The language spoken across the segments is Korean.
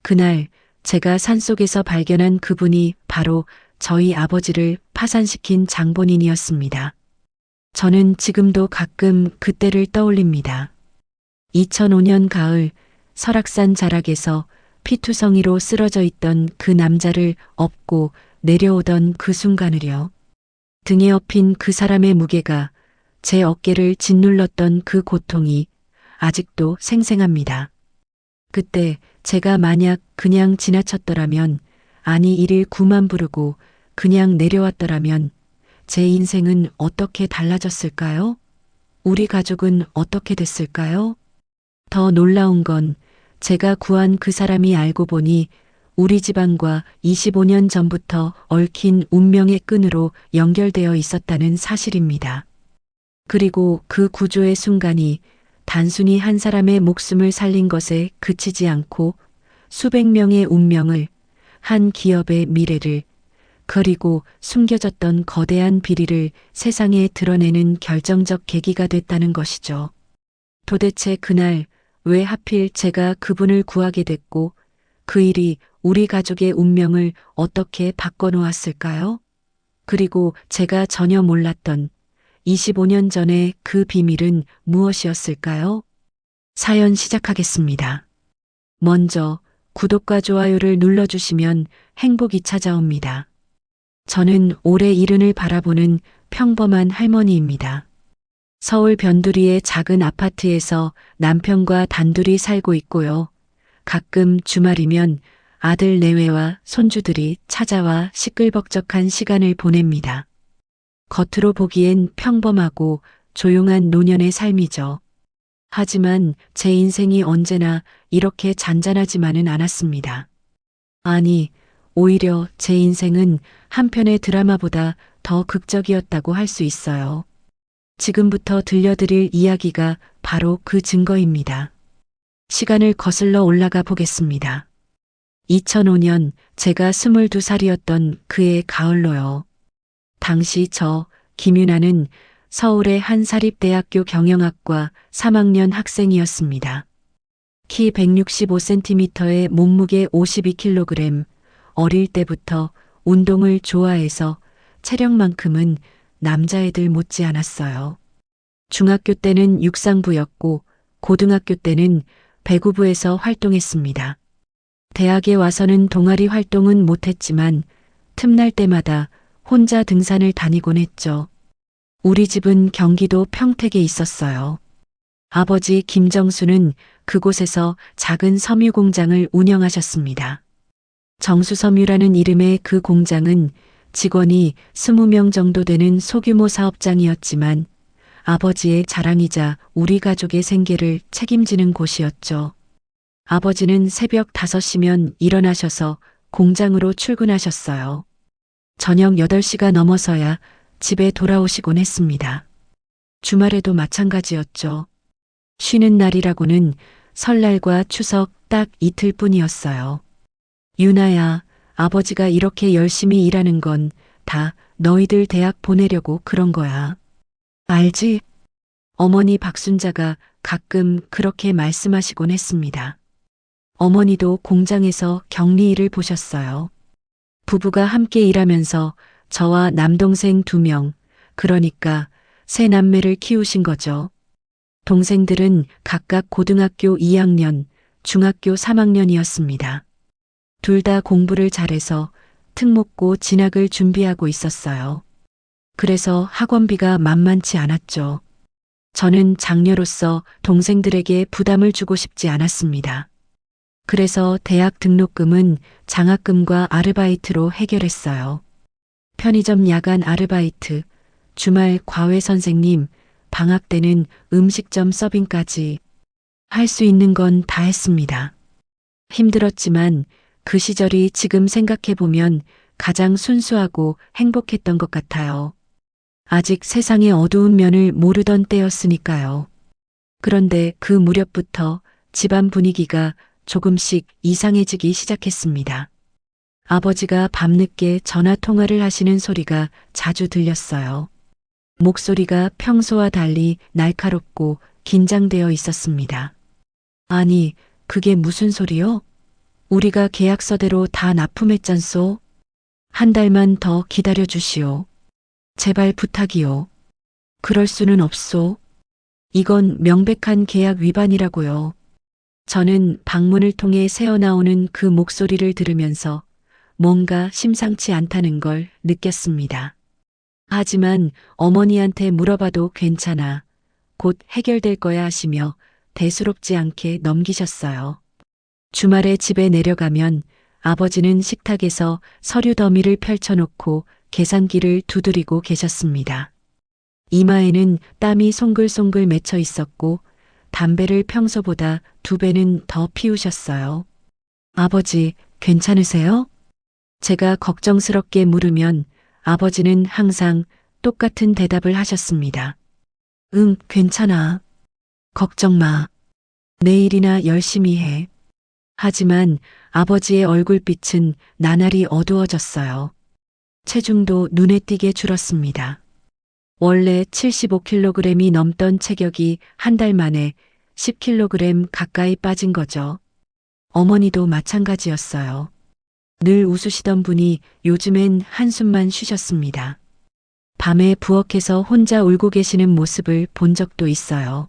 그날 제가 산속에서 발견한 그분이 바로 저희 아버지를 파산시킨 장본인이었습니다. 저는 지금도 가끔 그때를 떠올립니다. 2005년 가을 설악산 자락에서 피투성이로 쓰러져 있던 그 남자를 업고 내려오던 그 순간을요. 등에 업힌 그 사람의 무게가 제 어깨를 짓눌렀던 그 고통이 아직도 생생합니다. 그때 제가 만약 그냥 지나쳤더라면, 아니 이를 구만 부르고 그냥 내려왔더라면 제 인생은 어떻게 달라졌을까요? 우리 가족은 어떻게 됐을까요? 더 놀라운 건 제가 구한 그 사람이 알고 보니 우리 집안과 25년 전부터 얽힌 운명의 끈으로 연결되어 있었다는 사실입니다. 그리고 그 구조의 순간이 단순히 한 사람의 목숨을 살린 것에 그치지 않고 수백 명의 운명을, 한 기업의 미래를, 그리고 숨겨졌던 거대한 비리를 세상에 드러내는 결정적 계기가 됐다는 것이죠. 도대체 그날 왜 하필 제가 그분을 구하게 됐고 그 일이 우리 가족의 운명을 어떻게 바꿔놓았을까요? 그리고 제가 전혀 몰랐던 25년 전의 그 비밀은 무엇이었을까요? 사연 시작하겠습니다. 먼저 구독과 좋아요를 눌러주시면 행복이 찾아옵니다. 저는 올해 이른을 바라보는 평범한 할머니입니다. 서울 변두리의 작은 아파트에서 남편과 단둘이 살고 있고요. 가끔 주말이면 아들 내외와 손주들이 찾아와 시끌벅적한 시간을 보냅니다. 겉으로 보기엔 평범하고 조용한 노년의 삶이죠. 하지만 제 인생이 언제나 이렇게 잔잔하지만은 않았습니다. 아니, 오히려 제 인생은 한편의 드라마보다 더 극적이었다고 할 수 있어요. 지금부터 들려드릴 이야기가 바로 그 증거입니다. 시간을 거슬러 올라가 보겠습니다. 2005년 제가 22살이었던 그해 가을로요. 당시 김윤아는 서울의 한 사립대학교 경영학과 3학년 학생이었습니다. 키 165cm에 몸무게 52kg, 어릴 때부터 운동을 좋아해서 체력만큼은 남자애들 못지 않았어요. 중학교 때는 육상부였고 고등학교 때는 배구부에서 활동했습니다. 대학에 와서는 동아리 활동은 못했지만 틈날 때마다 혼자 등산을 다니곤 했죠. 우리 집은 경기도 평택에 있었어요. 아버지 김정수는 그곳에서 작은 섬유 공장을 운영하셨습니다. 정수섬유라는 이름의 그 공장은 직원이 20명 정도 되는 소규모 사업장이었지만 아버지의 자랑이자 우리 가족의 생계를 책임지는 곳이었죠. 아버지는 새벽 5시면 일어나셔서 공장으로 출근하셨어요. 저녁 8시가 넘어서야 집에 돌아오시곤 했습니다. 주말에도 마찬가지였죠. 쉬는 날이라고는 설날과 추석 딱 이틀뿐이었어요. 윤아야, 아버지가 이렇게 열심히 일하는 건 다 너희들 대학 보내려고 그런 거야. 알지? 어머니 박순자가 가끔 그렇게 말씀하시곤 했습니다. 어머니도 공장에서 격리 일을 보셨어요. 부부가 함께 일하면서 저와 남동생 2명, 그러니까 세 남매를 키우신 거죠. 동생들은 각각 고등학교 2학년, 중학교 3학년이었습니다. 둘 다 공부를 잘해서 특목고 진학을 준비하고 있었어요. 그래서 학원비가 만만치 않았죠. 저는 장녀로서 동생들에게 부담을 주고 싶지 않았습니다. 그래서 대학 등록금은 장학금과 아르바이트로 해결했어요. 편의점 야간 아르바이트, 주말 과외 선생님, 방학 때는 음식점 서빙까지 할 수 있는 건 다 했습니다. 힘들었지만 그 시절이 지금 생각해보면 가장 순수하고 행복했던 것 같아요. 아직 세상의 어두운 면을 모르던 때였으니까요. 그런데 그 무렵부터 집안 분위기가 조금씩 이상해지기 시작했습니다. 아버지가 밤늦게 전화 통화를 하시는 소리가 자주 들렸어요. 목소리가 평소와 달리 날카롭고 긴장되어 있었습니다. 아니, 그게 무슨 소리요? 우리가 계약서대로 다 납품했잖소. 한 달만 더 기다려 주시오. 제발 부탁이요. 그럴 수는 없소. 이건 명백한 계약 위반이라고요. 저는 방문을 통해 새어나오는 그 목소리를 들으면서 뭔가 심상치 않다는 걸 느꼈습니다. 하지만 어머니한테 물어봐도 괜찮아. 곧 해결될 거야 하시며 대수롭지 않게 넘기셨어요. 주말에 집에 내려가면 아버지는 식탁에서 서류 더미를 펼쳐놓고 계산기를 두드리고 계셨습니다. 이마에는 땀이 송글송글 맺혀 있었고 담배를 평소보다 2배는 더 피우셨어요. 아버지, 괜찮으세요? 제가 걱정스럽게 물으면 아버지는 항상 똑같은 대답을 하셨습니다. 응, 괜찮아. 걱정 마. 내일이나 열심히 해. 하지만 아버지의 얼굴빛은 나날이 어두워졌어요. 체중도 눈에 띄게 줄었습니다. 원래 75kg이 넘던 체격이 한 달 만에 10kg 가까이 빠진 거죠. 어머니도 마찬가지였어요. 늘 웃으시던 분이 요즘엔 한숨만 쉬셨습니다. 밤에 부엌에서 혼자 울고 계시는 모습을 본 적도 있어요.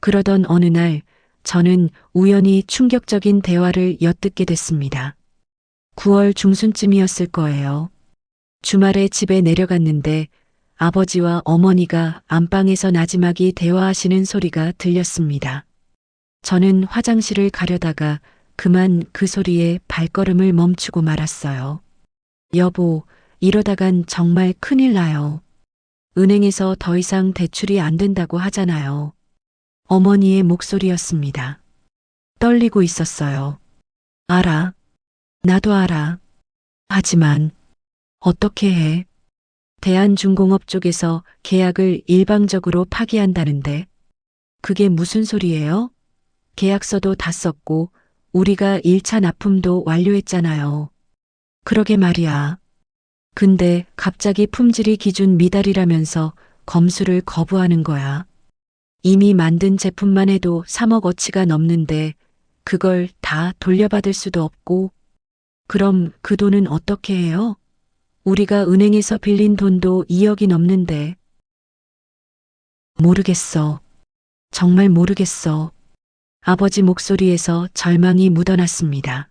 그러던 어느 날 저는 우연히 충격적인 대화를 엿듣게 됐습니다. 9월 중순쯤이었을 거예요. 주말에 집에 내려갔는데 아버지와 어머니가 안방에서 나지막이 대화하시는 소리가 들렸습니다. 저는 화장실을 가려다가 그만 그 소리에 발걸음을 멈추고 말았어요. 여보, 이러다간 정말 큰일 나요. 은행에서 더 이상 대출이 안 된다고 하잖아요. 어머니의 목소리였습니다. 떨리고 있었어요. 알아. 나도 알아. 하지만 어떻게 해? 대한중공업 쪽에서 계약을 일방적으로 파기한다는데 그게 무슨 소리예요? 계약서도 다 썼고 우리가 1차 납품도 완료했잖아요. 그러게 말이야. 근데 갑자기 품질이 기준 미달이라면서 검수를 거부하는 거야. 이미 만든 제품만 해도 3억 어치가 넘는데 그걸 다 돌려받을 수도 없고 그럼 그 돈은 어떻게 해요? 우리가 은행에서 빌린 돈도 2억이 넘는데. 모르겠어. 정말 모르겠어. 아버지 목소리에서 절망이 묻어났습니다.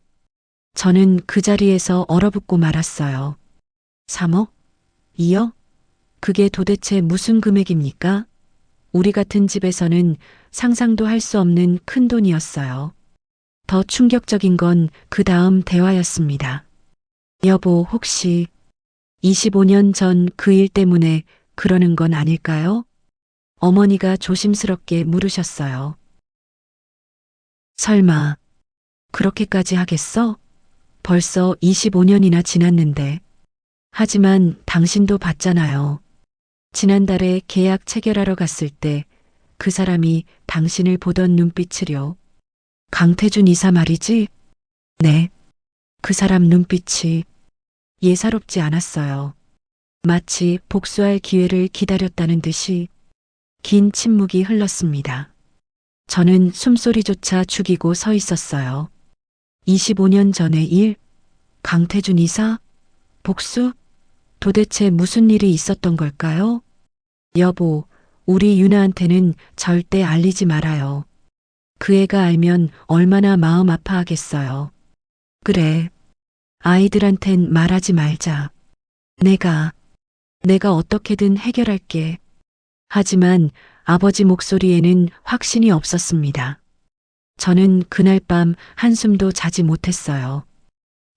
저는 그 자리에서 얼어붙고 말았어요. 3억? 2억? 그게 도대체 무슨 금액입니까? 우리 같은 집에서는 상상도 할 수 없는 큰 돈이었어요. 더 충격적인 건 그 다음 대화였습니다. 여보, 혹시 25년 전 그 일 때문에 그러는 건 아닐까요? 어머니가 조심스럽게 물으셨어요. 설마 그렇게까지 하겠어? 벌써 25년이나 지났는데. 하지만 당신도 봤잖아요. 지난달에 계약 체결하러 갔을 때 그 사람이 당신을 보던 눈빛을요. 강태준 이사 말이지? 네. 그 사람 눈빛이 예사롭지 않았어요. 마치 복수할 기회를 기다렸다는 듯이. 긴 침묵이 흘렀습니다. 저는 숨소리조차 죽이고 서 있었어요. 25년 전의 일? 강태준 이사? 복수? 도대체 무슨 일이 있었던 걸까요? 여보, 우리 유나한테는 절대 알리지 말아요. 그 애가 알면 얼마나 마음 아파하겠어요. 그래. 아이들한텐 말하지 말자. 내가 어떻게든 해결할게. 하지만 아버지 목소리에는 확신이 없었습니다. 저는 그날 밤 한숨도 자지 못했어요.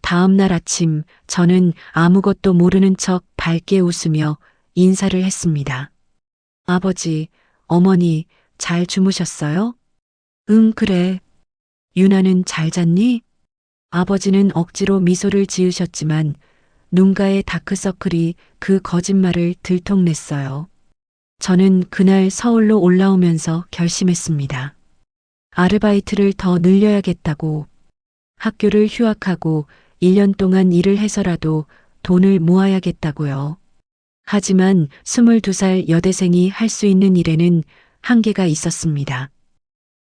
다음 날 아침 저는 아무것도 모르는 척 밝게 웃으며 인사를 했습니다. 아버지, 어머니, 잘 주무셨어요? 응, 그래. 유나는 잘 잤니? 아버지는 억지로 미소를 지으셨지만 눈가의 다크서클이 그 거짓말을 들통냈어요. 저는 그날 서울로 올라오면서 결심했습니다. 아르바이트를 더 늘려야겠다고. 학교를 휴학하고 1년 동안 일을 해서라도 돈을 모아야겠다고요. 하지만 22살 여대생이 할 수 있는 일에는 한계가 있었습니다.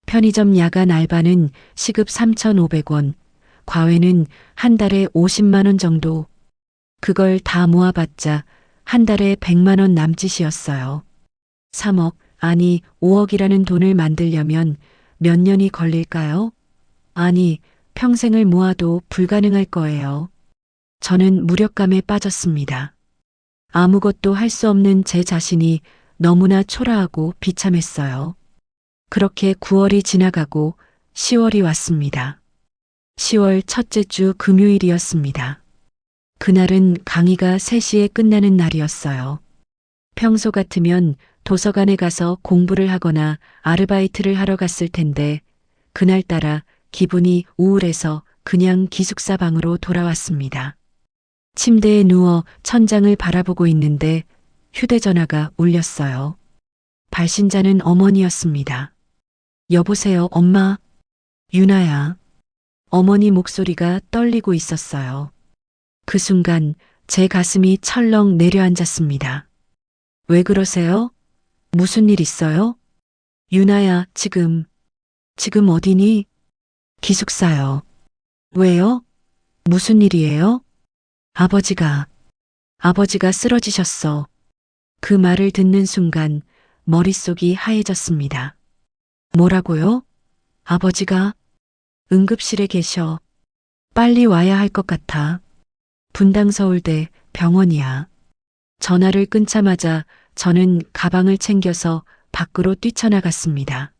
편의점 야간 알바는 시급 3,500원, 과외는 한 달에 50만 원 정도. 그걸 다 모아봤자 한 달에 100만 원 남짓이었어요. 3억, 아니 5억이라는 돈을 만들려면 몇 년이 걸릴까요? 아니, 평생을 모아도 불가능할 거예요. 저는 무력감에 빠졌습니다. 아무것도 할 수 없는 제 자신이 너무나 초라하고 비참했어요. 그렇게 9월이 지나가고 10월이 왔습니다. 10월 첫째 주 금요일이었습니다. 그날은 강의가 3시에 끝나는 날이었어요. 평소 같으면 도서관에 가서 공부를 하거나 아르바이트를 하러 갔을 텐데 그날따라 기분이 우울해서 그냥 기숙사 방으로 돌아왔습니다. 침대에 누워 천장을 바라보고 있는데 휴대전화가 울렸어요. 발신자는 어머니였습니다. 여보세요, 엄마. 유나야. 어머니 목소리가 떨리고 있었어요. 그 순간 제 가슴이 철렁 내려앉았습니다. 왜 그러세요? 무슨 일 있어요? 유나야, 지금 어디니? 기숙사요. 왜요? 무슨 일이에요? 아버지가 쓰러지셨어. 그 말을 듣는 순간 머릿속이 하얘졌습니다. 뭐라고요? 아버지가 응급실에 계셔. 빨리 와야 할 것 같아. 분당 서울대 병원이야. 전화를 끊자마자 저는 가방을 챙겨서 밖으로 뛰쳐나갔습니다.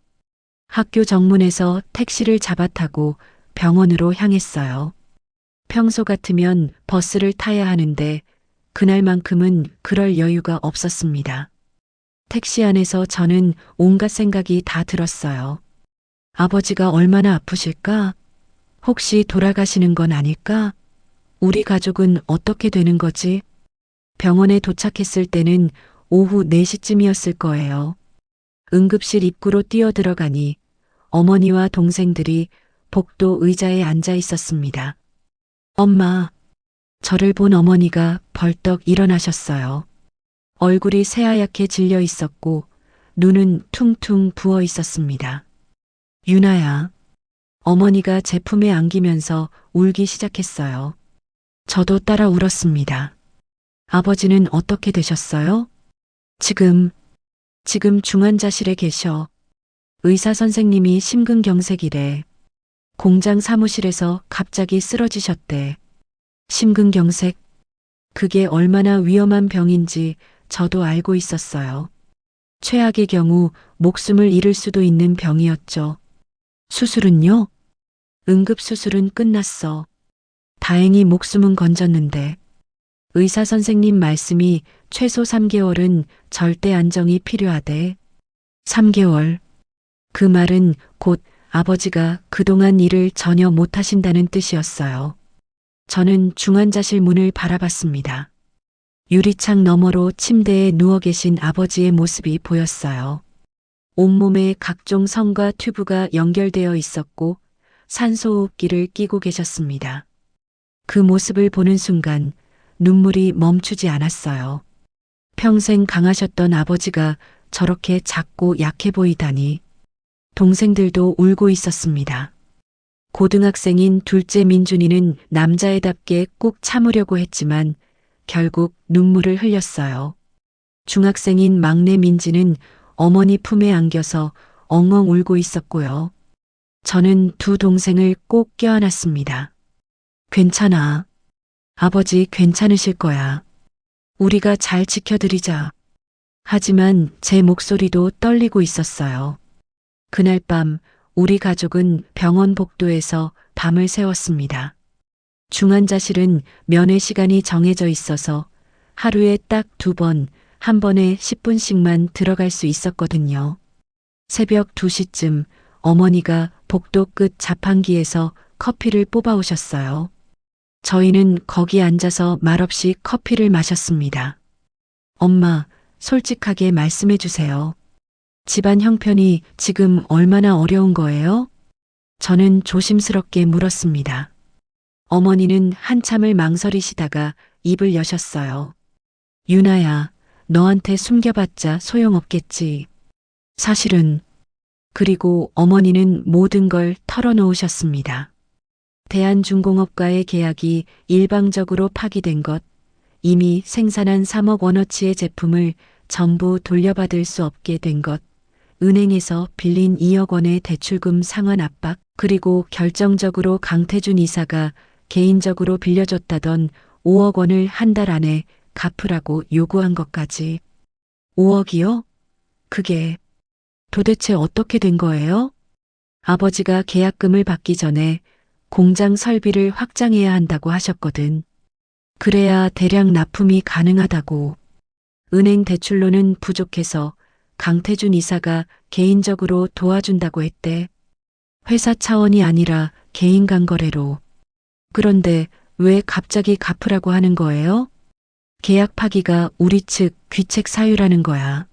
학교 정문에서 택시를 잡아타고 병원으로 향했어요. 평소 같으면 버스를 타야 하는데 그날만큼은 그럴 여유가 없었습니다. 택시 안에서 저는 온갖 생각이 다 들었어요. 아버지가 얼마나 아프실까? 혹시 돌아가시는 건 아닐까? 우리 가족은 어떻게 되는 거지? 병원에 도착했을 때는 오후 4시쯤이었을 거예요. 응급실 입구로 뛰어들어가니 어머니와 동생들이 복도 의자에 앉아 있었습니다. 엄마, 저를 본 어머니가 벌떡 일어나셨어요. 얼굴이 새하얗게 질려 있었고 눈은 퉁퉁 부어 있었습니다. 유나야. 어머니가 제 품에 안기면서 울기 시작했어요. 저도 따라 울었습니다. 아버지는 어떻게 되셨어요? 지금 중환자실에 계셔. 의사 선생님이 심근경색이래. 공장 사무실에서 갑자기 쓰러지셨대. 심근경색. 그게 얼마나 위험한 병인지 저도 알고 있었어요. 최악의 경우 목숨을 잃을 수도 있는 병이었죠. 수술은요? 응급수술은 끝났어. 다행히 목숨은 건졌는데 의사 선생님 말씀이 최소 3개월은 절대 안정이 필요하대. 3개월. 그 말은 곧 아버지가 그동안 일을 전혀 못하신다는 뜻이었어요. 저는 중환자실 문을 바라봤습니다. 유리창 너머로 침대에 누워 계신 아버지의 모습이 보였어요. 온몸에 각종 선과 튜브가 연결되어 있었고 산소호흡기를 끼고 계셨습니다. 그 모습을 보는 순간 눈물이 멈추지 않았어요. 평생 강하셨던 아버지가 저렇게 작고 약해 보이다니. 동생들도 울고 있었습니다. 고등학생인 둘째 민준이는 남자애답게 꾹 참으려고 했지만 결국 눈물을 흘렸어요. 중학생인 막내 민지는 어머니 품에 안겨서 엉엉 울고 있었고요. 저는 두 동생을 꼭 껴안았습니다. 괜찮아. 아버지 괜찮으실 거야. 우리가 잘 지켜드리자. 하지만 제 목소리도 떨리고 있었어요. 그날 밤 우리 가족은 병원 복도에서 밤을 새웠습니다. 중환자실은 면회 시간이 정해져 있어서 하루에 딱 2번, 한 번에 10분씩만 들어갈 수 있었거든요. 새벽 2시쯤 어머니가 복도 끝 자판기에서 커피를 뽑아오셨어요. 저희는 거기 앉아서 말없이 커피를 마셨습니다. 엄마, 솔직하게 말씀해 주세요. 집안 형편이 지금 얼마나 어려운 거예요? 저는 조심스럽게 물었습니다. 어머니는 한참을 망설이시다가 입을 여셨어요. 유나야, 너한테 숨겨봤자 소용없겠지. 사실은. 그리고 어머니는 모든 걸 털어놓으셨습니다. 대한중공업과의 계약이 일방적으로 파기된 것, 이미 생산한 3억 원어치의 제품을 전부 돌려받을 수 없게 된 것, 은행에서 빌린 2억 원의 대출금 상환 압박, 그리고 결정적으로 강태준 이사가 개인적으로 빌려줬다던 5억 원을 한 달 안에 갚으라고 요구한 것까지. 5억이요? 그게 도대체 어떻게 된 거예요? 아버지가 계약금을 받기 전에 공장 설비를 확장해야 한다고 하셨거든. 그래야 대량 납품이 가능하다고. 은행 대출로는 부족해서 강태준 이사가 개인적으로 도와준다고 했대. 회사 차원이 아니라 개인 간 거래로. 그런데 왜 갑자기 갚으라고 하는 거예요? 계약 파기가 우리 측 귀책 사유라는 거야.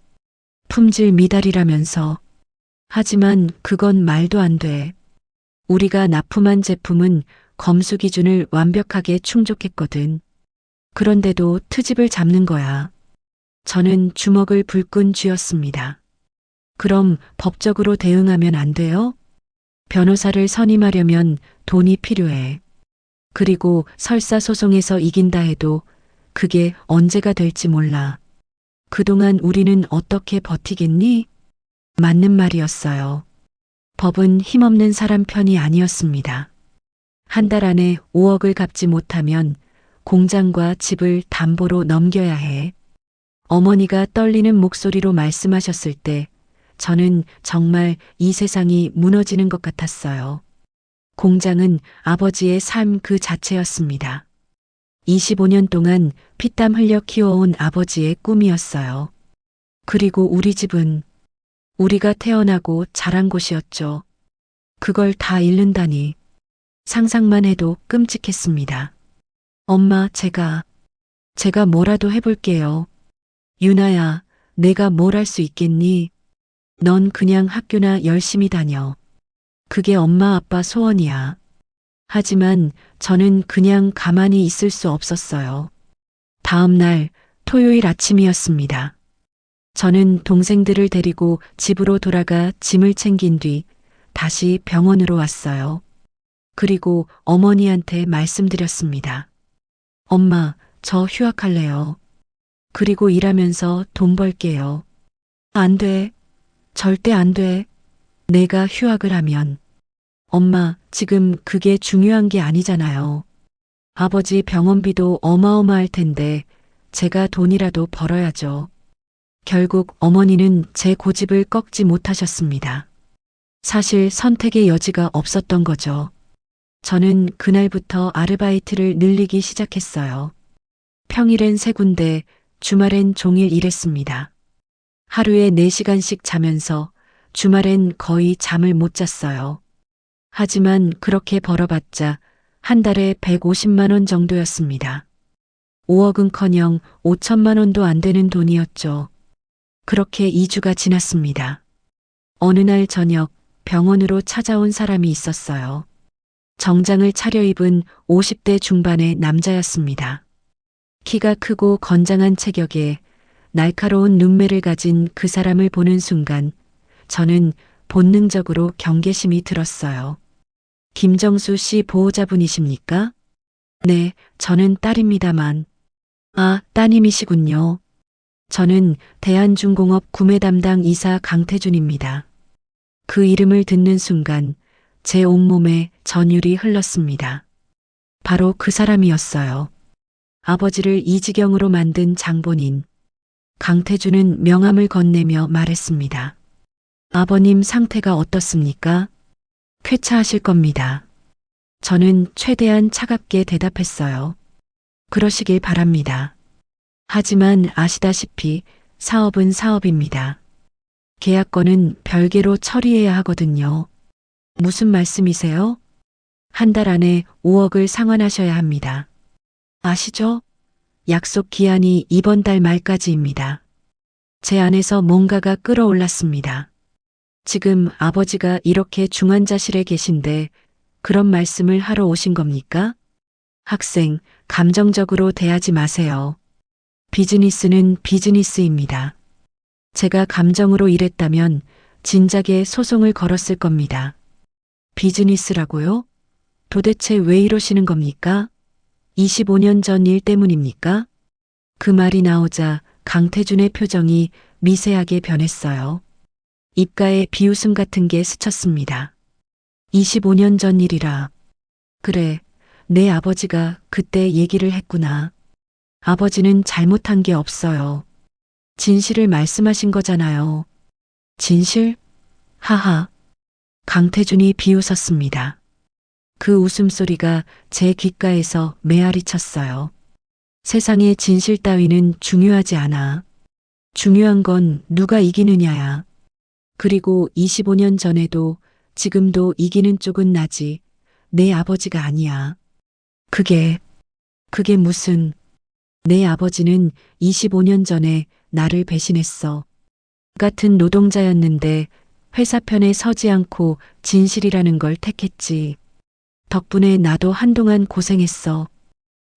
품질 미달이라면서. 하지만 그건 말도 안 돼. 우리가 납품한 제품은 검수 기준을 완벽하게 충족했거든. 그런데도 트집을 잡는 거야. 저는 주먹을 불끈 쥐었습니다. 그럼 법적으로 대응하면 안 돼요? 변호사를 선임하려면 돈이 필요해. 그리고 설사 소송에서 이긴다 해도 그게 언제가 될지 몰라. 그동안 우리는 어떻게 버티겠니? 맞는 말이었어요. 법은 힘없는 사람 편이 아니었습니다. 한 달 안에 5억을 갚지 못하면 공장과 집을 담보로 넘겨야 해. 어머니가 떨리는 목소리로 말씀하셨을 때 저는 정말 이 세상이 무너지는 것 같았어요. 공장은 아버지의 삶 그 자체였습니다. 25년 동안 피땀 흘려 키워온 아버지의 꿈이었어요. 그리고 우리 집은 우리가 태어나고 자란 곳이었죠. 그걸 다 잃는다니 상상만 해도 끔찍했습니다. 엄마, 제가 뭐라도 해볼게요. 유나야, 내가 뭘 할 수 있겠니? 넌 그냥 학교나 열심히 다녀. 그게 엄마 아빠 소원이야. 하지만 저는 그냥 가만히 있을 수 없었어요. 다음 날 토요일 아침이었습니다. 저는 동생들을 데리고 집으로 돌아가 짐을 챙긴 뒤 다시 병원으로 왔어요. 그리고 어머니한테 말씀드렸습니다. 엄마, 저 휴학할래요. 그리고 일하면서 돈 벌게요. 안 돼. 절대 안 돼. 내가 휴학을 하면. 엄마, 지금 그게 중요한 게 아니잖아요. 아버지 병원비도 어마어마할 텐데 제가 돈이라도 벌어야죠. 결국 어머니는 제 고집을 꺾지 못하셨습니다. 사실 선택의 여지가 없었던 거죠. 저는 그날부터 아르바이트를 늘리기 시작했어요. 평일엔 3군데, 주말엔 종일 일했습니다. 하루에 4시간씩 자면서 주말엔 거의 잠을 못 잤어요. 하지만 그렇게 벌어봤자 한 달에 150만 원 정도였습니다. 5억은커녕 5천만 원도 안 되는 돈이었죠. 그렇게 2주가 지났습니다. 어느 날 저녁 병원으로 찾아온 사람이 있었어요. 정장을 차려입은 50대 중반의 남자였습니다. 키가 크고 건장한 체격에 날카로운 눈매를 가진 그 사람을 보는 순간 저는 본능적으로 경계심이 들었어요. 김정수 씨 보호자분이십니까? 네, 저는 딸입니다만. 아, 따님이시군요. 저는 대한중공업 구매 담당 이사 강태준입니다. 그 이름을 듣는 순간 제 온몸에 전율이 흘렀습니다. 바로 그 사람이었어요. 아버지를 이 지경으로 만든 장본인. 강태준은 명함을 건네며 말했습니다. 아버님 상태가 어떻습니까? 쾌차하실 겁니다. 저는 최대한 차갑게 대답했어요. 그러시길 바랍니다. 하지만 아시다시피 사업은 사업입니다. 계약건은 별개로 처리해야 하거든요. 무슨 말씀이세요? 한 달 안에 5억을 상환하셔야 합니다. 아시죠? 약속 기한이 이번 달 말까지입니다. 제 안에서 뭔가가 끌어올랐습니다. 지금 아버지가 이렇게 중환자실에 계신데 그런 말씀을 하러 오신 겁니까? 학생, 감정적으로 대하지 마세요. 비즈니스는 비즈니스입니다. 제가 감정으로 일했다면 진작에 소송을 걸었을 겁니다. 비즈니스라고요? 도대체 왜 이러시는 겁니까? 25년 전 일 때문입니까? 그 말이 나오자 강태준의 표정이 미세하게 변했어요. 입가에 비웃음 같은 게 스쳤습니다. 25년 전 일이라. 그래, 내 아버지가 그때 얘기를 했구나. 아버지는 잘못한 게 없어요. 진실을 말씀하신 거잖아요. 진실? 하하. 강태준이 비웃었습니다. 그 웃음소리가 제 귓가에서 메아리 쳤어요. 세상의 진실 따위는 중요하지 않아. 중요한 건 누가 이기느냐야. 그리고 25년 전에도 지금도 이기는 쪽은 나지. 내 아버지가 아니야. 그게 무슨, 내 아버지는 25년 전에 나를 배신했어. 같은 노동자였는데 회사 편에 서지 않고 진실이라는 걸 택했지. 덕분에 나도 한동안 고생했어.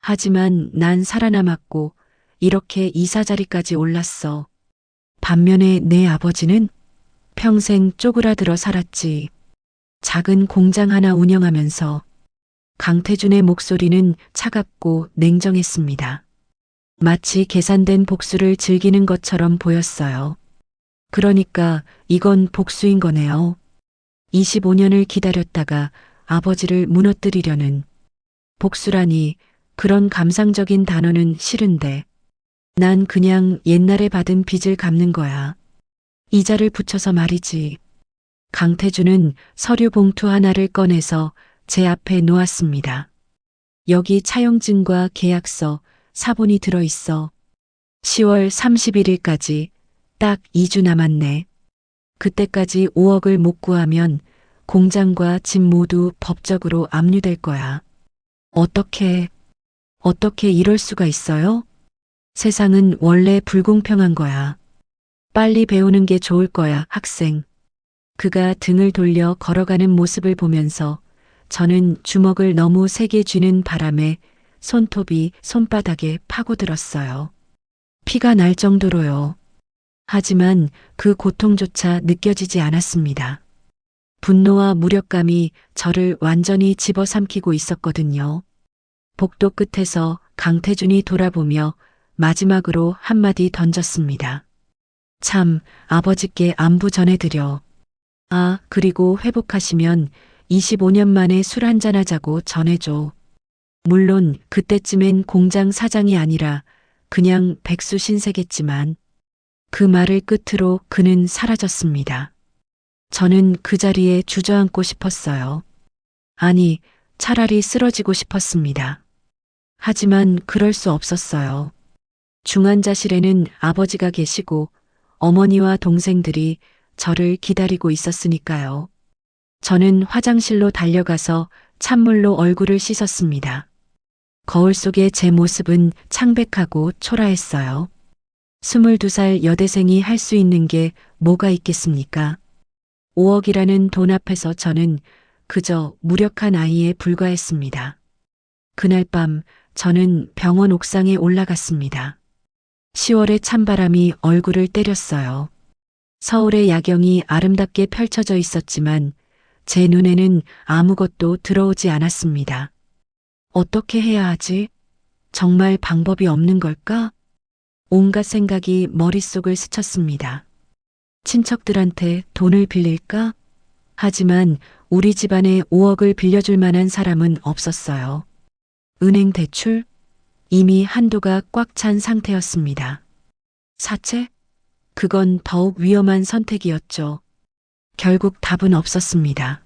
하지만 난 살아남았고 이렇게 이사 자리까지 올랐어. 반면에 내 아버지는 평생 쪼그라들어 살았지. 작은 공장 하나 운영하면서. 강태준의 목소리는 차갑고 냉정했습니다. 마치 계산된 복수를 즐기는 것처럼 보였어요. 그러니까 이건 복수인 거네요. 25년을 기다렸다가 아버지를 무너뜨리려는. 복수라니 그런 감상적인 단어는 싫은데. 난 그냥 옛날에 받은 빚을 갚는 거야. 이자를 붙여서 말이지. 강태준은 서류 봉투 하나를 꺼내서 제 앞에 놓았습니다. 여기 차용증과 계약서, 사본이 들어있어. 10월 31일까지 딱 2주 남았네. 그때까지 5억을 못 구하면 공장과 집 모두 법적으로 압류될 거야. 어떻게 이럴 수가 있어요? 세상은 원래 불공평한 거야. 빨리 배우는 게 좋을 거야, 학생. 그가 등을 돌려 걸어가는 모습을 보면서 저는 주먹을 너무 세게 쥐는 바람에 손톱이 손바닥에 파고들었어요. 피가 날 정도로요. 하지만 그 고통조차 느껴지지 않았습니다. 분노와 무력감이 저를 완전히 집어삼키고 있었거든요. 복도 끝에서 강태준이 돌아보며 마지막으로 한마디 던졌습니다. 참, 아버지께 안부 전해드려. 아, 그리고 회복하시면 25년 만에 술 한잔 하자고 전해줘. 물론 그때쯤엔 공장 사장이 아니라 그냥 백수 신세겠지만. 그 말을 끝으로 그는 사라졌습니다. 저는 그 자리에 주저앉고 싶었어요. 아니, 차라리 쓰러지고 싶었습니다. 하지만 그럴 수 없었어요. 중환자실에는 아버지가 계시고 어머니와 동생들이 저를 기다리고 있었으니까요. 저는 화장실로 달려가서 찬물로 얼굴을 씻었습니다. 거울 속의 제 모습은 창백하고 초라했어요. 22살 여대생이 할 수 있는 게 뭐가 있겠습니까? 5억이라는 돈 앞에서 저는 그저 무력한 아이에 불과했습니다. 그날 밤 저는 병원 옥상에 올라갔습니다. 10월의 찬바람이 얼굴을 때렸어요. 서울의 야경이 아름답게 펼쳐져 있었지만 제 눈에는 아무것도 들어오지 않았습니다. 어떻게 해야 하지? 정말 방법이 없는 걸까? 온갖 생각이 머릿속을 스쳤습니다. 친척들한테 돈을 빌릴까? 하지만 우리 집안에 5억을 빌려줄 만한 사람은 없었어요. 은행 대출? 이미 한도가 꽉 찬 상태였습니다. 사채? 그건 더욱 위험한 선택이었죠. 결국 답은 없었습니다.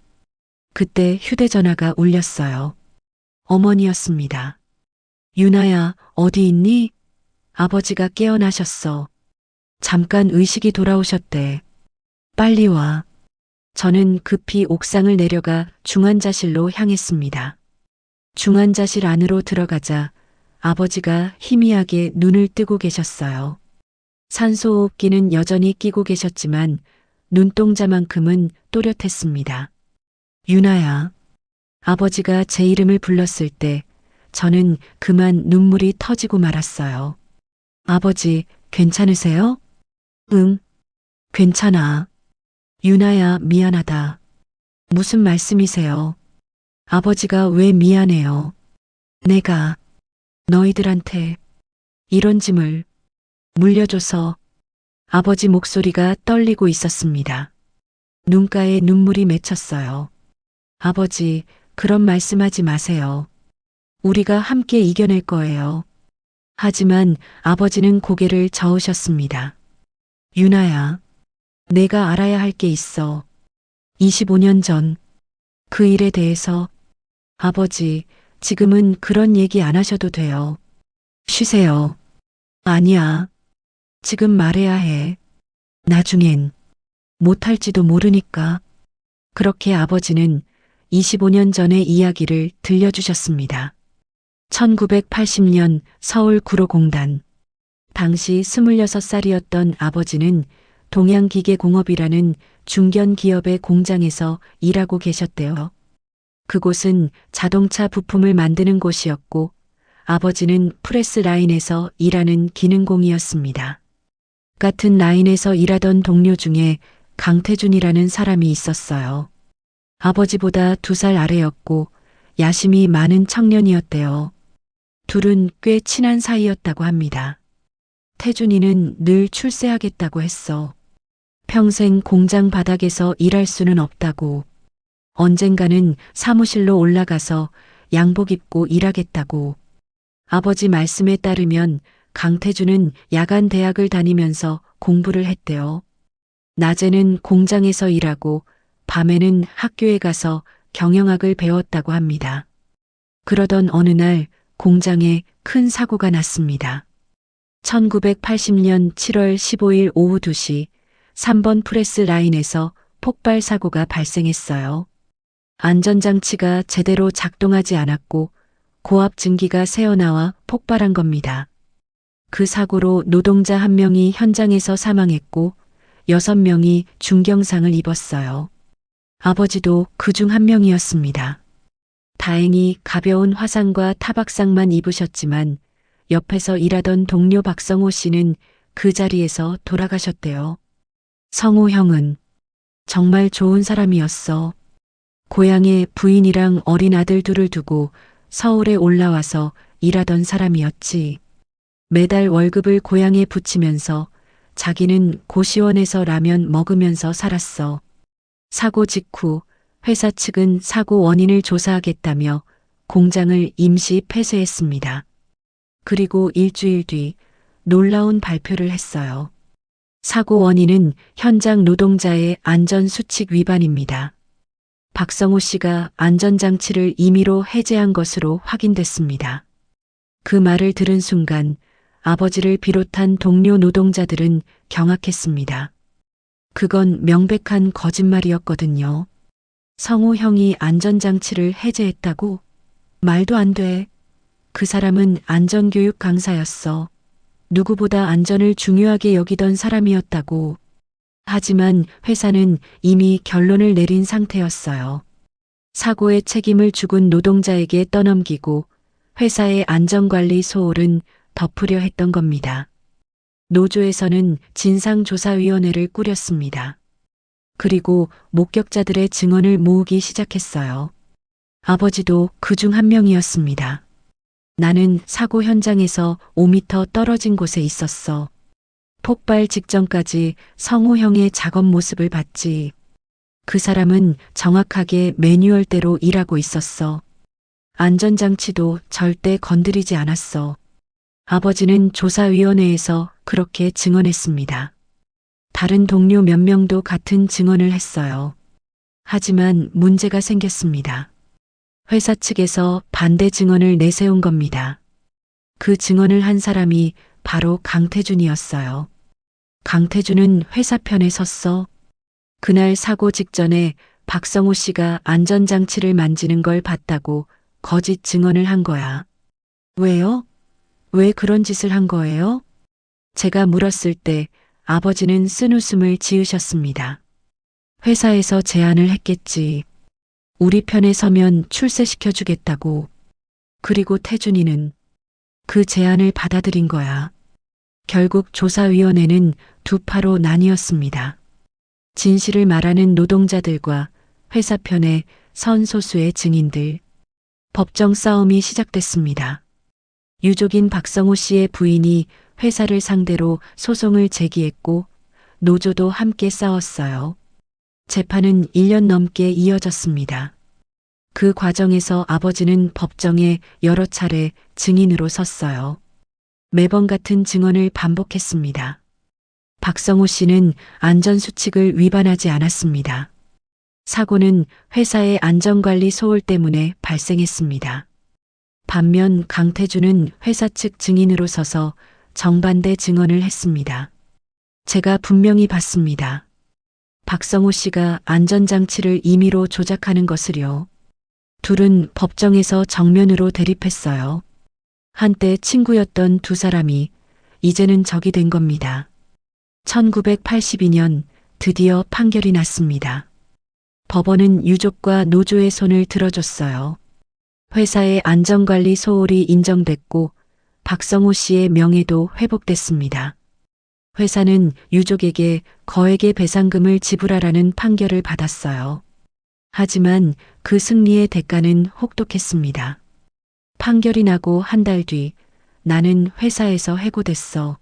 그때 휴대전화가 울렸어요. 어머니였습니다. 유나야, 어디 있니? 아버지가 깨어나셨어. 잠깐 의식이 돌아오셨대. 빨리 와. 저는 급히 옥상을 내려가 중환자실로 향했습니다. 중환자실 안으로 들어가자 아버지가 희미하게 눈을 뜨고 계셨어요. 산소호흡기는 여전히 끼고 계셨지만 눈동자만큼은 또렷했습니다. 유나야. 아버지가 제 이름을 불렀을 때 저는 그만 눈물이 터지고 말았어요. 아버지, 괜찮으세요? 응, 괜찮아. 유나야, 미안하다. 무슨 말씀이세요? 아버지가 왜 미안해요? 내가 너희들한테 이런 짐을 물려줘서. 아버지 목소리가 떨리고 있었습니다. 눈가에 눈물이 맺혔어요. 아버지, 그런 말씀하지 마세요. 우리가 함께 이겨낼 거예요. 하지만 아버지는 고개를 저으셨습니다. 유나야, 내가 알아야 할 게 있어. 25년 전 그 일에 대해서. 아버지, 지금은 그런 얘기 안 하셔도 돼요. 쉬세요. 아니야. 지금 말해야 해. 나중엔 못할지도 모르니까. 그렇게 아버지는 25년 전의 이야기를 들려주셨습니다. 1980년 서울 구로공단. 당시 26살이었던 아버지는 동양기계공업이라는 중견 기업의 공장에서 일하고 계셨대요. 그곳은 자동차 부품을 만드는 곳이었고 아버지는 프레스 라인에서 일하는 기능공이었습니다. 같은 라인에서 일하던 동료 중에 강태준이라는 사람이 있었어요. 아버지보다 2살 아래였고 야심이 많은 청년이었대요. 둘은 꽤 친한 사이였다고 합니다. 태준이는 늘 출세하겠다고 했어. 평생 공장 바닥에서 일할 수는 없다고. 언젠가는 사무실로 올라가서 양복 입고 일하겠다고. 아버지 말씀에 따르면 강태준은 야간 대학을 다니면서 공부를 했대요. 낮에는 공장에서 일하고 밤에는 학교에 가서 경영학을 배웠다고 합니다. 그러던 어느 날 공장에 큰 사고가 났습니다. 1980년 7월 15일 오후 2시 3번 프레스 라인에서 폭발 사고가 발생했어요. 안전장치가 제대로 작동하지 않았고 고압 증기가 새어나와 폭발한 겁니다. 그 사고로 노동자 1명이 현장에서 사망했고 6명이 중경상을 입었어요. 아버지도 그중 1명이었습니다. 다행히 가벼운 화상과 타박상만 입으셨지만 옆에서 일하던 동료 박성호 씨는 그 자리에서 돌아가셨대요. 성호 형은 정말 좋은 사람이었어. 고향에 부인이랑 어린 아들 둘을 두고 서울에 올라와서 일하던 사람이었지. 매달 월급을 고향에 붙이면서 자기는 고시원에서 라면 먹으면서 살았어. 사고 직후 회사 측은 사고 원인을 조사하겠다며 공장을 임시 폐쇄했습니다. 그리고 일주일 뒤 놀라운 발표를 했어요. 사고 원인은 현장 노동자의 안전수칙 위반입니다. 박성호 씨가 안전장치를 임의로 해제한 것으로 확인됐습니다. 그 말을 들은 순간 아버지를 비롯한 동료 노동자들은 경악했습니다. 그건 명백한 거짓말이었거든요. 성호 형이 안전장치를 해제했다고? 말도 안 돼. 그 사람은 안전교육 강사였어. 누구보다 안전을 중요하게 여기던 사람이었다고. 하지만 회사는 이미 결론을 내린 상태였어요. 사고의 책임을 죽은 노동자에게 떠넘기고 회사의 안전관리 소홀은 덮으려 했던 겁니다. 노조에서는 진상조사위원회를 꾸렸습니다. 그리고 목격자들의 증언을 모으기 시작했어요. 아버지도 그중 1명이었습니다. 나는 사고 현장에서 5m 떨어진 곳에 있었어. 폭발 직전까지 성호 형의 작업 모습을 봤지. 그 사람은 정확하게 매뉴얼대로 일하고 있었어. 안전장치도 절대 건드리지 않았어. 아버지는 조사위원회에서 그렇게 증언했습니다. 다른 동료 몇 명도 같은 증언을 했어요. 하지만 문제가 생겼습니다. 회사 측에서 반대 증언을 내세운 겁니다. 그 증언을 한 사람이 바로 강태준이었어요. 강태준은 회사 편에 섰어. 그날 사고 직전에 박성호 씨가 안전장치를 만지는 걸 봤다고 거짓 증언을 한 거야. 왜요? 왜 그런 짓을 한 거예요? 제가 물었을 때 아버지는 쓴웃음을 지으셨습니다. 회사에서 제안을 했겠지. 우리 편에 서면 출세시켜 주겠다고. 그리고 태준이는 그 제안을 받아들인 거야. 결국 조사위원회는 두 파로 나뉘었습니다. 진실을 말하는 노동자들과 회사 편에 선소수의 증인들. 법정 싸움이 시작됐습니다. 유족인 박성호 씨의 부인이 회사를 상대로 소송을 제기했고 노조도 함께 싸웠어요. 재판은 1년 넘게 이어졌습니다. 그 과정에서 아버지는 법정에 여러 차례 증인으로 섰어요. 매번 같은 증언을 반복했습니다. 박성호 씨는 안전수칙을 위반하지 않았습니다. 사고는 회사의 안전관리 소홀 때문에 발생했습니다. 반면 강태준은 회사 측 증인으로 서서 정반대 증언을 했습니다. 제가 분명히 봤습니다. 박성호 씨가 안전장치를 임의로 조작하는 것을요. 둘은 법정에서 정면으로 대립했어요. 한때 친구였던 두 사람이 이제는 적이 된 겁니다. 1982년 드디어 판결이 났습니다. 법원은 유족과 노조의 손을 들어줬어요. 회사의 안전관리 소홀이 인정됐고 박성호 씨의 명예도 회복됐습니다. 회사는 유족에게 거액의 배상금을 지불하라는 판결을 받았어요. 하지만 그 승리의 대가는 혹독했습니다. 판결이 나고 한 달 뒤 나는 회사에서 해고됐어.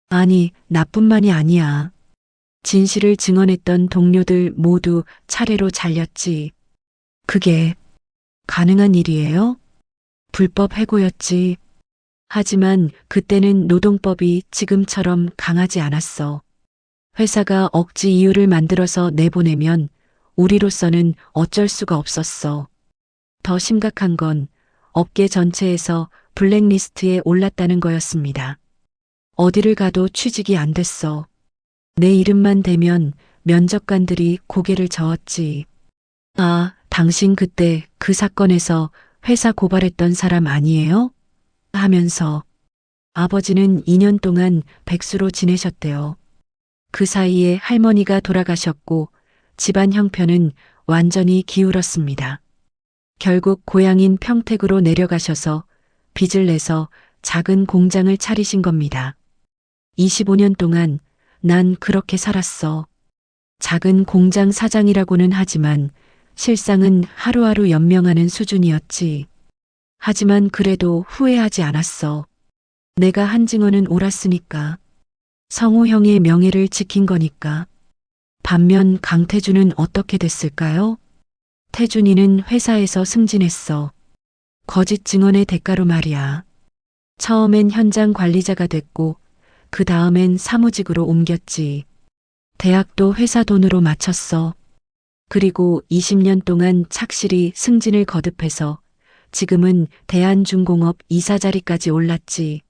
아니, 나뿐만이 아니야. 진실을 증언했던 동료들 모두 차례로 잘렸지. 그게 가능한 일이에요? 불법 해고였지. 하지만 그때는 노동법이 지금처럼 강하지 않았어. 회사가 억지 이유를 만들어서 내보내면 우리로서는 어쩔 수가 없었어. 더 심각한 건 업계 전체에서 블랙리스트에 올랐다는 거였습니다. 어디를 가도 취직이 안 됐어. 내 이름만 대면 면접관들이 고개를 저었지. 아, 당신 그때 그 사건에서 회사 고발했던 사람 아니에요? 하면서 아버지는 2년 동안 백수로 지내셨대요. 그 사이에 할머니가 돌아가셨고 집안 형편은 완전히 기울었습니다. 결국 고향인 평택으로 내려가셔서 빚을 내서 작은 공장을 차리신 겁니다. 25년 동안 난 그렇게 살았어. 작은 공장 사장이라고는 하지만 실상은 하루하루 연명하는 수준이었지. 하지만 그래도 후회하지 않았어. 내가 한 증언은 옳았으니까. 성우 형의 명예를 지킨 거니까. 반면 강태준은 어떻게 됐을까요? 태준이는 회사에서 승진했어. 거짓 증언의 대가로 말이야. 처음엔 현장 관리자가 됐고 그 다음엔 사무직으로 옮겼지. 대학도 회사 돈으로 마쳤어. 그리고 20년 동안 착실히 승진을 거듭해서 지금은 대한중공업 이사 자리까지 올랐지.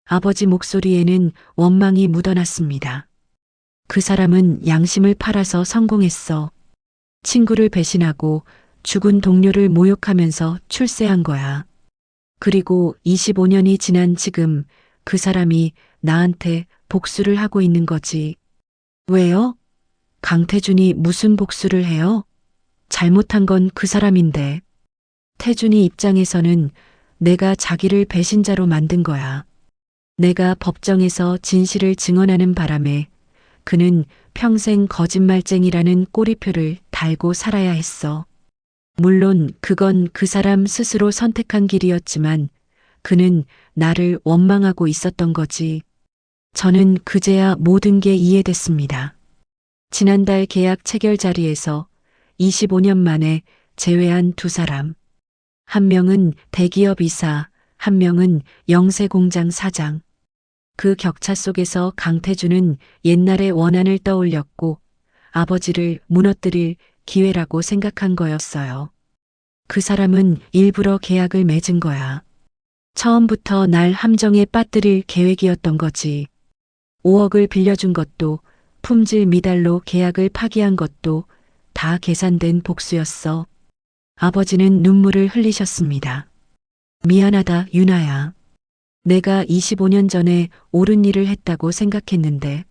아버지 목소리에는 원망이 묻어났습니다. 그 사람은 양심을 팔아서 성공했어. 친구를 배신하고 죽은 동료를 모욕하면서 출세한 거야. 그리고 25년이 지난 지금 그 사람이 나한테 복수를 하고 있는 거지. 왜요? 강태준이 무슨 복수를 해요? 잘못한 건 그 사람인데. 태준이 입장에서는 내가 자기를 배신자로 만든 거야. 내가 법정에서 진실을 증언하는 바람에 그는 평생 거짓말쟁이라는 꼬리표를 달고 살아야 했어. 물론 그건 그 사람 스스로 선택한 길이었지만 그는 나를 원망하고 있었던 거지. 저는 그제야 모든 게 이해됐습니다. 지난달 계약 체결 자리에서 25년 만에 제외한 두 사람. 한 명은 대기업 이사, 한 명은 영세공장 사장. 그 격차 속에서 강태준은 옛날의 원한을 떠올렸고 아버지를 무너뜨릴 기회라고 생각한 거였어요. 그 사람은 일부러 계약을 맺은 거야. 처음부터 날 함정에 빠뜨릴 계획이었던 거지. 5억을 빌려준 것도 품질 미달로 계약을 파기한 것도 다 계산된 복수였어. 아버지는 눈물을 흘리셨습니다. 미안하다, 유나야. 내가 25년 전에 옳은 일을 했다고 생각했는데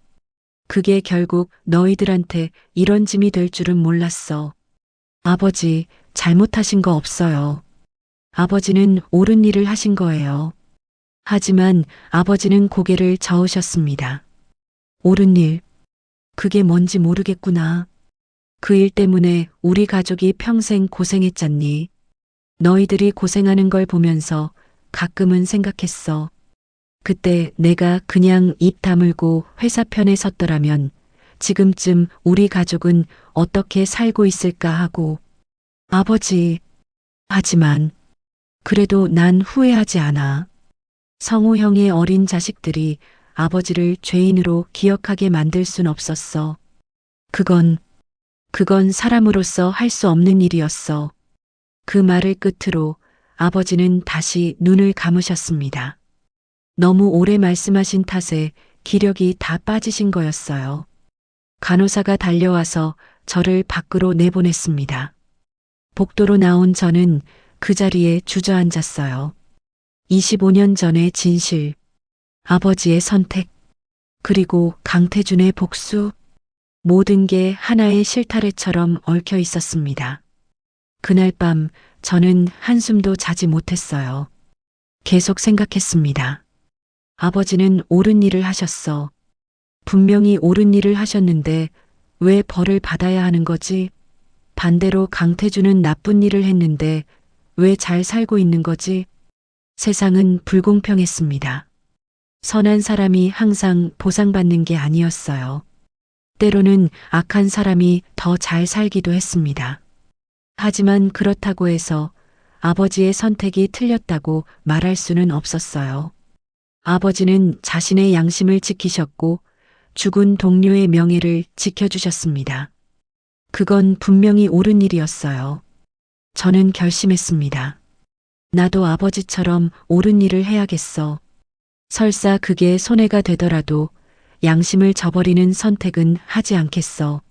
그게 결국 너희들한테 이런 짐이 될 줄은 몰랐어. 아버지, 잘못하신 거 없어요. 아버지는 옳은 일을 하신 거예요. 하지만 아버지는 고개를 저으셨습니다. 옳은 일, 그게 뭔지 모르겠구나. 그 일 때문에 우리 가족이 평생 고생했잖니. 너희들이 고생하는 걸 보면서 가끔은 생각했어. 그때 내가 그냥 입 다물고 회사 편에 섰더라면 지금쯤 우리 가족은 어떻게 살고 있을까 하고. 아버지, 하지만 그래도 난 후회하지 않아. 성우 형의 어린 자식들이 아버지를 죄인으로 기억하게 만들 순 없었어. 그건 사람으로서 할 수 없는 일이었어. 그 말을 끝으로 아버지는 다시 눈을 감으셨습니다. 너무 오래 말씀하신 탓에 기력이 다 빠지신 거였어요. 간호사가 달려와서 저를 밖으로 내보냈습니다. 복도로 나온 저는 그 자리에 주저앉았어요. 25년 전의 진실, 아버지의 선택, 그리고 강태준의 복수, 모든 게 하나의 실타래처럼 얽혀 있었습니다. 그날 밤 저는 한숨도 자지 못했어요. 계속 생각했습니다. 아버지는 옳은 일을 하셨어. 분명히 옳은 일을 하셨는데 왜 벌을 받아야 하는 거지? 반대로 강태준은 나쁜 일을 했는데 왜 잘 살고 있는 거지? 세상은 불공평했습니다. 선한 사람이 항상 보상받는 게 아니었어요. 때로는 악한 사람이 더 잘 살기도 했습니다. 하지만 그렇다고 해서 아버지의 선택이 틀렸다고 말할 수는 없었어요. 아버지는 자신의 양심을 지키셨고 죽은 동료의 명예를 지켜주셨습니다. 그건 분명히 옳은 일이었어요. 저는 결심했습니다. 나도 아버지처럼 옳은 일을 해야겠어. 설사 그게 손해가 되더라도 양심을 저버리는 선택은 하지 않겠어.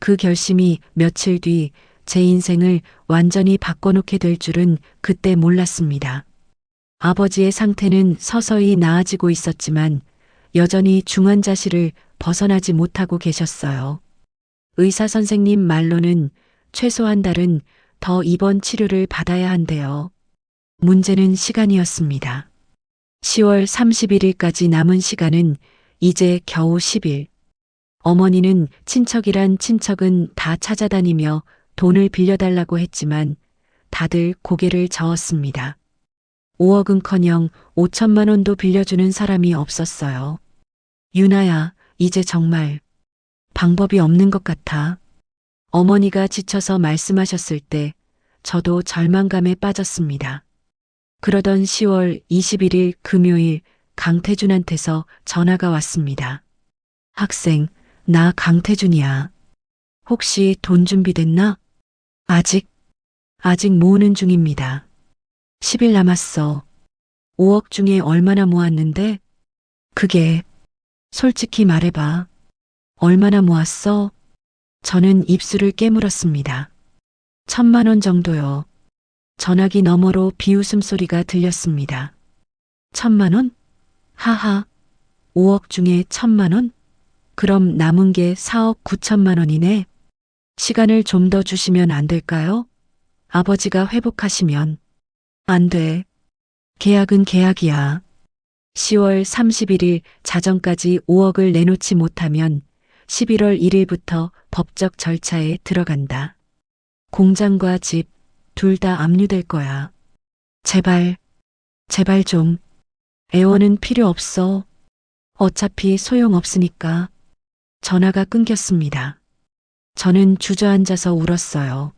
그 결심이 며칠 뒤 제 인생을 완전히 바꿔놓게 될 줄은 그때 몰랐습니다. 아버지의 상태는 서서히 나아지고 있었지만 여전히 중환자실을 벗어나지 못하고 계셨어요. 의사 선생님 말로는 최소 한 달은 더 입원 치료를 받아야 한대요. 문제는 시간이었습니다. 10월 31일까지 남은 시간은 이제 겨우 10일. 어머니는 친척이란 친척은 다 찾아다니며 돈을 빌려달라고 했지만 다들 고개를 저었습니다. 5억은커녕 5천만 원도 빌려주는 사람이 없었어요. 유나야, 이제 정말 방법이 없는 것 같아. 어머니가 지쳐서 말씀하셨을 때 저도 절망감에 빠졌습니다. 그러던 10월 21일 금요일 강태준한테서 전화가 왔습니다. 학생, 나 강태준이야. 혹시 돈 준비됐나? 아직 모으는 중입니다. 10일 남았어. 5억 중에 얼마나 모았는데? 그게, 솔직히 말해봐. 얼마나 모았어? 저는 입술을 깨물었습니다. 1,000만 원 정도요. 전화기 너머로 비웃음 소리가 들렸습니다. 1,000만 원? 하하. 5억 중에 1,000만 원? 그럼 남은 게 4억 9천만 원이네. 시간을 좀 더 주시면 안 될까요? 아버지가 회복하시면. 안 돼. 계약은 계약이야. 10월 31일 자정까지 5억을 내놓지 못하면 11월 1일부터 법적 절차에 들어간다. 공장과 집 둘 다 압류될 거야. 제발 좀. 애원은 필요 없어. 어차피 소용없으니까. 전화가 끊겼습니다. 저는 주저앉아서 울었어요.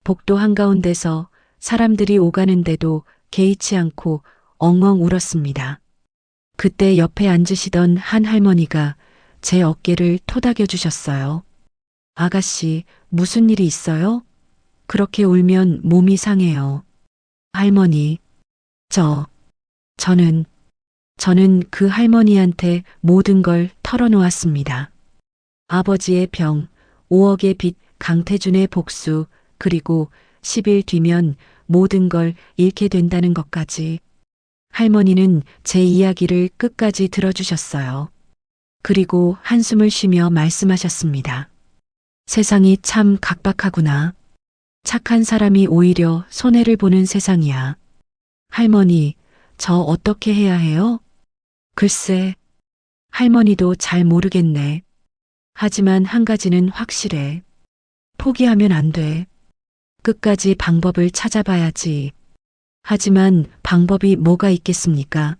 복도 한가운데서 사람들이 오가는데도 개의치 않고 엉엉 울었습니다. 그때 옆에 앉으시던 한 할머니가 제 어깨를 토닥여 주셨어요. 아가씨, 무슨 일이 있어요? 그렇게 울면 몸이 상해요. 할머니, 저는 그 할머니한테 모든 걸 털어놓았습니다. 아버지의 병, 5억의 빚, 강태준의 복수, 그리고 10일 뒤면 모든 걸 잃게 된다는 것까지. 할머니는 제 이야기를 끝까지 들어주셨어요. 그리고 한숨을 쉬며 말씀하셨습니다. 세상이 참 각박하구나. 착한 사람이 오히려 손해를 보는 세상이야. 할머니, 저 어떻게 해야 해요? 글쎄, 할머니도 잘 모르겠네. 하지만 한 가지는 확실해. 포기하면 안 돼. 끝까지 방법을 찾아봐야지. 하지만 방법이 뭐가 있겠습니까?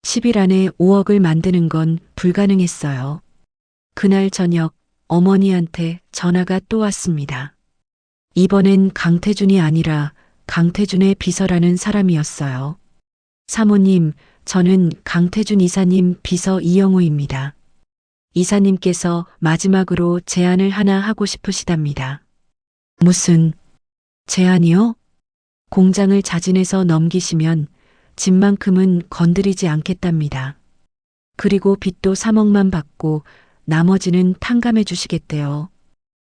10일 안에 5억을 만드는 건 불가능했어요. 그날 저녁 어머니한테 전화가 또 왔습니다. 이번엔 강태준이 아니라 강태준의 비서라는 사람이었어요. 사모님, 저는 강태준 이사님 비서 이영우입니다. 이사님께서 마지막으로 제안을 하나 하고 싶으시답니다. 무슨 제안이요? 공장을 자진해서 넘기시면 집만큼은 건드리지 않겠답니다. 그리고 빚도 3억만 받고 나머지는 탕감해 주시겠대요.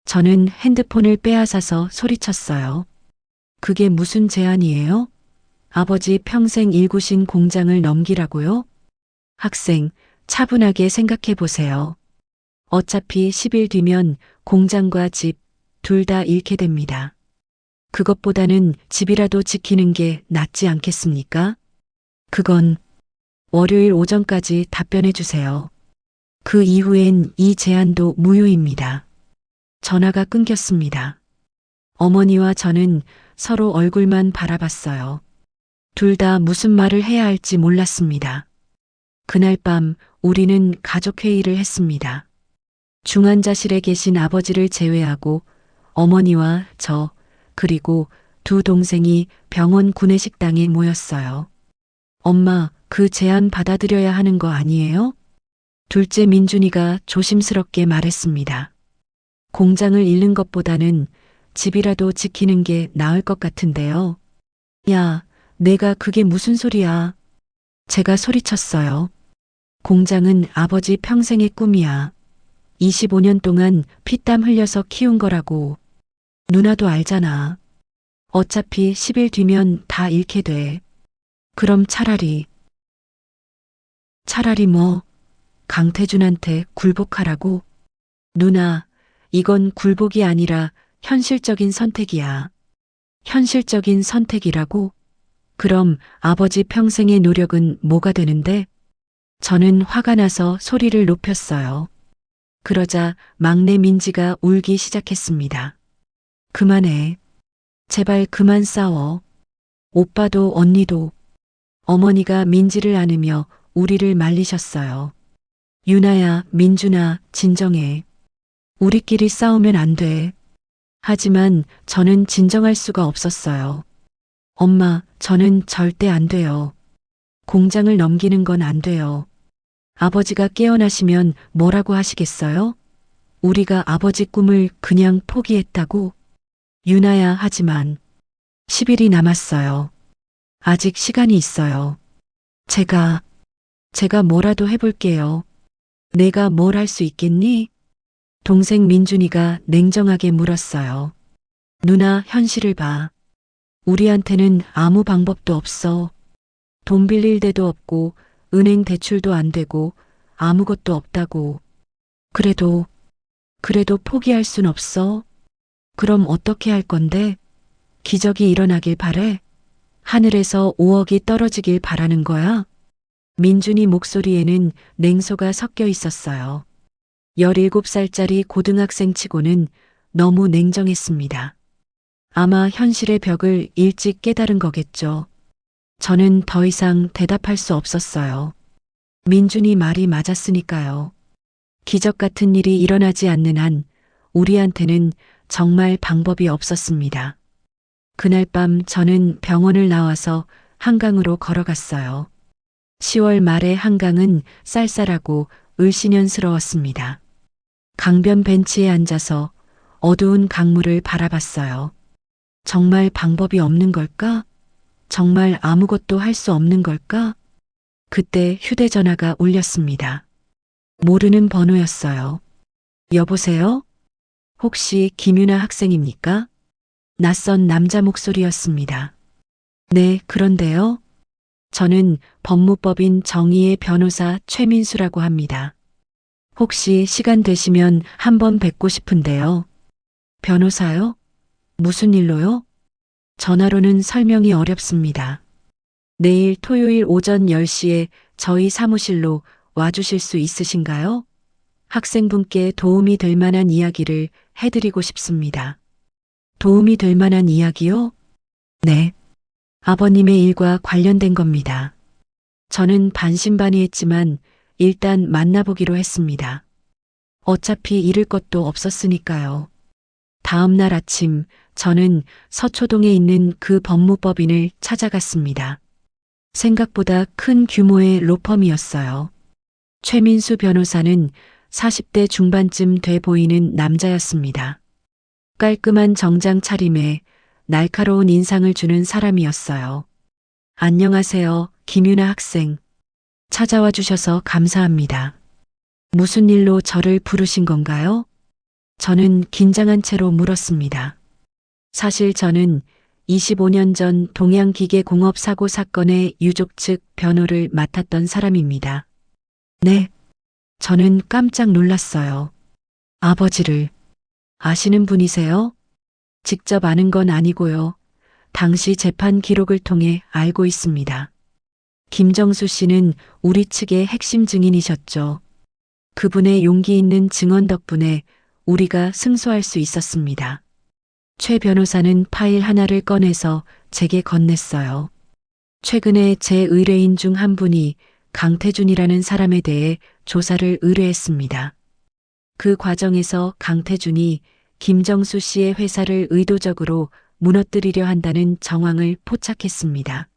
저는 핸드폰을 빼앗아서 소리쳤어요. 그게 무슨 제안이에요? 아버지 평생 일구신 공장을 넘기라고요? 학생, 차분하게 생각해 보세요. 어차피 10일 뒤면 공장과 집 둘 다 잃게 됩니다. 그것보다는 집이라도 지키는 게 낫지 않겠습니까? 그건 월요일 오전까지 답변해 주세요. 그 이후엔 이 제안도 무효입니다. 전화가 끊겼습니다. 어머니와 저는 서로 얼굴만 바라봤어요. 둘 다 무슨 말을 해야 할지 몰랐습니다. 그날 밤 우리는 가족회의를 했습니다. 중환자실에 계신 아버지를 제외하고 어머니와 저 그리고 두 동생이 병원 구내식당에 모였어요. 엄마, 그 제안 받아들여야 하는 거 아니에요? 둘째 민준이가 조심스럽게 말했습니다. 공장을 잃는 것보다는 집이라도 지키는 게 나을 것 같은데요. 야, 내가 그게 무슨 소리야. 제가 소리쳤어요. 공장은 아버지 평생의 꿈이야. 25년 동안 피땀 흘려서 키운 거라고. 누나도 알잖아. 어차피 10일 뒤면 다 잃게 돼. 그럼 차라리 뭐 강태준한테 굴복하라고? 누나, 이건 굴복이 아니라 현실적인 선택이야. 현실적인 선택이라고? 그럼 아버지 평생의 노력은 뭐가 되는데? 저는 화가 나서 소리를 높였어요. 그러자 막내 민지가 울기 시작했습니다. 그만해. 제발 그만 싸워. 오빠도 언니도. 어머니가 민지를 안으며 우리를 말리셨어요. 유나야, 민준아, 진정해. 우리끼리 싸우면 안 돼. 하지만 저는 진정할 수가 없었어요. 엄마, 저는 절대 안 돼요. 공장을 넘기는 건 안 돼요. 아버지가 깨어나시면 뭐라고 하시겠어요? 우리가 아버지 꿈을 그냥 포기했다고? 유나야, 하지만 10일이 남았어요. 아직 시간이 있어요. 제가 뭐라도 해볼게요. 내가 뭘 할 수 있겠니? 동생 민준이가 냉정하게 물었어요. 누나, 현실을 봐. 우리한테는 아무 방법도 없어. 돈 빌릴 데도 없고 은행 대출도 안 되고 아무것도 없다고. 그래도 포기할 순 없어. 그럼 어떻게 할 건데? 기적이 일어나길 바래? 하늘에서 5억이 떨어지길 바라는 거야? 민준이 목소리에는 냉소가 섞여 있었어요. 17살짜리 고등학생 치고는 너무 냉정했습니다. 아마 현실의 벽을 일찍 깨달은 거겠죠. 저는 더 이상 대답할 수 없었어요. 민준이 말이 맞았으니까요. 기적 같은 일이 일어나지 않는 한 우리한테는 정말 방법이 없었습니다. 그날 밤 저는 병원을 나와서 한강으로 걸어갔어요. 10월 말의 한강은 쌀쌀하고 을씨년스러웠습니다. 강변 벤치에 앉아서 어두운 강물을 바라봤어요. 정말 방법이 없는 걸까? 정말 아무것도 할 수 없는 걸까? 그때 휴대전화가 울렸습니다. 모르는 번호였어요. 여보세요? 혹시 김유나 학생입니까? 낯선 남자 목소리였습니다. 네, 그런데요. 저는 법무법인 정의의 변호사 최민수라고 합니다. 혹시 시간 되시면 한번 뵙고 싶은데요. 변호사요? 무슨 일로요? 전화로는 설명이 어렵습니다. 내일 토요일 오전 10시에 저희 사무실로 와주실 수 있으신가요? 학생분께 도움이 될 만한 이야기를 해드리고 싶습니다. 도움이 될 만한 이야기요? 네. 아버님의 일과 관련된 겁니다. 저는 반신반의했지만 일단 만나보기로 했습니다. 어차피 잃을 것도 없었으니까요. 다음 날 아침 저는 서초동에 있는 그 법무법인을 찾아갔습니다. 생각보다 큰 규모의 로펌이었어요. 최민수 변호사는 40대 중반쯤 돼 보이는 남자였습니다. 깔끔한 정장 차림에 날카로운 인상을 주는 사람이었어요. 안녕하세요, 김유나 학생. 찾아와 주셔서 감사합니다. 무슨 일로 저를 부르신 건가요? 저는 긴장한 채로 물었습니다. 사실 저는 25년 전 동양기계공업 사고 사건의 유족 측 변호를 맡았던 사람입니다. 네. 저는 깜짝 놀랐어요. 아버지를 아시는 분이세요? 직접 아는 건 아니고요. 당시 재판 기록을 통해 알고 있습니다. 김정수 씨는 우리 측의 핵심 증인이셨죠. 그분의 용기 있는 증언 덕분에 우리가 승소할 수 있었습니다. 최 변호사는 파일 하나를 꺼내서 제게 건넸어요. 최근에 제 의뢰인 중 한 분이 강태준이라는 사람에 대해 조사를 의뢰했습니다. 그 과정에서 강태준이 김정수 씨의 회사를 의도적으로 무너뜨리려 한다는 정황을 포착했습니다.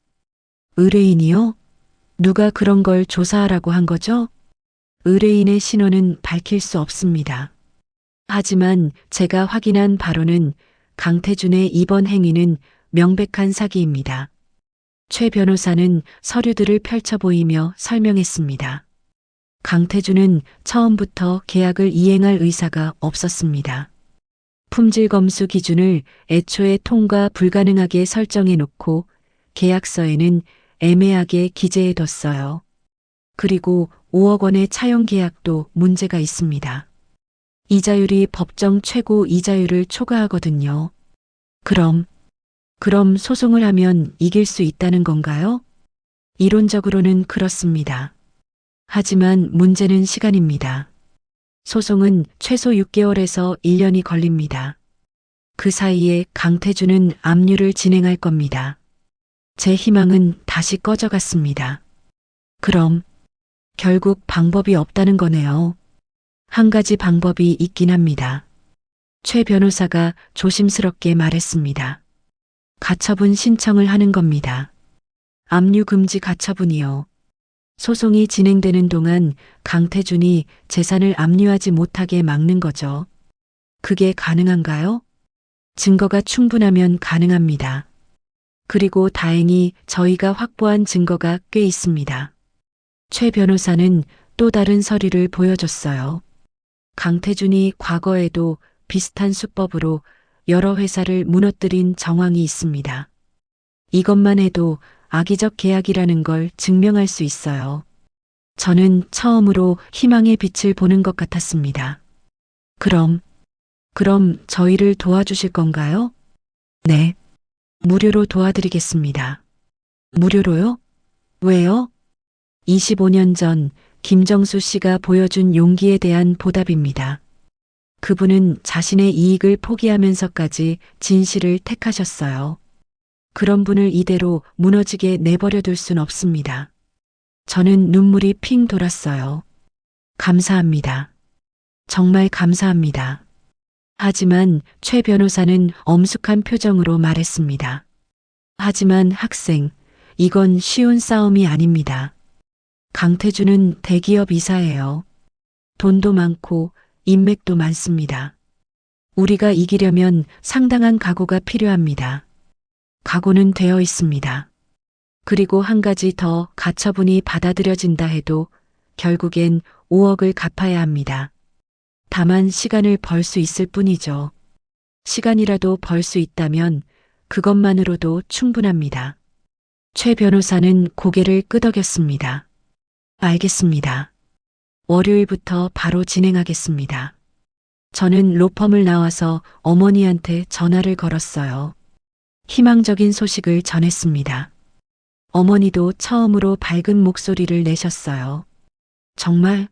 의뢰인이요? 누가 그런 걸 조사하라고 한 거죠? 의뢰인의 신원은 밝힐 수 없습니다. 하지만 제가 확인한 바로는 강태준의 이번 행위는 명백한 사기입니다. 최 변호사는 서류들을 펼쳐 보이며 설명했습니다. 강태준은 처음부터 계약을 이행할 의사가 없었습니다. 품질 검수 기준을 애초에 통과 불가능하게 설정해 놓고 계약서에는 애매하게 기재해 뒀어요. 그리고 5억 원의 차용 계약도 문제가 있습니다. 이자율이 법정 최고 이자율을 초과하거든요. 그럼 소송을 하면 이길 수 있다는 건가요? 이론적으로는 그렇습니다. 하지만 문제는 시간입니다. 소송은 최소 6개월에서 1년이 걸립니다. 그 사이에 강태준은 압류를 진행할 겁니다. 제 희망은 다시 꺼져갔습니다. 그럼 결국 방법이 없다는 거네요. 한 가지 방법이 있긴 합니다. 최 변호사가 조심스럽게 말했습니다. 가처분 신청을 하는 겁니다. 압류 금지 가처분이요. 소송이 진행되는 동안 강태준이 재산을 압류하지 못하게 막는 거죠. 그게 가능한가요? 증거가 충분하면 가능합니다. 그리고 다행히 저희가 확보한 증거가 꽤 있습니다. 최 변호사는 또 다른 서류를 보여줬어요. 강태준이 과거에도 비슷한 수법으로 여러 회사를 무너뜨린 정황이 있습니다. 이것만 해도 악의적 계약이라는 걸 증명할 수 있어요. 저는 처음으로 희망의 빛을 보는 것 같았습니다. 그럼 저희를 도와주실 건가요? 네. 무료로 도와드리겠습니다. 무료로요? 왜요? 25년 전 김정수 씨가 보여준 용기에 대한 보답입니다. 그분은 자신의 이익을 포기하면서까지 진실을 택하셨어요. 그런 분을 이대로 무너지게 내버려 둘 순 없습니다. 저는 눈물이 핑 돌았어요. 감사합니다. 정말 감사합니다. 하지만 최 변호사는 엄숙한 표정으로 말했습니다. 하지만 학생, 이건 쉬운 싸움이 아닙니다. 강태준은 대기업 이사예요. 돈도 많고 인맥도 많습니다. 우리가 이기려면 상당한 각오가 필요합니다. 각오는 되어 있습니다. 그리고 한 가지 더 가처분이 받아들여진다 해도 결국엔 5억을 갚아야 합니다. 다만 시간을 벌 수 있을 뿐이죠. 시간이라도 벌 수 있다면 그것만으로도 충분합니다. 최 변호사는 고개를 끄덕였습니다. 알겠습니다. 월요일부터 바로 진행하겠습니다. 저는 로펌을 나와서 어머니한테 전화를 걸었어요. 희망적인 소식을 전했습니다. 어머니도 처음으로 밝은 목소리를 내셨어요. 정말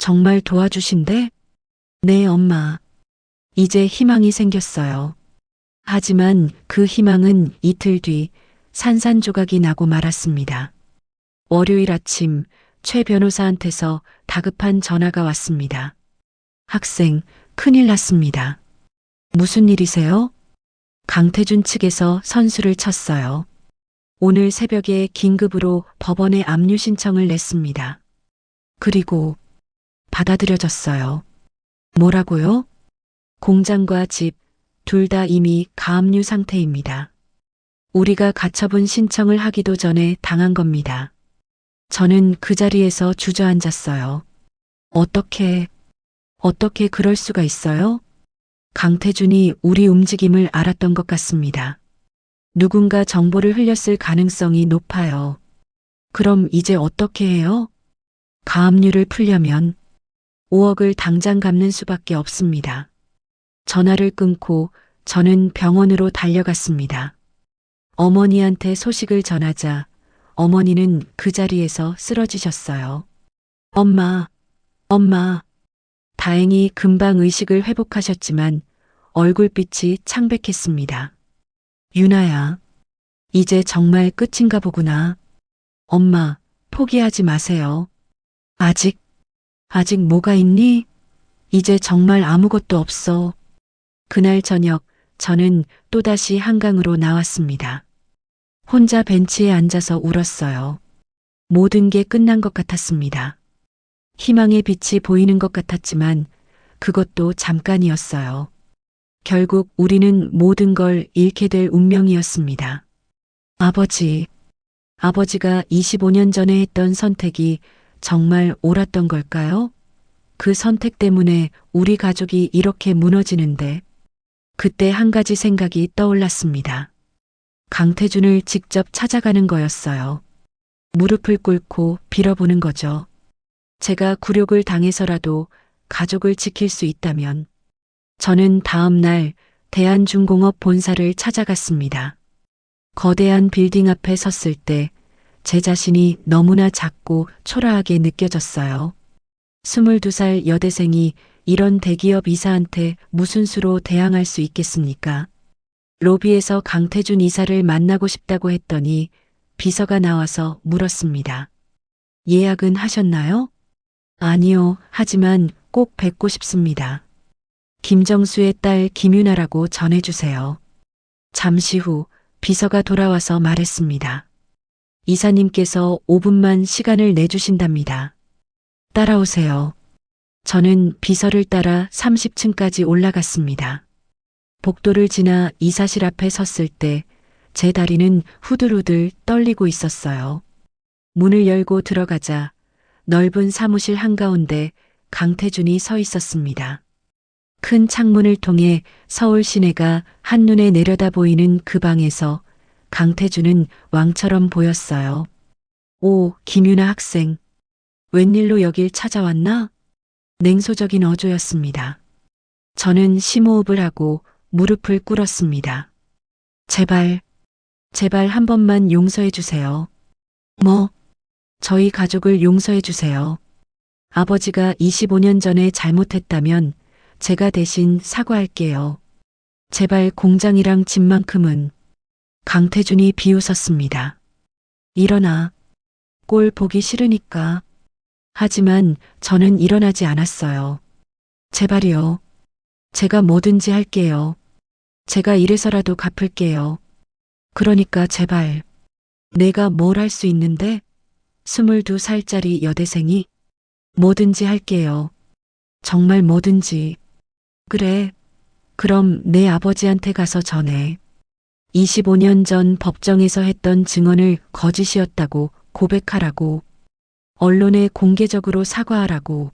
정말 도와주신대? 네, 엄마. 이제 희망이 생겼어요. 하지만 그 희망은 이틀 뒤 산산조각이 나고 말았습니다. 월요일 아침 최 변호사한테서 다급한 전화가 왔습니다. 학생, 큰일 났습니다. 무슨 일이세요? 강태준 측에서 선수를 쳤어요. 오늘 새벽에 긴급으로 법원에 압류 신청을 냈습니다. 그리고 받아들여졌어요. 뭐라고요? 공장과 집, 둘 다 이미 가압류 상태입니다. 우리가 가처분 신청을 하기도 전에 당한 겁니다. 저는 그 자리에서 주저앉았어요. 어떻게 그럴 수가 있어요? 강태준이 우리 움직임을 알았던 것 같습니다. 누군가 정보를 흘렸을 가능성이 높아요. 그럼 이제 어떻게 해요? 가압류를 풀려면 5억을 당장 갚는 수밖에 없습니다. 전화를 끊고 저는 병원으로 달려갔습니다. 어머니한테 소식을 전하자 어머니는 그 자리에서 쓰러지셨어요. 엄마. 다행히 금방 의식을 회복하셨지만 얼굴빛이 창백했습니다. 유나야, 이제 정말 끝인가 보구나. 엄마, 포기하지 마세요. 아직 뭐가 있니? 이제 정말 아무것도 없어. 그날 저녁 저는 또다시 한강으로 나왔습니다. 혼자 벤치에 앉아서 울었어요. 모든 게 끝난 것 같았습니다. 희망의 빛이 보이는 것 같았지만 그것도 잠깐이었어요. 결국 우리는 모든 걸 잃게 될 운명이었습니다. 아버지가 25년 전에 했던 선택이 정말 옳았던 걸까요? 그 선택 때문에 우리 가족이 이렇게 무너지는데 그때 한 가지 생각이 떠올랐습니다. 강태준을 직접 찾아가는 거였어요. 무릎을 꿇고 빌어보는 거죠. 제가 굴욕을 당해서라도 가족을 지킬 수 있다면 저는 다음 날 대한중공업 본사를 찾아갔습니다. 거대한 빌딩 앞에 섰을 때 제 자신이 너무나 작고 초라하게 느껴졌어요. 22살 여대생이 이런 대기업 이사한테 무슨 수로 대항할 수 있겠습니까? 로비에서 강태준 이사를 만나고 싶다고 했더니 비서가 나와서 물었습니다. 예약은 하셨나요? 아니요, 하지만 꼭 뵙고 싶습니다. 김정수의 딸 김유나라고 전해주세요. 잠시 후 비서가 돌아와서 말했습니다. 이사님께서 5분만 시간을 내주신답니다. 따라오세요. 저는 비서를 따라 30층까지 올라갔습니다. 복도를 지나 이사실 앞에 섰을 때 제 다리는 후들후들 떨리고 있었어요. 문을 열고 들어가자 넓은 사무실 한가운데 강태준이 서 있었습니다. 큰 창문을 통해 서울 시내가 한눈에 내려다 보이는 그 방에서 강태준은 왕처럼 보였어요. 오, 김유나 학생. 웬일로 여길 찾아왔나? 냉소적인 어조였습니다. 저는 심호흡을 하고 무릎을 꿇었습니다. 제발 한 번만 용서해 주세요. 저희 가족을 용서해 주세요. 아버지가 25년 전에 잘못했다면 제가 대신 사과할게요. 제발 공장이랑 집만큼은. 강태준이 비웃었습니다. 일어나. 꼴 보기 싫으니까. 하지만 저는 일어나지 않았어요. 제발이요. 제가 뭐든지 할게요. 제가 이래서라도 갚을게요. 그러니까 제발. 내가 뭘 할 수 있는데? 22살짜리 여대생이? 뭐든지 할게요. 정말 뭐든지. 그래. 그럼 내 아버지한테 가서 전해. 25년 전 법정에서 했던 증언을 거짓이었다고 고백하라고. 언론에 공개적으로 사과하라고.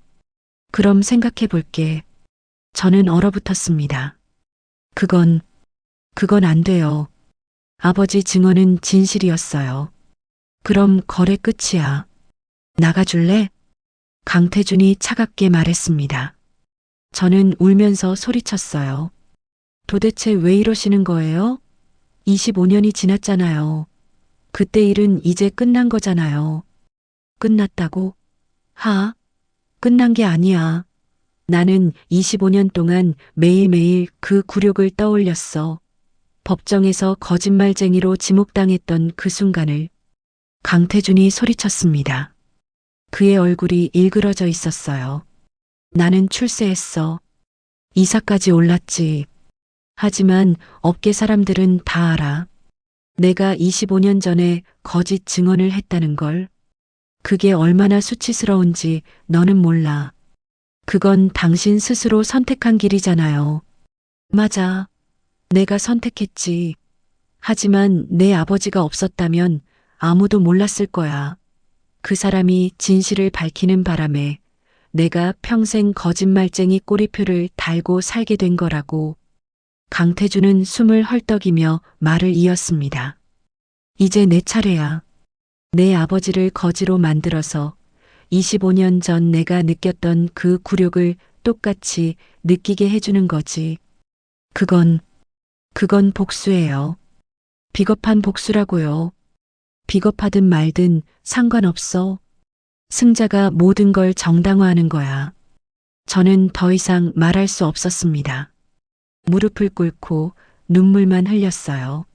그럼 생각해 볼게. 저는 얼어붙었습니다. 그건 안 돼요. 아버지 증언은 진실이었어요. 그럼 거래 끝이야. 나가줄래? 강태준이 차갑게 말했습니다. 저는 울면서 소리쳤어요. 도대체 왜 이러시는 거예요? 25년이 지났잖아요. 그때 일은 이제 끝난 거잖아요. 끝났다고? 끝난 게 아니야. 나는 25년 동안 매일매일 그 굴욕을 떠올렸어. 법정에서 거짓말쟁이로 지목당했던 그 순간을. 강태준이 소리쳤습니다. 그의 얼굴이 일그러져 있었어요. 나는 출세했어. 이사까지 올랐지. 하지만 업계 사람들은 다 알아. 내가 25년 전에 거짓 증언을 했다는 걸. 그게 얼마나 수치스러운지 너는 몰라. 그건 당신 스스로 선택한 길이잖아요. 맞아. 내가 선택했지. 하지만 내 아버지가 없었다면 아무도 몰랐을 거야. 그 사람이 진실을 밝히는 바람에 내가 평생 거짓말쟁이 꼬리표를 달고 살게 된 거라고. 강태준은 숨을 헐떡이며 말을 이었습니다. 이제 내 차례야. 내 아버지를 거지로 만들어서 25년 전 내가 느꼈던 그 굴욕을 똑같이 느끼게 해주는 거지. 그건 복수예요. 비겁한 복수라고요. 비겁하든 말든 상관없어. 승자가 모든 걸 정당화하는 거야. 저는 더 이상 말할 수 없었습니다. 무릎을 꿇고 눈물만 흘렸어요.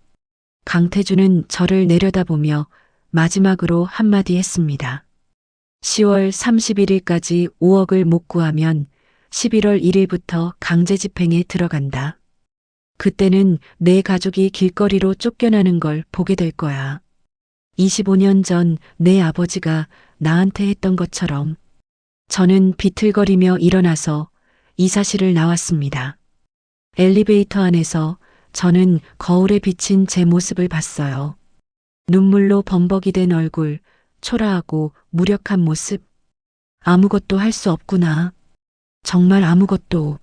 강태준은 저를 내려다보며 마지막으로 한마디 했습니다. 10월 31일까지 5억을 못 구하면 11월 1일부터 강제 집행에 들어간다. 그때는 내 가족이 길거리로 쫓겨나는 걸 보게 될 거야. 25년 전 내 아버지가 나한테 했던 것처럼. 저는 비틀거리며 일어나서 이사실을 나왔습니다. 엘리베이터 안에서 저는 거울에 비친 제 모습을 봤어요. 눈물로 범벅이 된 얼굴, 초라하고 무력한 모습. 아무것도 할 수 없구나. 정말 아무것도.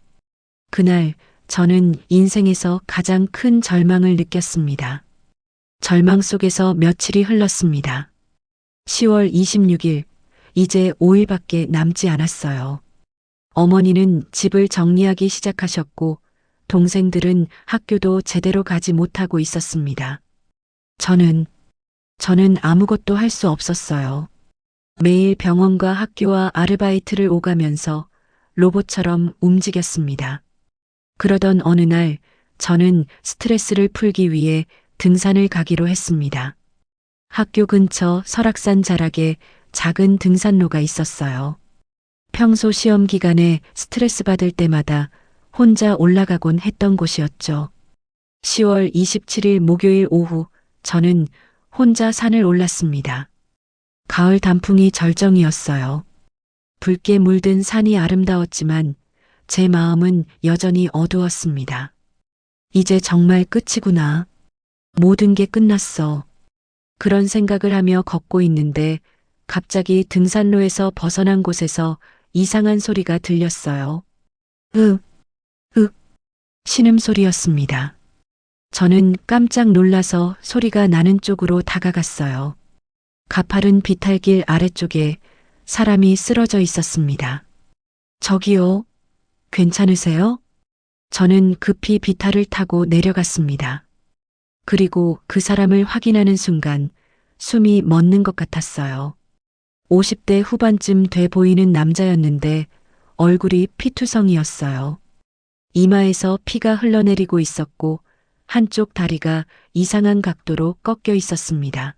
그날 저는 인생에서 가장 큰 절망을 느꼈습니다. 절망 속에서 며칠이 흘렀습니다. 10월 26일, 이제 5일밖에 남지 않았어요. 어머니는 집을 정리하기 시작하셨고, 동생들은 학교도 제대로 가지 못하고 있었습니다. 저는 아무것도 할 수 없었어요. 매일 병원과 학교와 아르바이트를 오가면서 로봇처럼 움직였습니다. 그러던 어느 날 저는 스트레스를 풀기 위해 등산을 가기로 했습니다. 학교 근처 설악산 자락에 작은 등산로가 있었어요. 평소 시험 기간에 스트레스 받을 때마다 혼자 올라가곤 했던 곳이었죠. 10월 27일 목요일 오후 저는 혼자 산을 올랐습니다. 가을 단풍이 절정이었어요. 붉게 물든 산이 아름다웠지만 제 마음은 여전히 어두웠습니다. 이제 정말 끝이구나. 모든 게 끝났어. 그런 생각을 하며 걷고 있는데 갑자기 등산로에서 벗어난 곳에서 이상한 소리가 들렸어요. 신음소리였습니다. 저는 깜짝 놀라서 소리가 나는 쪽으로 다가갔어요. 가파른 비탈길 아래쪽에 사람이 쓰러져 있었습니다. 저기요, 괜찮으세요? 저는 급히 비탈을 타고 내려갔습니다. 그리고 그 사람을 확인하는 순간 숨이 멎는 것 같았어요. 50대 후반쯤 돼 보이는 남자였는데 얼굴이 피투성이었어요. 이마에서 피가 흘러내리고 있었고 한쪽 다리가 이상한 각도로 꺾여 있었습니다.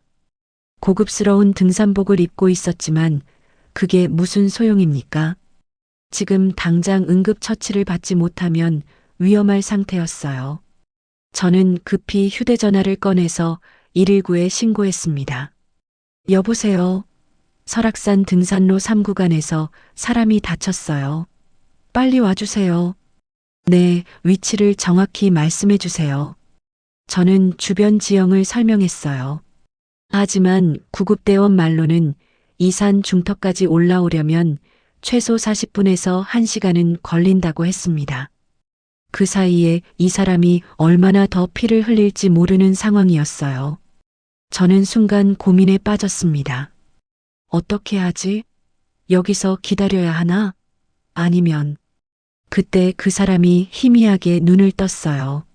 고급스러운 등산복을 입고 있었지만 그게 무슨 소용입니까? 지금 당장 응급처치를 받지 못하면 위험할 상태였어요. 저는 급히 휴대전화를 꺼내서 119에 신고했습니다. 여보세요. 설악산 등산로 3구간에서 사람이 다쳤어요. 빨리 와주세요. 네, 위치를 정확히 말씀해 주세요. 저는 주변 지형을 설명했어요. 하지만 구급대원 말로는 이 산 중턱까지 올라오려면 최소 40분에서 1시간은 걸린다고 했습니다. 그 사이에 이 사람이 얼마나 더 피를 흘릴지 모르는 상황이었어요. 저는 순간 고민에 빠졌습니다. 어떻게 하지? 여기서 기다려야 하나? 아니면 그때 그 사람이 희미하게 눈을 떴어요.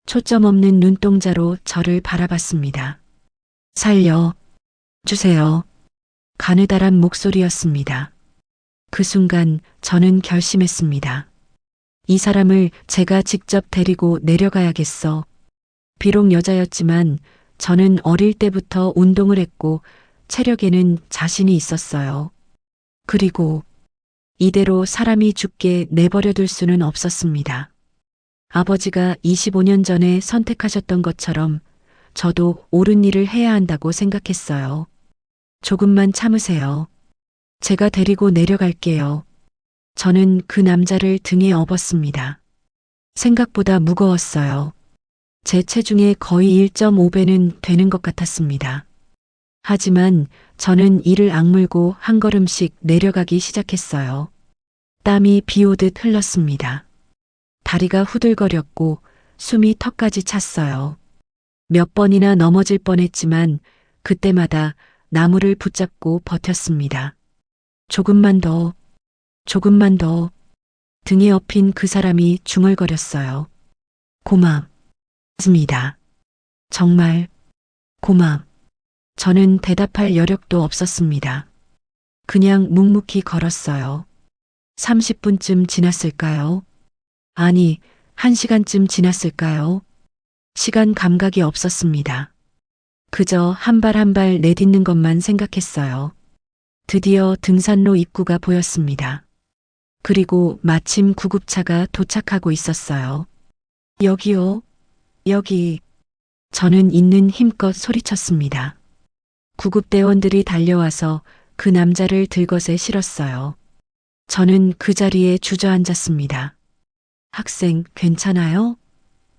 초점 없는 눈동자로 저를 바라봤습니다. 살려 주세요. 가느다란 목소리였습니다. 그 순간 저는 결심했습니다. 이 사람을 제가 직접 데리고 내려가야겠어. 비록 여자였지만 저는 어릴 때부터 운동을 했고 체력에는 자신이 있었어요. 그리고 이대로 사람이 죽게 내버려둘 수는 없었습니다. 아버지가 25년 전에 선택하셨던 것처럼 저도 옳은 일을 해야 한다고 생각했어요. 조금만 참으세요. 제가 데리고 내려갈게요. 저는 그 남자를 등에 업었습니다. 생각보다 무거웠어요. 제 체중의 거의 1.5배는 되는 것 같았습니다. 하지만 저는 이를 악물고 한 걸음씩 내려가기 시작했어요. 땀이 비 오듯 흘렀습니다. 다리가 후들거렸고 숨이 턱까지 찼어요. 몇 번이나 넘어질 뻔했지만 그때마다 나무를 붙잡고 버텼습니다. 조금만 더, 조금만 더. 등에 업힌 그 사람이 중얼거렸어요. 고맙습니다. 정말 고맙. 저는 대답할 여력도 없었습니다. 그냥 묵묵히 걸었어요. 30분쯤 지났을까요? 아니, 1시간쯤 지났을까요? 시간 감각이 없었습니다. 그저 한 발 한 발 내딛는 것만 생각했어요. 드디어 등산로 입구가 보였습니다. 그리고 마침 구급차가 도착하고 있었어요. 여기요, 여기. 저는 있는 힘껏 소리쳤습니다. 구급대원들이 달려와서 그 남자를 들것에 실었어요. 저는 그 자리에 주저앉았습니다. 학생, 괜찮아요?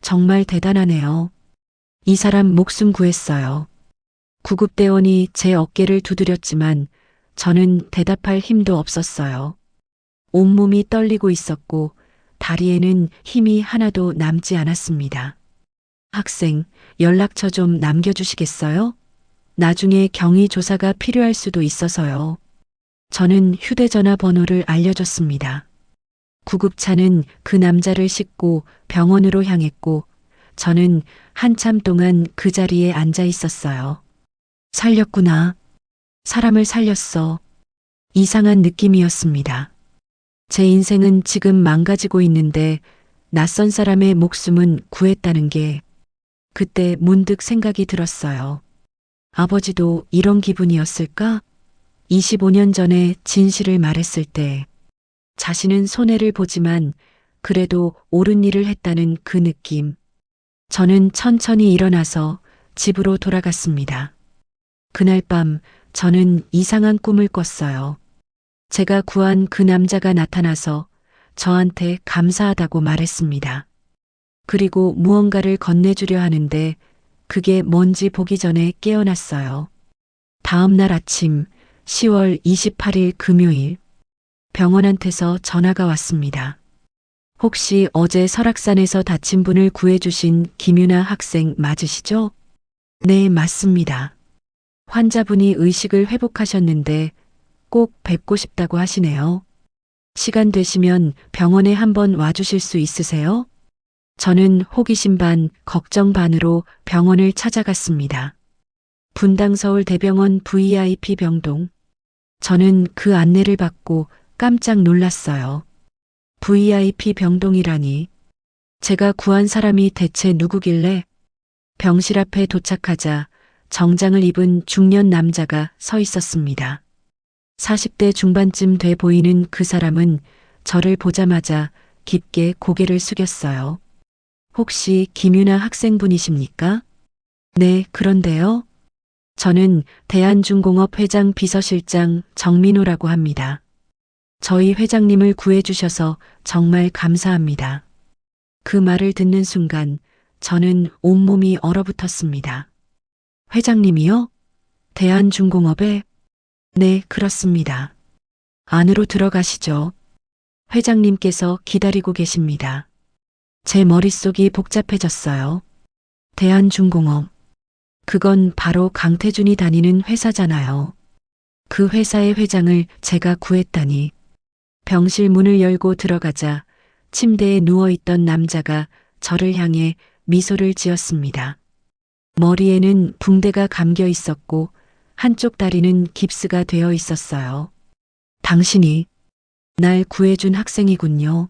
정말 대단하네요. 이 사람 목숨 구했어요. 구급대원이 제 어깨를 두드렸지만 저는 대답할 힘도 없었어요. 온몸이 떨리고 있었고 다리에는 힘이 하나도 남지 않았습니다. 학생, 연락처 좀 남겨주시겠어요? 나중에 경위 조사가 필요할 수도 있어서요. 저는 휴대전화 번호를 알려줬습니다. 구급차는 그 남자를 싣고 병원으로 향했고 저는 한참 동안 그 자리에 앉아 있었어요. 살렸구나. 사람을 살렸어. 이상한 느낌이었습니다. 제 인생은 지금 망가지고 있는데 낯선 사람의 목숨은 구했다는 게 그때 문득 생각이 들었어요. 아버지도 이런 기분이었을까? 25년 전에 진실을 말했을 때 자신은 손해를 보지만 그래도 옳은 일을 했다는 그 느낌. 저는 천천히 일어나서 집으로 돌아갔습니다. 그날 밤 저는 이상한 꿈을 꿨어요. 제가 구한 그 남자가 나타나서 저한테 감사하다고 말했습니다. 그리고 무언가를 건네주려 하는데 그게 뭔지 보기 전에 깨어났어요. 다음 날 아침 10월 28일 금요일 병원한테서 전화가 왔습니다. 혹시 어제 설악산에서 다친 분을 구해주신 김유나 학생 맞으시죠? 네, 맞습니다. 환자분이 의식을 회복하셨는데 꼭 뵙고 싶다고 하시네요. 시간 되시면 병원에 한번 와주실 수 있으세요? 저는 호기심 반, 걱정 반으로 병원을 찾아갔습니다. 분당 서울대병원 VIP 병동. 저는 그 안내를 받고 깜짝 놀랐어요. VIP 병동이라니. 제가 구한 사람이 대체 누구길래? 병실 앞에 도착하자 정장을 입은 중년 남자가 서 있었습니다. 40대 중반쯤 돼 보이는 그 사람은 저를 보자마자 깊게 고개를 숙였어요. 혹시 김유나 학생분이십니까? 네, 그런데요. 저는 대한중공업 회장 비서실장 정민호라고 합니다. 저희 회장님을 구해주셔서 정말 감사합니다. 그 말을 듣는 순간 저는 온몸이 얼어붙었습니다. 회장님이요? 대한중공업에? 네, 그렇습니다. 안으로 들어가시죠. 회장님께서 기다리고 계십니다. 제 머릿속이 복잡해졌어요. 대한중공업. 그건 바로 강태준이 다니는 회사잖아요. 그 회사의 회장을 제가 구했다니. 병실 문을 열고 들어가자 침대에 누워있던 남자가 저를 향해 미소를 지었습니다. 머리에는 붕대가 감겨 있었고 한쪽 다리는 깁스가 되어 있었어요. 당신이 날 구해준 학생이군요.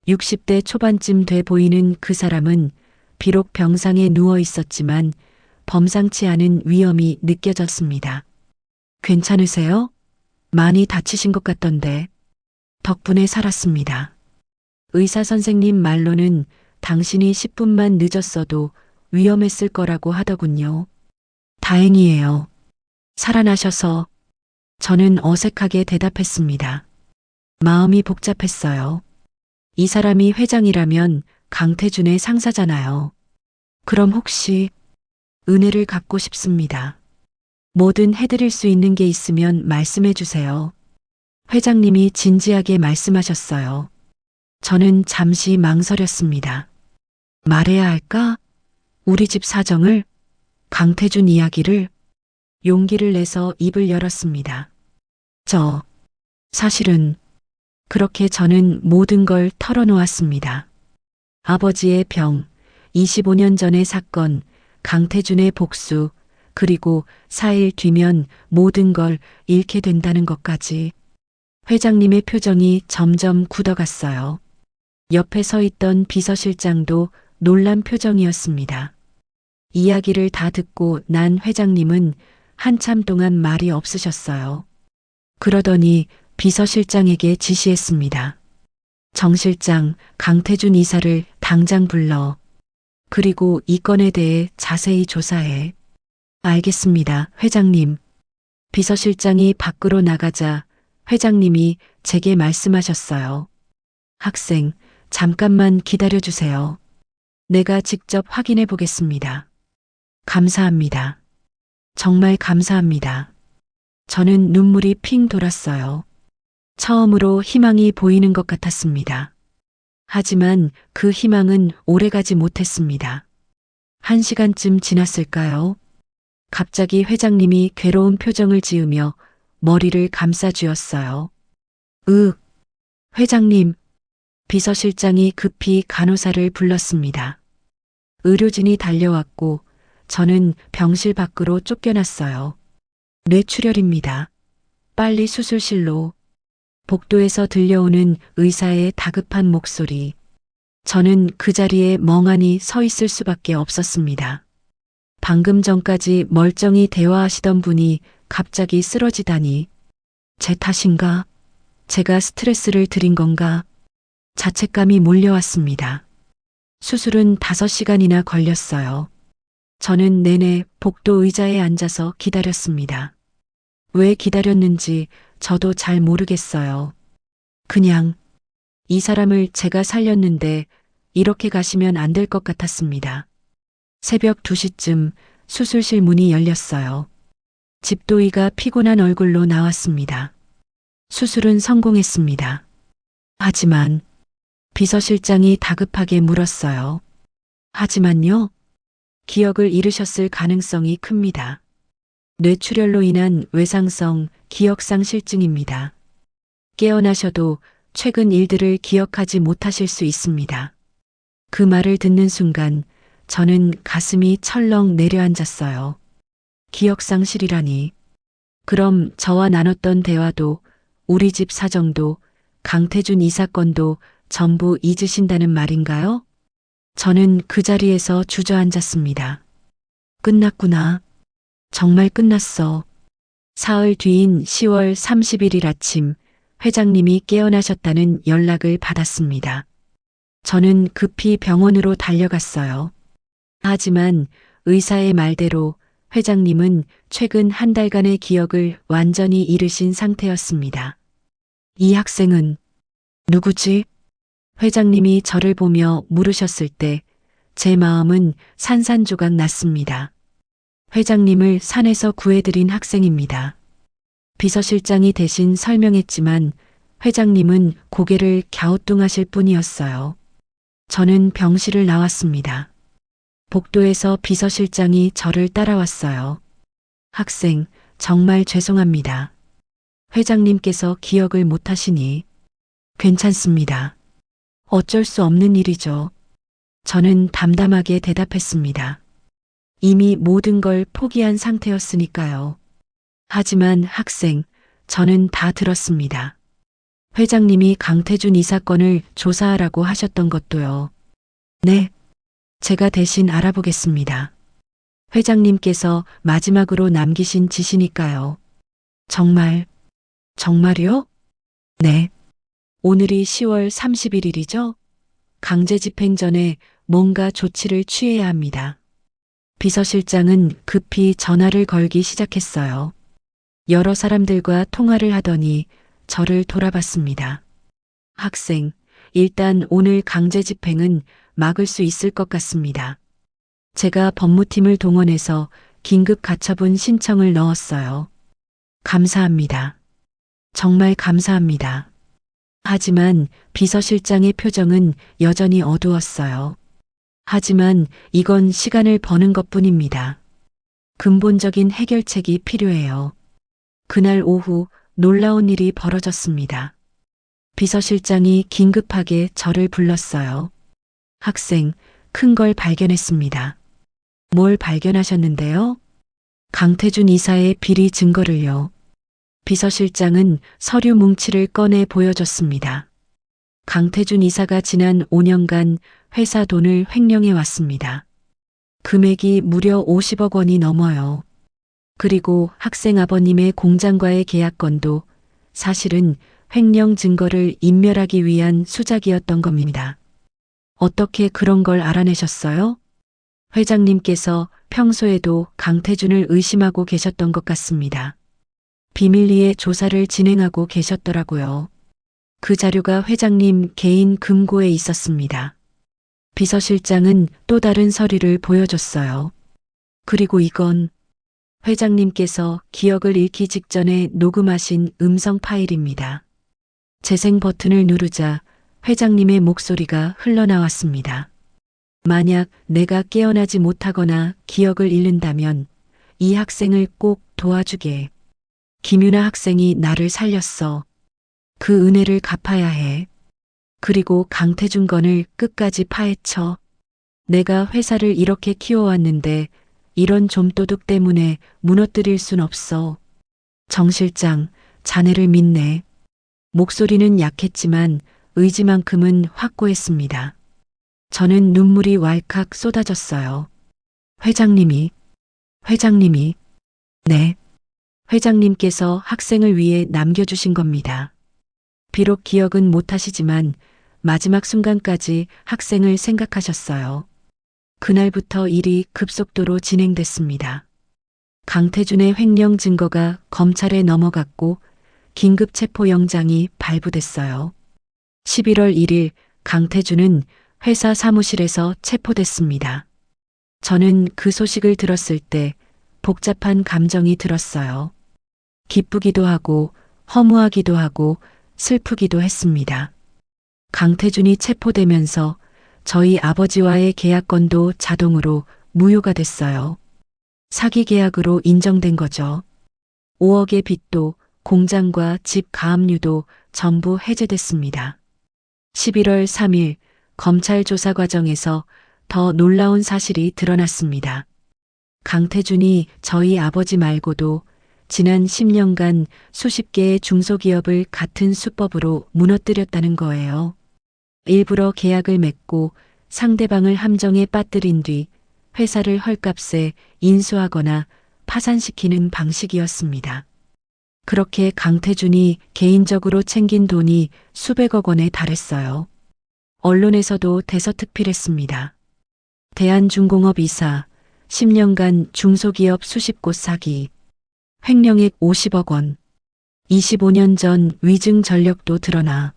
60대 초반쯤 돼 보이는 그 사람은 비록 병상에 누워 있었지만 범상치 않은 위험이 느껴졌습니다. 괜찮으세요? 많이 다치신 것 같던데. 덕분에 살았습니다. 의사 선생님 말로는 당신이 10분만 늦었어도 위험했을 거라고 하더군요. 다행이에요. 살아나셔서. 저는 어색하게 대답했습니다. 마음이 복잡했어요. 이 사람이 회장이라면 강태준의 상사잖아요. 그럼 혹시 은혜를 갚고 싶습니다. 뭐든 해드릴 수 있는 게 있으면 말씀해 주세요. 회장님이 진지하게 말씀하셨어요. 저는 잠시 망설였습니다. 말해야 할까? 우리 집 사정을? 강태준 이야기를? 용기를 내서 입을 열었습니다. 사실은 그렇게 저는 모든 걸 털어놓았습니다. 아버지의 병, 25년 전의 사건, 강태준의 복수, 그리고 4일 뒤면 모든 걸 잃게 된다는 것까지. 회장님의 표정이 점점 굳어갔어요. 옆에 서 있던 비서실장도 놀란 표정이었습니다. 이야기를 다 듣고 난 회장님은 한참 동안 말이 없으셨어요. 그러더니 비서실장에게 지시했습니다. 정 실장, 강태준 이사를 당장 불러. 그리고 이 건에 대해 자세히 조사해. 알겠습니다, 회장님. 비서실장이 밖으로 나가자 회장님이 제게 말씀하셨어요. 학생, 잠깐만 기다려주세요. 내가 직접 확인해 보겠습니다. 감사합니다. 정말 감사합니다. 저는 눈물이 핑 돌았어요. 처음으로 희망이 보이는 것 같았습니다. 하지만 그 희망은 오래가지 못했습니다. 1시간쯤 지났을까요? 갑자기 회장님이 괴로운 표정을 지으며 머리를 감싸쥐었어요. 회장님. 비서실장이 급히 간호사를 불렀습니다. 의료진이 달려왔고 저는 병실 밖으로 쫓겨났어요. 뇌출혈입니다. 빨리 수술실로. 복도에서 들려오는 의사의 다급한 목소리. 저는 그 자리에 멍하니 서 있을 수밖에 없었습니다. 방금 전까지 멀쩡히 대화하시던 분이 갑자기 쓰러지다니. 제 탓인가? 제가 스트레스를 드린 건가? 자책감이 몰려왔습니다. 수술은 5시간이나 걸렸어요. 저는 내내 복도 의자에 앉아서 기다렸습니다. 왜 기다렸는지 저도 잘 모르겠어요. 그냥 이 사람을 제가 살렸는데 이렇게 가시면 안 될 것 같았습니다. 새벽 2시쯤 수술실 문이 열렸어요. 집도이가 피곤한 얼굴로 나왔습니다. 수술은 성공했습니다. 하지만 비서실장이 다급하게 물었어요. 하지만요? 기억을 잃으셨을 가능성이 큽니다. 뇌출혈로 인한 외상성 기억상실증입니다. 깨어나셔도 최근 일들을 기억하지 못하실 수 있습니다. 그 말을 듣는 순간 저는 가슴이 철렁 내려앉았어요. 기억상실이라니. 그럼 저와 나눴던 대화도, 우리 집 사정도, 강태준 이 사건도 전부 잊으신다는 말인가요? 저는 그 자리에서 주저앉았습니다. 끝났구나. 정말 끝났어. 사흘 뒤인 10월 31일 아침 회장님이 깨어나셨다는 연락을 받았습니다. 저는 급히 병원으로 달려갔어요. 하지만 의사의 말대로 회장님은 최근 한 달간의 기억을 완전히 잃으신 상태였습니다. 이 학생은 누구지? 회장님이 저를 보며 물으셨을 때 제 마음은 산산조각 났습니다. 회장님을 산에서 구해드린 학생입니다. 비서실장이 대신 설명했지만 회장님은 고개를 갸우뚱하실 뿐이었어요. 저는 병실을 나왔습니다. 복도에서 비서실장이 저를 따라왔어요. 학생, 정말 죄송합니다. 회장님께서 기억을 못하시니. 괜찮습니다. 어쩔 수 없는 일이죠. 저는 담담하게 대답했습니다. 이미 모든 걸 포기한 상태였으니까요. 하지만 학생, 저는 다 들었습니다. 회장님이 강태준 이 사건을 조사하라고 하셨던 것도요. 네, 제가 대신 알아보겠습니다. 회장님께서 마지막으로 남기신 지시니까요. 정말요? 네. 오늘이 10월 31일이죠? 강제 집행 전에 뭔가 조치를 취해야 합니다. 비서실장은 급히 전화를 걸기 시작했어요. 여러 사람들과 통화를 하더니 저를 돌아봤습니다. 학생, 일단 오늘 강제 집행은 막을 수 있을 것 같습니다. 제가 법무팀을 동원해서 긴급 가처분 신청을 넣었어요. 감사합니다. 정말 감사합니다. 하지만 비서실장의 표정은 여전히 어두웠어요. 하지만 이건 시간을 버는 것뿐입니다. 근본적인 해결책이 필요해요. 그날 오후 놀라운 일이 벌어졌습니다. 비서실장이 긴급하게 저를 불렀어요. 학생, 큰 걸 발견했습니다. 뭘 발견하셨는데요? 강태준 이사의 비리 증거를요. 비서실장은 서류 뭉치를 꺼내 보여줬습니다. 강태준 이사가 지난 5년간 회사 돈을 횡령해 왔습니다. 금액이 무려 50억 원이 넘어요. 그리고 학생 아버님의 공장과의 계약건도 사실은 횡령 증거를 인멸하기 위한 수작이었던 겁니다. 어떻게 그런 걸 알아내셨어요? 회장님께서 평소에도 강태준을 의심하고 계셨던 것 같습니다. 비밀리에 조사를 진행하고 계셨더라고요. 그 자료가 회장님 개인 금고에 있었습니다. 비서실장은 또 다른 서류를 보여줬어요. 그리고 이건 회장님께서 기억을 잃기 직전에 녹음하신 음성 파일입니다. 재생 버튼을 누르자 회장님의 목소리가 흘러나왔습니다. 만약 내가 깨어나지 못하거나 기억을 잃는다면 이 학생을 꼭 도와주게. 김유나 학생이 나를 살렸어. 그 은혜를 갚아야 해. 그리고 강태준 건을 끝까지 파헤쳐. 내가 회사를 이렇게 키워왔는데 이런 좀도둑 때문에 무너뜨릴 순 없어. 정 실장, 자네를 믿네. 목소리는 약했지만 의지만큼은 확고했습니다. 저는 눈물이 왈칵 쏟아졌어요. 회장님이, 네. 회장님께서 학생을 위해 남겨주신 겁니다. 비록 기억은 못하시지만 마지막 순간까지 학생을 생각하셨어요. 그날부터 일이 급속도로 진행됐습니다. 강태준의 횡령 증거가 검찰에 넘어갔고 긴급 체포 영장이 발부됐어요. 11월 1일 강태준은 회사 사무실에서 체포됐습니다. 저는 그 소식을 들었을 때 복잡한 감정이 들었어요. 기쁘기도 하고 허무하기도 하고 슬프기도 했습니다. 강태준이 체포되면서 저희 아버지와의 계약건도 자동으로 무효가 됐어요. 사기 계약으로 인정된 거죠. 5억의 빚도 공장과 집 가압류도 전부 해제됐습니다. 11월 3일 검찰 조사 과정에서 더 놀라운 사실이 드러났습니다. 강태준이 저희 아버지 말고도 지난 10년간 수십 개의 중소기업을 같은 수법으로 무너뜨렸다는 거예요. 일부러 계약을 맺고 상대방을 함정에 빠뜨린 뒤 회사를 헐값에 인수하거나 파산시키는 방식이었습니다. 그렇게 강태준이 개인적으로 챙긴 돈이 수백억 원에 달했어요. 언론에서도 대서특필했습니다. 대한중공업 이사, 10년간 중소기업 수십 곳 사기, 횡령액 50억 원, 25년 전 위증 전력도 드러나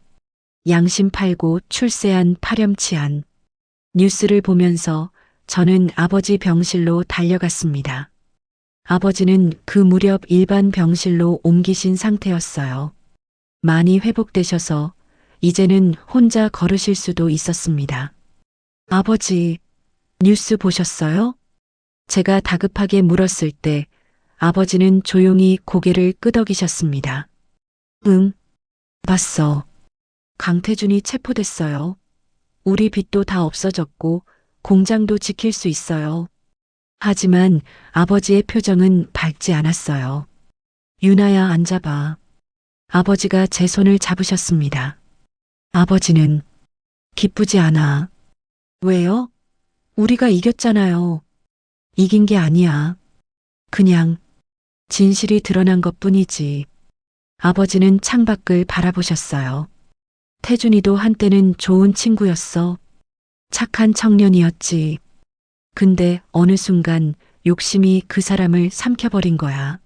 양심 팔고 출세한 파렴치한 뉴스를 보면서 저는 아버지 병실로 달려갔습니다. 아버지는 그 무렵 일반 병실로 옮기신 상태였어요. 많이 회복되셔서 이제는 혼자 걸으실 수도 있었습니다. 아버지, 뉴스 보셨어요? 제가 다급하게 물었을 때 아버지는 조용히 고개를 끄덕이셨습니다. 응, 봤어. 강태준이 체포됐어요. 우리 빚도 다 없어졌고 공장도 지킬 수 있어요. 하지만 아버지의 표정은 밝지 않았어요. 유나야, 앉아봐. 아버지가 제 손을 잡으셨습니다. 아버지는 기쁘지 않아. 왜요? 우리가 이겼잖아요. 이긴 게 아니야. 그냥 진실이 드러난 것뿐이지. 아버지는 창밖을 바라보셨어요. 태준이도 한때는 좋은 친구였어. 착한 청년이었지. 근데 어느 순간 욕심이 그 사람을 삼켜버린 거야.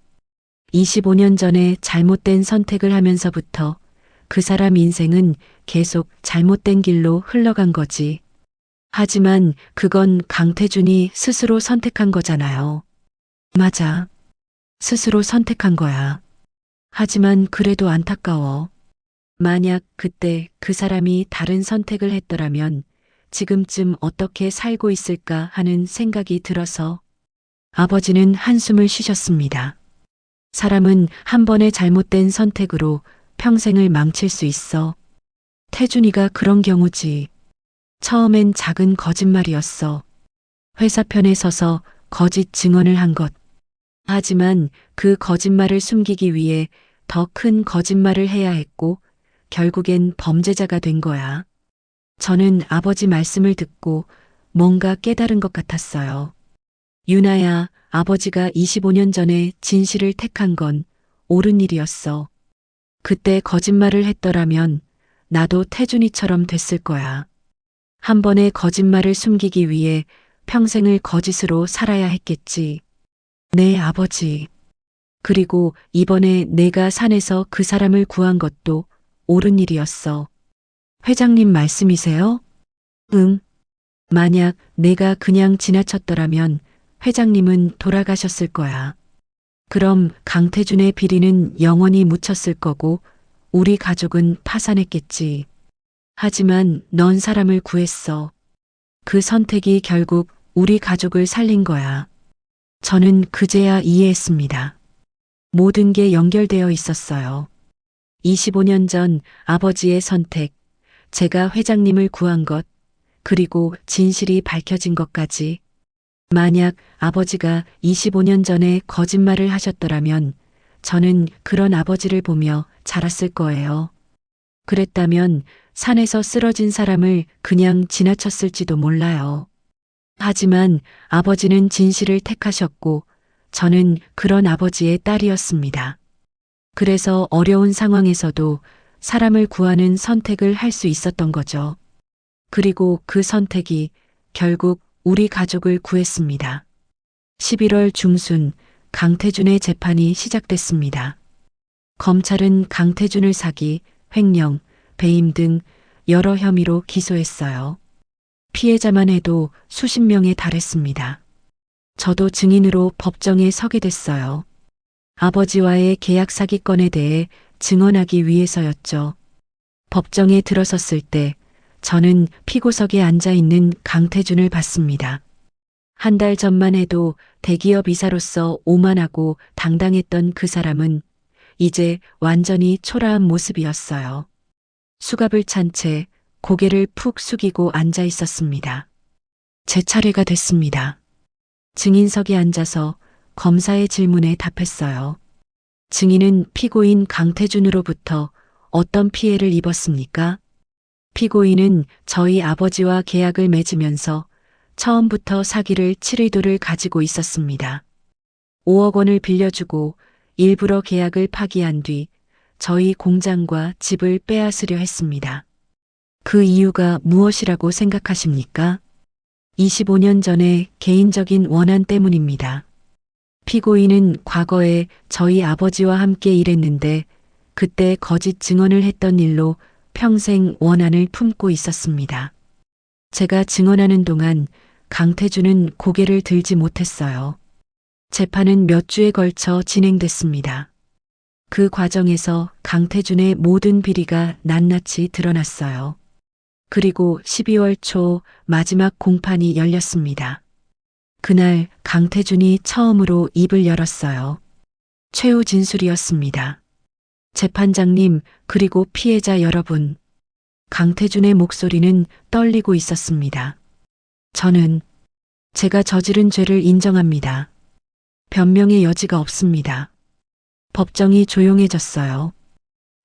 25년 전에 잘못된 선택을 하면서부터 그 사람 인생은 계속 잘못된 길로 흘러간 거지. 하지만 그건 강태준이 스스로 선택한 거잖아요. 맞아. 스스로 선택한 거야. 하지만 그래도 안타까워. 만약 그때 그 사람이 다른 선택을 했더라면 지금쯤 어떻게 살고 있을까 하는 생각이 들어서 아버지는 한숨을 쉬셨습니다. 사람은 한 번의 잘못된 선택으로 평생을 망칠 수 있어. 태준이가 그런 경우지. 처음엔 작은 거짓말이었어. 회사 편에 서서 거짓 증언을 한 것. 하지만 그 거짓말을 숨기기 위해 더 큰 거짓말을 해야 했고 결국엔 범죄자가 된 거야. 저는 아버지 말씀을 듣고 뭔가 깨달은 것 같았어요. 유나야, 아버지가 25년 전에 진실을 택한 건 옳은 일이었어. 그때 거짓말을 했더라면 나도 태준이처럼 됐을 거야. 한 번의 거짓말을 숨기기 위해 평생을 거짓으로 살아야 했겠지. 네, 아버지. 그리고 이번에 내가 산에서 그 사람을 구한 것도 옳은 일이었어. 회장님 말씀이세요? 응. 만약 내가 그냥 지나쳤더라면 회장님은 돌아가셨을 거야. 그럼 강태준의 비리는 영원히 묻혔을 거고 우리 가족은 파산했겠지. 하지만 넌 사람을 구했어. 그 선택이 결국 우리 가족을 살린 거야. 저는 그제야 이해했습니다. 모든 게 연결되어 있었어요. 25년 전 아버지의 선택, 제가 회장님을 구한 것, 그리고 진실이 밝혀진 것까지. 만약 아버지가 25년 전에 거짓말을 하셨더라면 저는 그런 아버지를 보며 자랐을 거예요. 그랬다면 산에서 쓰러진 사람을 그냥 지나쳤을지도 몰라요. 하지만 아버지는 진실을 택하셨고 저는 그런 아버지의 딸이었습니다. 그래서 어려운 상황에서도 사람을 구하는 선택을 할 수 있었던 거죠. 그리고 그 선택이 결국 우리 가족을 구했습니다. 11월 중순 강태준의 재판이 시작됐습니다. 검찰은 강태준을 사기, 횡령, 배임 등 여러 혐의로 기소했어요. 피해자만 해도 수십 명에 달했습니다. 저도 증인으로 법정에 서게 됐어요. 아버지와의 계약 사기건에 대해 증언하기 위해서였죠. 법정에 들어섰을 때 저는 피고석에 앉아 있는 강태준을 봤습니다. 한 달 전만 해도 대기업 이사로서 오만하고 당당했던 그 사람은 이제 완전히 초라한 모습이었어요. 수갑을 찬 채 고개를 푹 숙이고 앉아 있었습니다. 제 차례가 됐습니다. 증인석에 앉아서 검사의 질문에 답했어요. 증인은 피고인 강태준으로부터 어떤 피해를 입었습니까? 피고인은 저희 아버지와 계약을 맺으면서 처음부터 사기를 칠 의도를 가지고 있었습니다. 5억 원을 빌려주고 일부러 계약을 파기한 뒤 저희 공장과 집을 빼앗으려 했습니다. 그 이유가 무엇이라고 생각하십니까? 25년 전에 개인적인 원한 때문입니다. 피고인은 과거에 저희 아버지와 함께 일했는데 그때 거짓 증언을 했던 일로 평생 원한을 품고 있었습니다. 제가 증언하는 동안 강태준은 고개를 들지 못했어요. 재판은 몇 주에 걸쳐 진행됐습니다. 그 과정에서 강태준의 모든 비리가 낱낱이 드러났어요. 그리고 12월 초 마지막 공판이 열렸습니다. 그날 강태준이 처음으로 입을 열었어요. 최후 진술이었습니다. 재판장님, 그리고 피해자 여러분. 강태준의 목소리는 떨리고 있었습니다. 저는 제가 저지른 죄를 인정합니다. 변명의 여지가 없습니다. 법정이 조용해졌어요.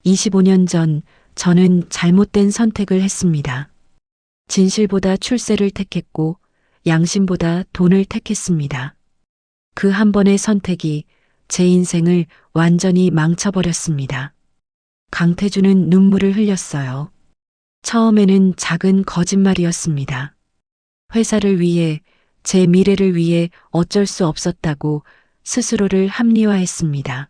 25년 전 저는 잘못된 선택을 했습니다. 진실보다 출세를 택했고 양심보다 돈을 택했습니다. 그 한 번의 선택이 제 인생을 완전히 망쳐버렸습니다. 강태준은 눈물을 흘렸어요. 처음에는 작은 거짓말이었습니다. 회사를 위해, 제 미래를 위해 어쩔 수 없었다고 스스로를 합리화했습니다.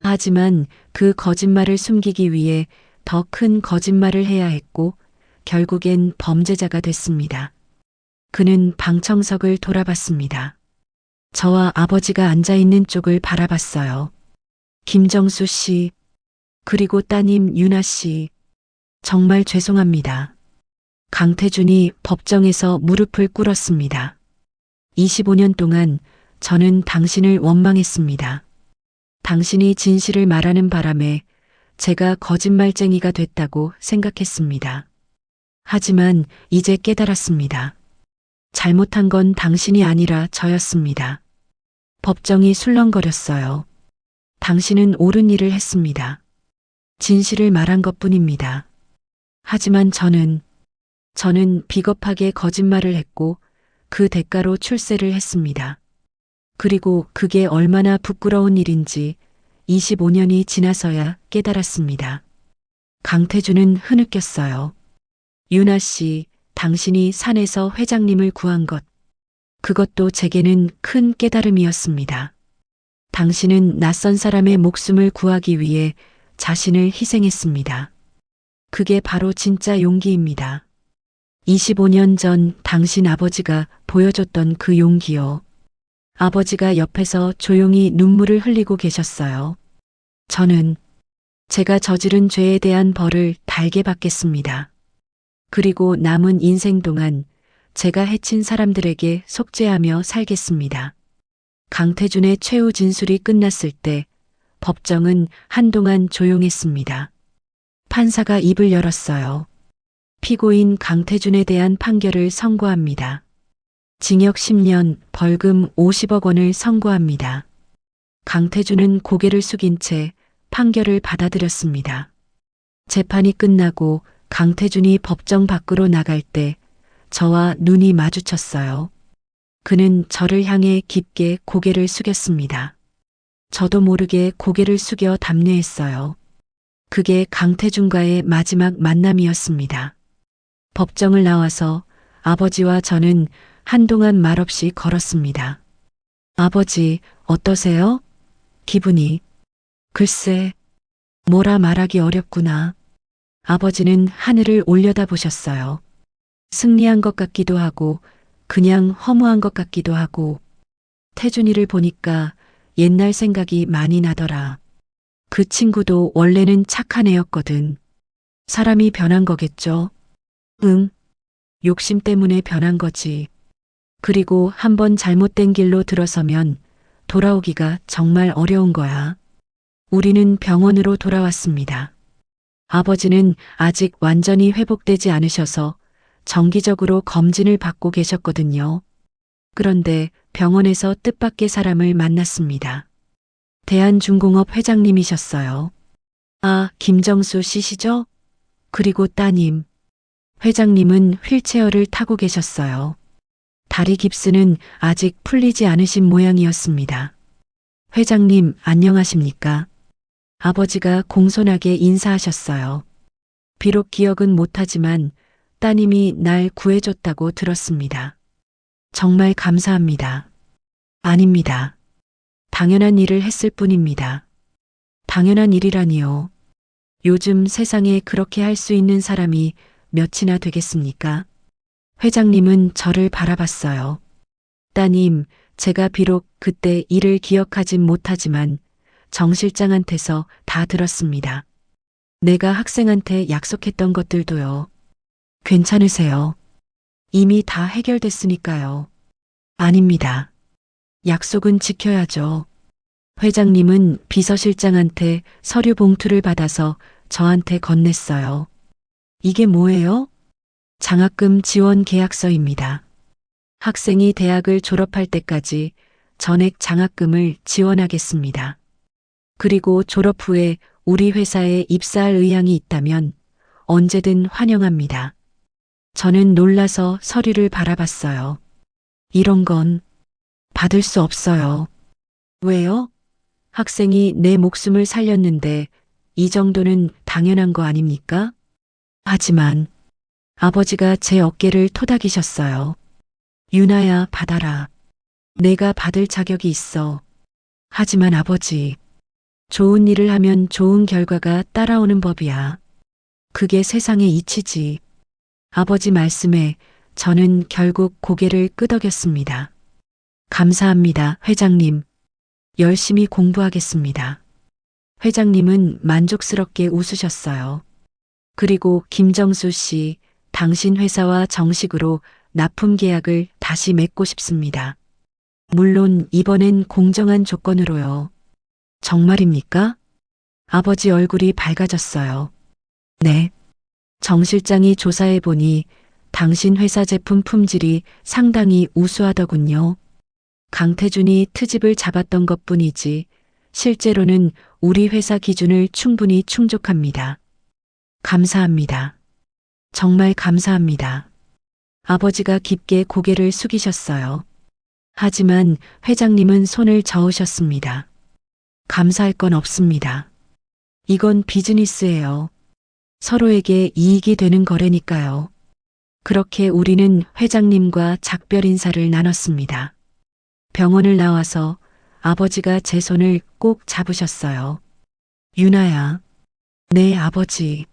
하지만 그 거짓말을 숨기기 위해 더 큰 거짓말을 해야 했고 결국엔 범죄자가 됐습니다. 그는 방청석을 돌아봤습니다. 저와 아버지가 앉아있는 쪽을 바라봤어요. 김정수 씨, 그리고 따님 유나 씨, 정말 죄송합니다. 강태준이 법정에서 무릎을 꿇었습니다. 25년 동안 저는 당신을 원망했습니다. 당신이 진실을 말하는 바람에 제가 거짓말쟁이가 됐다고 생각했습니다. 하지만 이제 깨달았습니다. 잘못한 건 당신이 아니라 저였습니다. 법정이 술렁거렸어요. 당신은 옳은 일을 했습니다. 진실을 말한 것뿐입니다. 하지만 저는 비겁하게 거짓말을 했고 그 대가로 출세를 했습니다. 그리고 그게 얼마나 부끄러운 일인지 25년이 지나서야 깨달았습니다. 강태준은 흐느꼈어요. 유나 씨, 당신이 산에서 회장님을 구한 것, 그것도 제게는 큰 깨달음이었습니다. 당신은 낯선 사람의 목숨을 구하기 위해 자신을 희생했습니다. 그게 바로 진짜 용기입니다. 25년 전 당신 아버지가 보여줬던 그 용기요. 아버지가 옆에서 조용히 눈물을 흘리고 계셨어요. 저는 제가 저지른 죄에 대한 벌을 달게 받겠습니다. 그리고 남은 인생 동안 제가 해친 사람들에게 속죄하며 살겠습니다. 강태준의 최후 진술이 끝났을 때 법정은 한동안 조용했습니다. 판사가 입을 열었어요. 피고인 강태준에 대한 판결을 선고합니다. 징역 10년, 벌금 50억 원을 선고합니다. 강태준은 고개를 숙인 채 판결을 받아들였습니다. 재판이 끝나고 강태준이 법정 밖으로 나갈 때 저와 눈이 마주쳤어요. 그는 저를 향해 깊게 고개를 숙였습니다. 저도 모르게 고개를 숙여 답례했어요. 그게 강태준과의 마지막 만남이었습니다. 법정을 나와서 아버지와 저는 한동안 말없이 걸었습니다. 아버지, 어떠세요? 기분이. 글쎄, 뭐라 말하기 어렵구나. 아버지는 하늘을 올려다보셨어요. 승리한 것 같기도 하고 그냥 허무한 것 같기도 하고 태준이를 보니까 옛날 생각이 많이 나더라. 그 친구도 원래는 착한 애였거든. 사람이 변한 거겠죠? 응. 욕심 때문에 변한 거지. 그리고 한번 잘못된 길로 들어서면 돌아오기가 정말 어려운 거야. 우리는 병원으로 돌아왔습니다. 아버지는 아직 완전히 회복되지 않으셔서 정기적으로 검진을 받고 계셨거든요. 그런데 병원에서 뜻밖의 사람을 만났습니다. 대한중공업 회장님이셨어요. 아, 김정수 씨시죠? 그리고 따님. 회장님은 휠체어를 타고 계셨어요. 다리 깁스는 아직 풀리지 않으신 모양이었습니다. 회장님, 안녕하십니까? 아버지가 공손하게 인사하셨어요. 비록 기억은 못하지만 따님이 날 구해줬다고 들었습니다. 정말 감사합니다. 아닙니다. 당연한 일을 했을 뿐입니다. 당연한 일이라니요. 요즘 세상에 그렇게 할 수 있는 사람이 몇이나 되겠습니까? 회장님은 저를 바라봤어요. 따님, 제가 비록 그때 일을 기억하진 못하지만 정 실장한테서 다 들었습니다. 내가 학생한테 약속했던 것들도요. 괜찮으세요? 이미 다 해결됐으니까요. 아닙니다. 약속은 지켜야죠. 회장님은 비서실장한테 서류 봉투를 받아서 저한테 건넸어요. 이게 뭐예요? 장학금 지원 계약서입니다. 학생이 대학을 졸업할 때까지 전액 장학금을 지원하겠습니다. 그리고 졸업 후에 우리 회사에 입사할 의향이 있다면 언제든 환영합니다. 저는 놀라서 서류를 바라봤어요. 이런 건 받을 수 없어요. 왜요? 학생이 내 목숨을 살렸는데 이 정도는 당연한 거 아닙니까? 하지만 아버지가 제 어깨를 토닥이셨어요. 유나야, 받아라. 내가 받을 자격이 있어. 하지만 아버지, 좋은 일을 하면 좋은 결과가 따라오는 법이야. 그게 세상의 이치지. 아버지 말씀에 저는 결국 고개를 끄덕였습니다. 감사합니다, 회장님. 열심히 공부하겠습니다. 회장님은 만족스럽게 웃으셨어요. 그리고 김정수 씨, 당신 회사와 정식으로 납품 계약을 다시 맺고 싶습니다. 물론 이번엔 공정한 조건으로요. 정말입니까? 아버지 얼굴이 밝아졌어요. 네. 정 실장이 조사해 보니 당신 회사 제품 품질이 상당히 우수하더군요. 강태준이 트집을 잡았던 것뿐이지 실제로는 우리 회사 기준을 충분히 충족합니다. 감사합니다. 정말 감사합니다. 아버지가 깊게 고개를 숙이셨어요. 하지만 회장님은 손을 저으셨습니다. 감사할 건 없습니다. 이건 비즈니스예요. 서로에게 이익이 되는 거래니까요. 그렇게 우리는 회장님과 작별 인사를 나눴습니다. 병원을 나와서 아버지가 제 손을 꼭 잡으셨어요. 유나야, 네 아버지.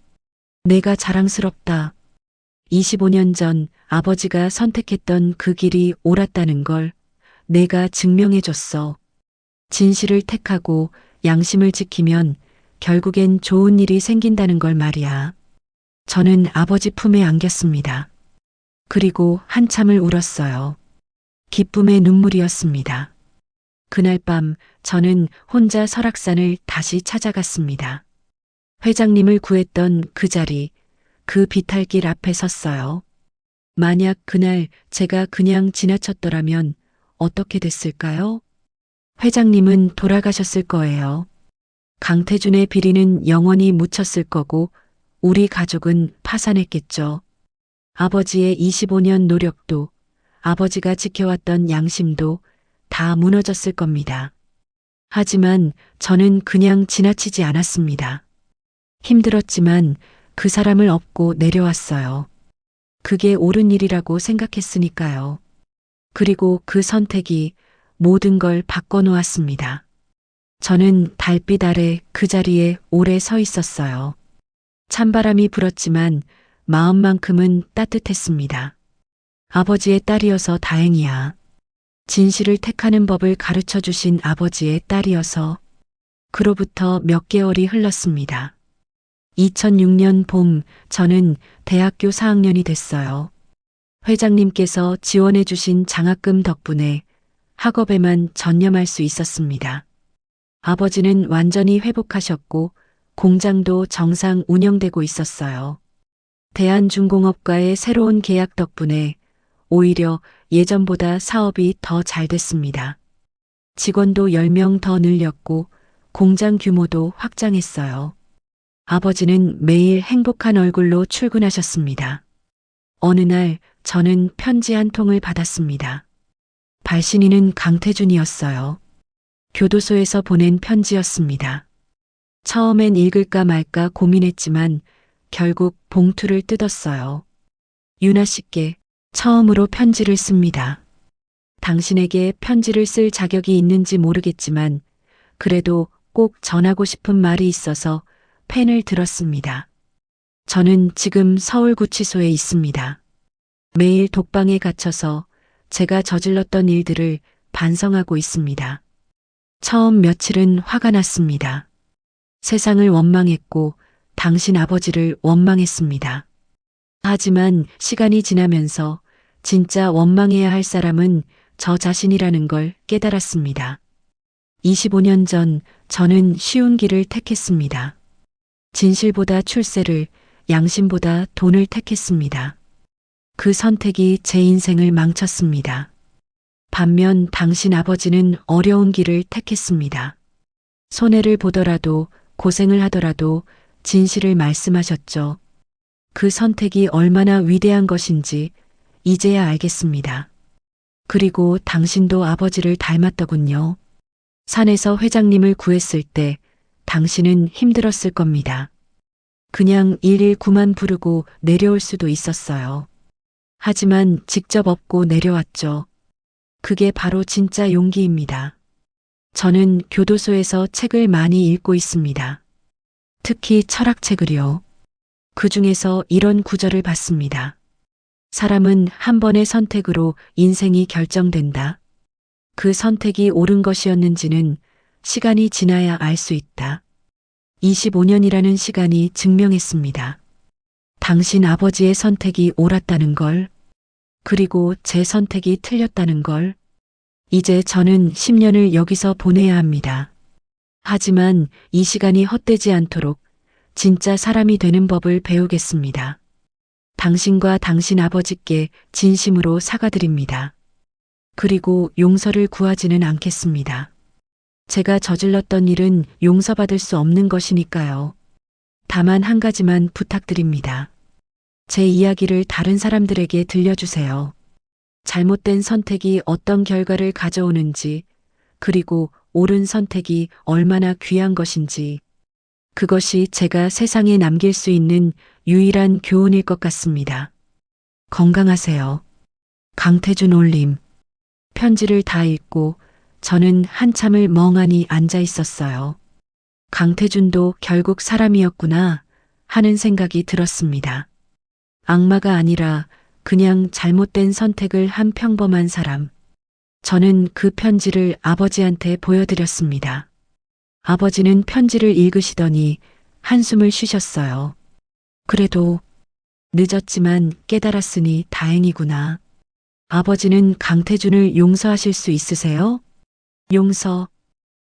내가 자랑스럽다. 25년 전 아버지가 선택했던 그 길이 옳았다는 걸 내가 증명해줬어. 진실을 택하고 양심을 지키면 결국엔 좋은 일이 생긴다는 걸 말이야. 저는 아버지 품에 안겼습니다. 그리고 한참을 울었어요. 기쁨의 눈물이었습니다. 그날 밤 저는 혼자 설악산을 다시 찾아갔습니다. 회장님을 구했던 그 자리, 그 비탈길 앞에 섰어요. 만약 그날 제가 그냥 지나쳤더라면 어떻게 됐을까요? 회장님은 돌아가셨을 거예요. 강태준의 비리는 영원히 묻혔을 거고 우리 가족은 파산했겠죠. 아버지의 25년 노력도 아버지가 지켜왔던 양심도 다 무너졌을 겁니다. 하지만 저는 그냥 지나치지 않았습니다. 힘들었지만 그 사람을 업고 내려왔어요. 그게 옳은 일이라고 생각했으니까요. 그리고 그 선택이 모든 걸 바꿔놓았습니다. 저는 달빛 아래 그 자리에 오래 서 있었어요. 찬바람이 불었지만 마음만큼은 따뜻했습니다. 아버지의 딸이어서 다행이야. 진실을 택하는 법을 가르쳐 주신 아버지의 딸이어서. 그로부터 몇 개월이 흘렀습니다. 2006년 봄 저는 대학교 4학년이 됐어요. 회장님께서 지원해 주신 장학금 덕분에 학업에만 전념할 수 있었습니다. 아버지는 완전히 회복하셨고 공장도 정상 운영되고 있었어요. 대한중공업과의 새로운 계약 덕분에 오히려 예전보다 사업이 더 잘 됐습니다. 직원도 10명 더 늘렸고 공장 규모도 확장했어요. 아버지는 매일 행복한 얼굴로 출근하셨습니다. 어느 날 저는 편지 한 통을 받았습니다. 발신인은 강태준이었어요. 교도소에서 보낸 편지였습니다. 처음엔 읽을까 말까 고민했지만 결국 봉투를 뜯었어요. 유나 씨께 처음으로 편지를 씁니다. 당신에게 편지를 쓸 자격이 있는지 모르겠지만 그래도 꼭 전하고 싶은 말이 있어서 펜을 들었습니다. 저는 지금 서울구치소에 있습니다. 매일 독방에 갇혀서 제가 저질렀던 일들을 반성하고 있습니다. 처음 며칠은 화가 났습니다. 세상을 원망했고 당신 아버지를 원망했습니다. 하지만 시간이 지나면서 진짜 원망해야 할 사람은 저 자신이라는 걸 깨달았습니다. 25년 전 저는 쉬운 길을 택했습니다. 진실보다 출세를, 양심보다 돈을 택했습니다. 그 선택이 제 인생을 망쳤습니다. 반면 당신 아버지는 어려운 길을 택했습니다. 손해를 보더라도 고생을 하더라도 진실을 말씀하셨죠. 그 선택이 얼마나 위대한 것인지 이제야 알겠습니다. 그리고 당신도 아버지를 닮았더군요. 산에서 회장님을 구했을 때 당신은 힘들었을 겁니다. 그냥 119만 부르고 내려올 수도 있었어요. 하지만 직접 업고 내려왔죠. 그게 바로 진짜 용기입니다. 저는 교도소에서 책을 많이 읽고 있습니다. 특히 철학책을요. 그 중에서 이런 구절을 봤습니다. 사람은 한 번의 선택으로 인생이 결정된다. 그 선택이 옳은 것이었는지는 시간이 지나야 알 수 있다. 25년이라는 시간이 증명했습니다. 당신 아버지의 선택이 옳았다는 걸, 그리고 제 선택이 틀렸다는 걸. 이제 저는 10년을 여기서 보내야 합니다. 하지만 이 시간이 헛되지 않도록 진짜 사람이 되는 법을 배우겠습니다. 당신과 당신 아버지께 진심으로 사과드립니다. 그리고 용서를 구하지는 않겠습니다. 제가 저질렀던 일은 용서받을 수 없는 것이니까요. 다만 한 가지만 부탁드립니다. 제 이야기를 다른 사람들에게 들려주세요. 잘못된 선택이 어떤 결과를 가져오는지, 그리고 옳은 선택이 얼마나 귀한 것인지, 그것이 제가 세상에 남길 수 있는 유일한 교훈일 것 같습니다. 건강하세요. 강태준 올림. 편지를 다 읽고 저는 한참을 멍하니 앉아 있었어요. 강태준도 결국 사람이었구나 하는 생각이 들었습니다. 악마가 아니라 그냥 잘못된 선택을 한 평범한 사람. 저는 그 편지를 아버지한테 보여드렸습니다. 아버지는 편지를 읽으시더니 한숨을 쉬셨어요. 그래도 늦었지만 깨달았으니 다행이구나. 아버지는 강태준을 용서하실 수 있으세요? 용서.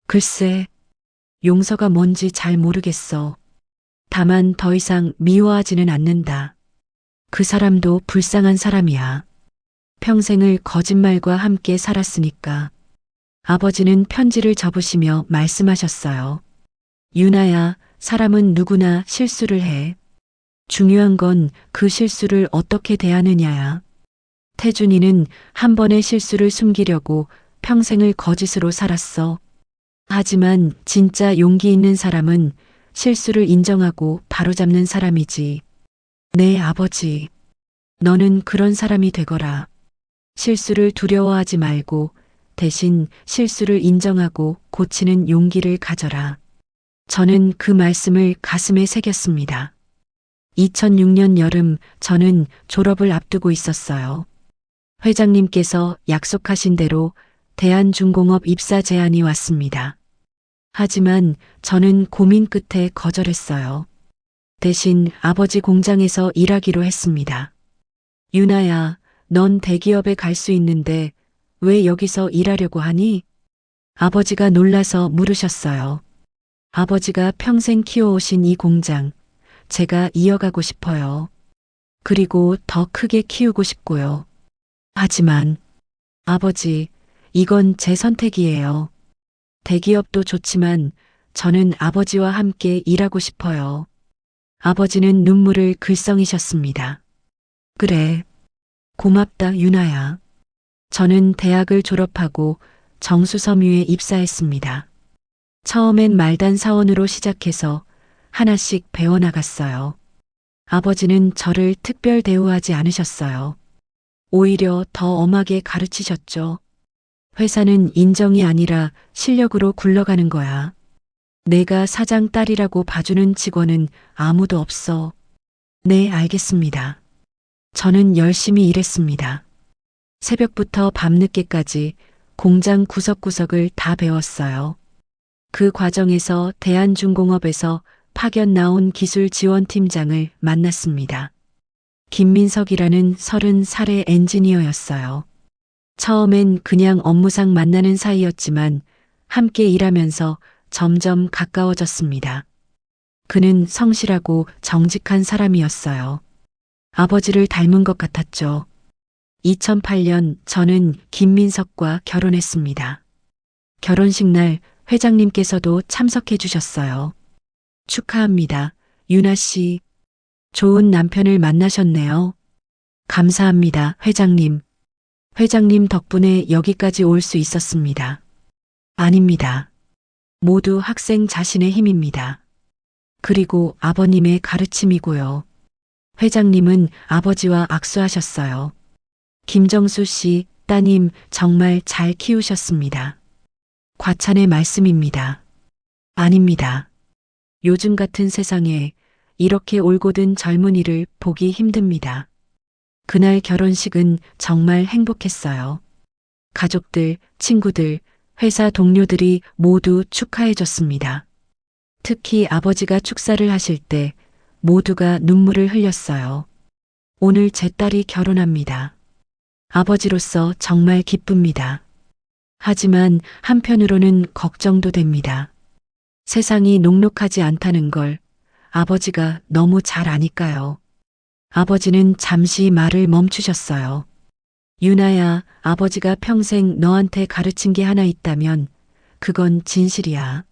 글쎄, 용서가 뭔지 잘 모르겠어. 다만 더 이상 미워하지는 않는다. 그 사람도 불쌍한 사람이야. 평생을 거짓말과 함께 살았으니까. 아버지는 편지를 접으시며 말씀하셨어요. 유나야, 사람은 누구나 실수를 해. 중요한 건 그 실수를 어떻게 대하느냐야. 태준이는 한 번의 실수를 숨기려고 평생을 거짓으로 살았어. 하지만 진짜 용기 있는 사람은 실수를 인정하고 바로잡는 사람이지. 네, 아버지. 너는 그런 사람이 되거라. 실수를 두려워하지 말고 대신 실수를 인정하고 고치는 용기를 가져라. 저는 그 말씀을 가슴에 새겼습니다. 2006년 여름 저는 졸업을 앞두고 있었어요. 회장님께서 약속하신 대로 대한중공업 입사 제안이 왔습니다. 하지만 저는 고민 끝에 거절했어요. 대신 아버지 공장에서 일하기로 했습니다. 유나야, 넌 대기업에 갈 수 있는데 왜 여기서 일하려고 하니? 아버지가 놀라서 물으셨어요. 아버지가 평생 키워오신 이 공장, 제가 이어가고 싶어요. 그리고 더 크게 키우고 싶고요. 하지만, 아버지, 이건 제 선택이에요. 대기업도 좋지만 저는 아버지와 함께 일하고 싶어요. 아버지는 눈물을 글썽이셨습니다. 그래. 고맙다, 유나야. 저는 대학을 졸업하고 정수섬유에 입사했습니다. 처음엔 말단 사원으로 시작해서 하나씩 배워나갔어요. 아버지는 저를 특별 대우하지 않으셨어요. 오히려 더 엄하게 가르치셨죠. 회사는 인정이 아니라 실력으로 굴러가는 거야. 내가 사장 딸이라고 봐주는 직원은 아무도 없어. 네, 알겠습니다. 저는 열심히 일했습니다. 새벽부터 밤늦게까지 공장 구석구석을 다 배웠어요. 그 과정에서 대한중공업에서 파견 나온 기술지원팀장을 만났습니다. 김민석이라는 30살의 엔지니어였어요. 처음엔 그냥 업무상 만나는 사이였지만 함께 일하면서 점점 가까워졌습니다. 그는 성실하고 정직한 사람이었어요. 아버지를 닮은 것 같았죠. 2008년 저는 김민석과 결혼했습니다. 결혼식 날 회장님께서도 참석해 주셨어요. 축하합니다. 유나 씨. 좋은 남편을 만나셨네요. 감사합니다, 회장님. 회장님 덕분에 여기까지 올 수 있었습니다. 아닙니다. 모두 학생 자신의 힘입니다. 그리고 아버님의 가르침이고요. 회장님은 아버지와 악수하셨어요. 김정수 씨, 따님 정말 잘 키우셨습니다. 과찬의 말씀입니다. 아닙니다. 요즘 같은 세상에 이렇게 올곧은 젊은이를 보기 힘듭니다. 그날 결혼식은 정말 행복했어요. 가족들, 친구들, 회사 동료들이 모두 축하해줬습니다. 특히 아버지가 축사를 하실 때 모두가 눈물을 흘렸어요. 오늘 제 딸이 결혼합니다. 아버지로서 정말 기쁩니다. 하지만 한편으로는 걱정도 됩니다. 세상이 녹록하지 않다는 걸 아버지가 너무 잘 아니까요. 아버지는 잠시 말을 멈추셨어요. 유나야, 아버지가 평생 너한테 가르친 게 하나 있다면 그건 진실이야.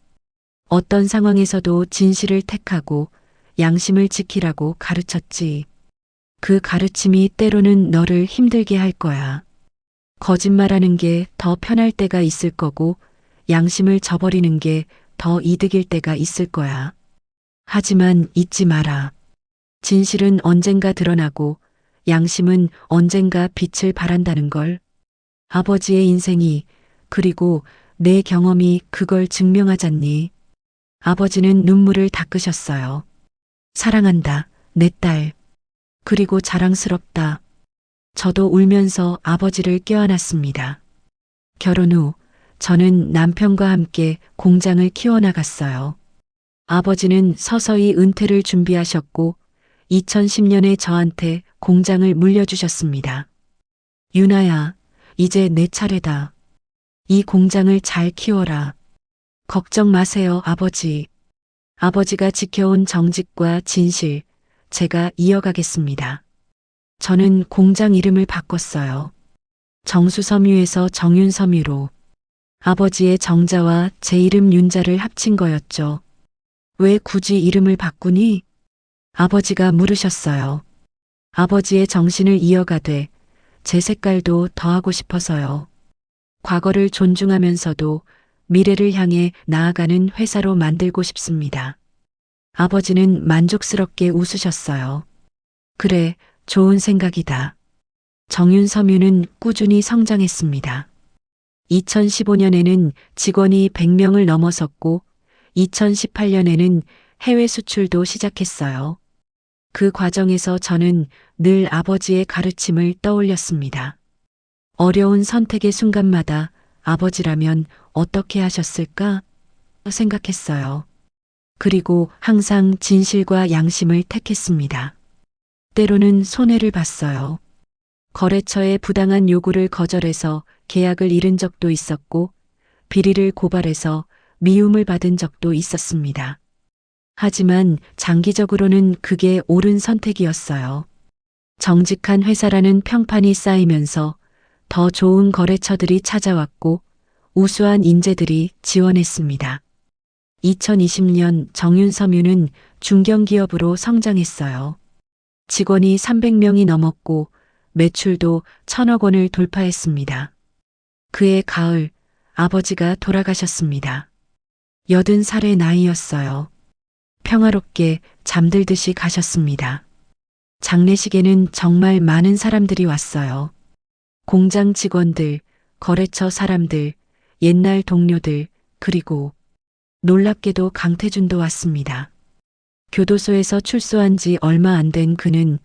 어떤 상황에서도 진실을 택하고 양심을 지키라고 가르쳤지. 그 가르침이 때로는 너를 힘들게 할 거야. 거짓말하는 게 더 편할 때가 있을 거고 양심을 저버리는 게 더 이득일 때가 있을 거야. 하지만 잊지 마라. 진실은 언젠가 드러나고 양심은 언젠가 빛을 발한다는 걸. 아버지의 인생이 그리고 내 경험이 그걸 증명하잖니. 아버지는 눈물을 닦으셨어요. 사랑한다, 내 딸. 그리고 자랑스럽다. 저도 울면서 아버지를 껴안았습니다. 결혼 후 저는 남편과 함께 공장을 키워나갔어요. 아버지는 서서히 은퇴를 준비하셨고 2010년에 저한테 공장을 물려주셨습니다. 유나야, 이제 내 차례다. 이 공장을 잘 키워라. 걱정 마세요, 아버지. 아버지가 지켜온 정직과 진실, 제가 이어가겠습니다. 저는 공장 이름을 바꿨어요. 정수섬유에서 정윤섬유로. 아버지의 정자와 제 이름 윤자를 합친 거였죠. 왜 굳이 이름을 바꾸니? 아버지가 물으셨어요. 아버지의 정신을 이어가되 제 색깔도 더하고 싶어서요. 과거를 존중하면서도 미래를 향해 나아가는 회사로 만들고 싶습니다. 아버지는 만족스럽게 웃으셨어요. 그래, 좋은 생각이다. 정윤섬유는 꾸준히 성장했습니다. 2015년에는 직원이 100명을 넘어섰고 2018년에는 해외 수출도 시작했어요. 그 과정에서 저는 늘 아버지의 가르침을 떠올렸습니다. 어려운 선택의 순간마다 아버지라면 어떻게 하셨을까 생각했어요. 그리고 항상 진실과 양심을 택했습니다. 때로는 손해를 봤어요. 거래처의 부당한 요구를 거절해서 계약을 잃은 적도 있었고 비리를 고발해서 미움을 받은 적도 있었습니다. 하지만 장기적으로는 그게 옳은 선택이었어요. 정직한 회사라는 평판이 쌓이면서 더 좋은 거래처들이 찾아왔고 우수한 인재들이 지원했습니다. 2020년 정윤섬유는 중견기업으로 성장했어요. 직원이 300명이 넘었고 매출도 1,000억 원을 돌파했습니다. 그해 가을 아버지가 돌아가셨습니다. 80살의 나이였어요. 평화롭게 잠들듯이 가셨습니다. 장례식에는 정말 많은 사람들이 왔어요. 공장 직원들, 거래처 사람들, 옛날 동료들, 그리고 놀랍게도 강태준도 왔습니다. 교도소에서 출소한 지 얼마 안 된 그는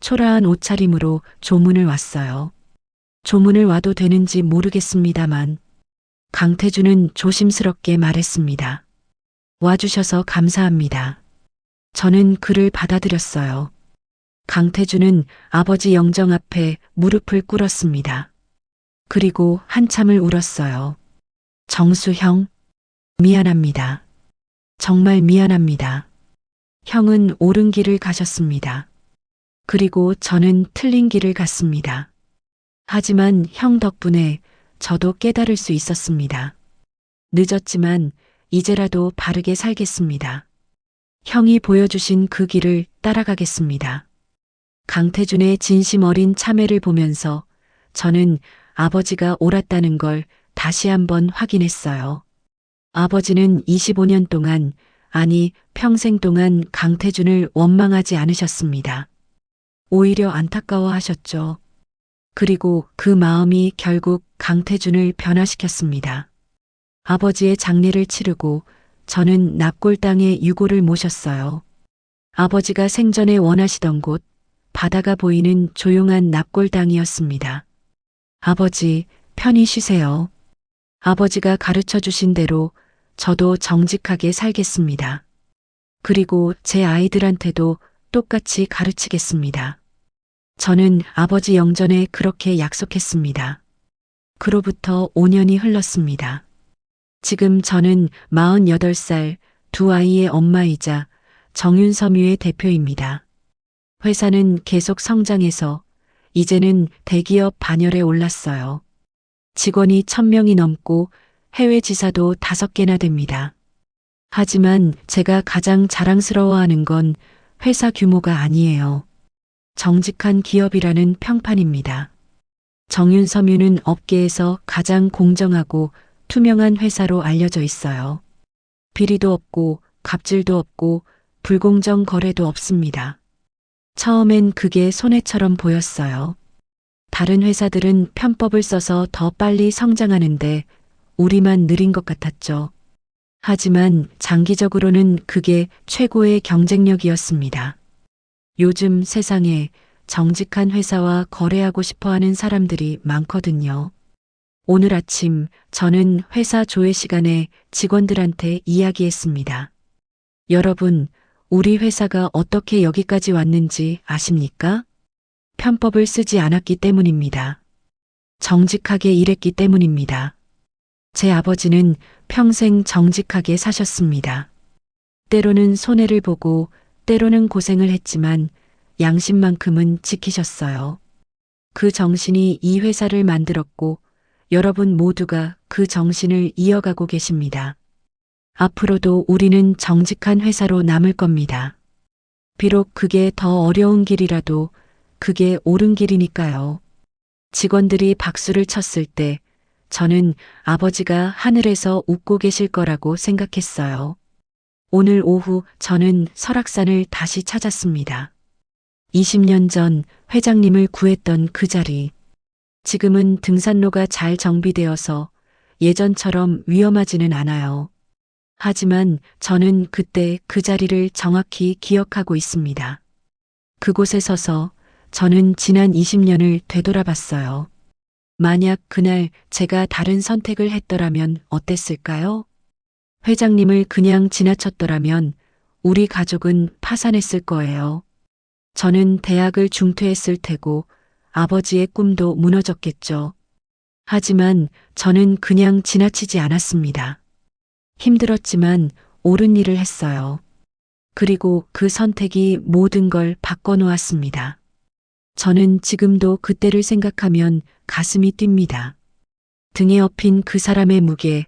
초라한 옷차림으로 조문을 왔어요. 조문을 와도 되는지 모르겠습니다만 강태준은 조심스럽게 말했습니다. 와주셔서 감사합니다. 저는 그를 받아들였어요. 강태준은 아버지 영정 앞에 무릎을 꿇었습니다. 그리고 한참을 울었어요. 정수 형, 미안합니다. 정말 미안합니다. 형은 옳은 길을 가셨습니다. 그리고 저는 틀린 길을 갔습니다. 하지만 형 덕분에 저도 깨달을 수 있었습니다. 늦었지만 이제라도 바르게 살겠습니다. 형이 보여주신 그 길을 따라가겠습니다. 강태준의 진심 어린 참회를 보면서 저는 아버지가 옳았다는 걸 다시 한번 확인했어요. 아버지는 25년 동안, 아니 평생 동안 강태준을 원망하지 않으셨습니다. 오히려 안타까워하셨죠. 그리고 그 마음이 결국 강태준을 변화시켰습니다. 아버지의 장례를 치르고 저는 납골 땅에 유고를 모셨어요. 아버지가 생전에 원하시던 곳, 바다가 보이는 조용한 납골 땅이었습니다. 아버지, 편히 쉬세요. 아버지가 가르쳐 주신 대로 저도 정직하게 살겠습니다. 그리고 제 아이들한테도 똑같이 가르치겠습니다. 저는 아버지 영전에 그렇게 약속했습니다. 그로부터 5년이 흘렀습니다. 지금 저는 48살 두 아이의 엄마이자 정윤섬유의 대표입니다. 회사는 계속 성장해서 이제는 대기업 반열에 올랐어요. 직원이 1000명이 넘고 해외 지사도 5개나 됩니다. 하지만 제가 가장 자랑스러워하는 건 회사 규모가 아니에요. 정직한 기업이라는 평판입니다. 정윤섬유는 업계에서 가장 공정하고 투명한 회사로 알려져 있어요. 비리도 없고 갑질도 없고 불공정 거래도 없습니다. 처음엔 그게 손해처럼 보였어요. 다른 회사들은 편법을 써서 더 빨리 성장하는데 우리만 느린 것 같았죠. 하지만 장기적으로는 그게 최고의 경쟁력이었습니다. 요즘 세상에 정직한 회사와 거래하고 싶어 하는 사람들이 많거든요. 오늘 아침 저는 회사 조회 시간에 직원들한테 이야기했습니다. 여러분, 우리 회사가 어떻게 여기까지 왔는지 아십니까? 편법을 쓰지 않았기 때문입니다. 정직하게 일했기 때문입니다. 제 아버지는 평생 정직하게 사셨습니다. 때로는 손해를 보고 때로는 고생을 했지만 양심만큼은 지키셨어요. 그 정신이 이 회사를 만들었고 여러분 모두가 그 정신을 이어가고 계십니다. 앞으로도 우리는 정직한 회사로 남을 겁니다. 비록 그게 더 어려운 길이라도 그게 옳은 길이니까요. 직원들이 박수를 쳤을 때 저는 아버지가 하늘에서 웃고 계실 거라고 생각했어요. 오늘 오후 저는 설악산을 다시 찾았습니다. 20년 전 회장님을 구했던 그 자리. 지금은 등산로가 잘 정비되어서 예전처럼 위험하지는 않아요. 하지만 저는 그때 그 자리를 정확히 기억하고 있습니다. 그곳에 서서 저는 지난 20년을 되돌아봤어요. 만약 그날 제가 다른 선택을 했더라면 어땠을까요? 회장님을 그냥 지나쳤더라면 우리 가족은 파산했을 거예요. 저는 대학을 중퇴했을 테고 아버지의 꿈도 무너졌겠죠. 하지만 저는 그냥 지나치지 않았습니다. 힘들었지만 옳은 일을 했어요. 그리고 그 선택이 모든 걸 바꿔놓았습니다. 저는 지금도 그때를 생각하면 가슴이 뜁니다. 등에 업힌 그 사람의 무게,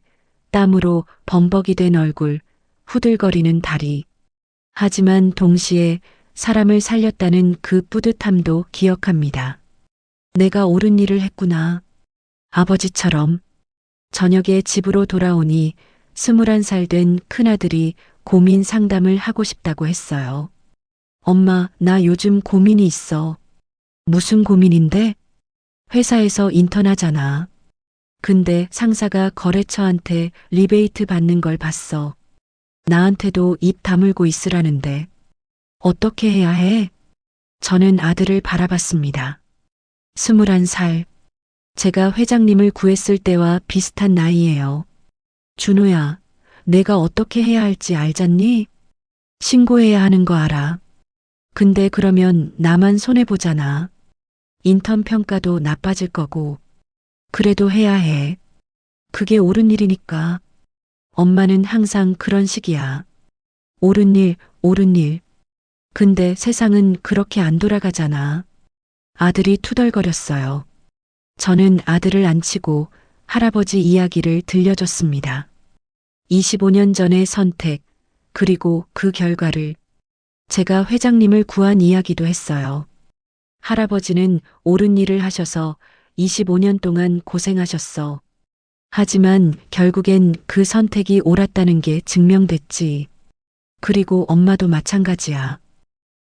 땀으로 범벅이 된 얼굴, 후들거리는 다리. 하지만 동시에 사람을 살렸다는 그 뿌듯함도 기억합니다. 내가 옳은 일을 했구나. 아버지처럼. 저녁에 집으로 돌아오니 21살 된 큰아들이 고민 상담을 하고 싶다고 했어요. 엄마, 나 요즘 고민이 있어. 무슨 고민인데? 회사에서 인턴하잖아. 근데 상사가 거래처한테 리베이트 받는 걸 봤어. 나한테도 입 다물고 있으라는데. 어떻게 해야 해? 저는 아들을 바라봤습니다. 21살. 제가 회장님을 구했을 때와 비슷한 나이예요. 준호야, 내가 어떻게 해야 할지 알잖니? 신고해야 하는 거 알아. 근데 그러면 나만 손해보잖아. 인턴 평가도 나빠질 거고. 그래도 해야 해. 그게 옳은 일이니까. 엄마는 항상 그런 식이야. 옳은 일, 옳은 일. 근데 세상은 그렇게 안 돌아가잖아. 아들이 투덜거렸어요. 저는 아들을 안치고 할아버지 이야기를 들려줬습니다. 25년 전의 선택, 그리고 그 결과를 제가 회장님을 구한 이야기도 했어요. 할아버지는 옳은 일을 하셔서 25년 동안 고생하셨어. 하지만 결국엔 그 선택이 옳았다는 게 증명됐지. 그리고 엄마도 마찬가지야.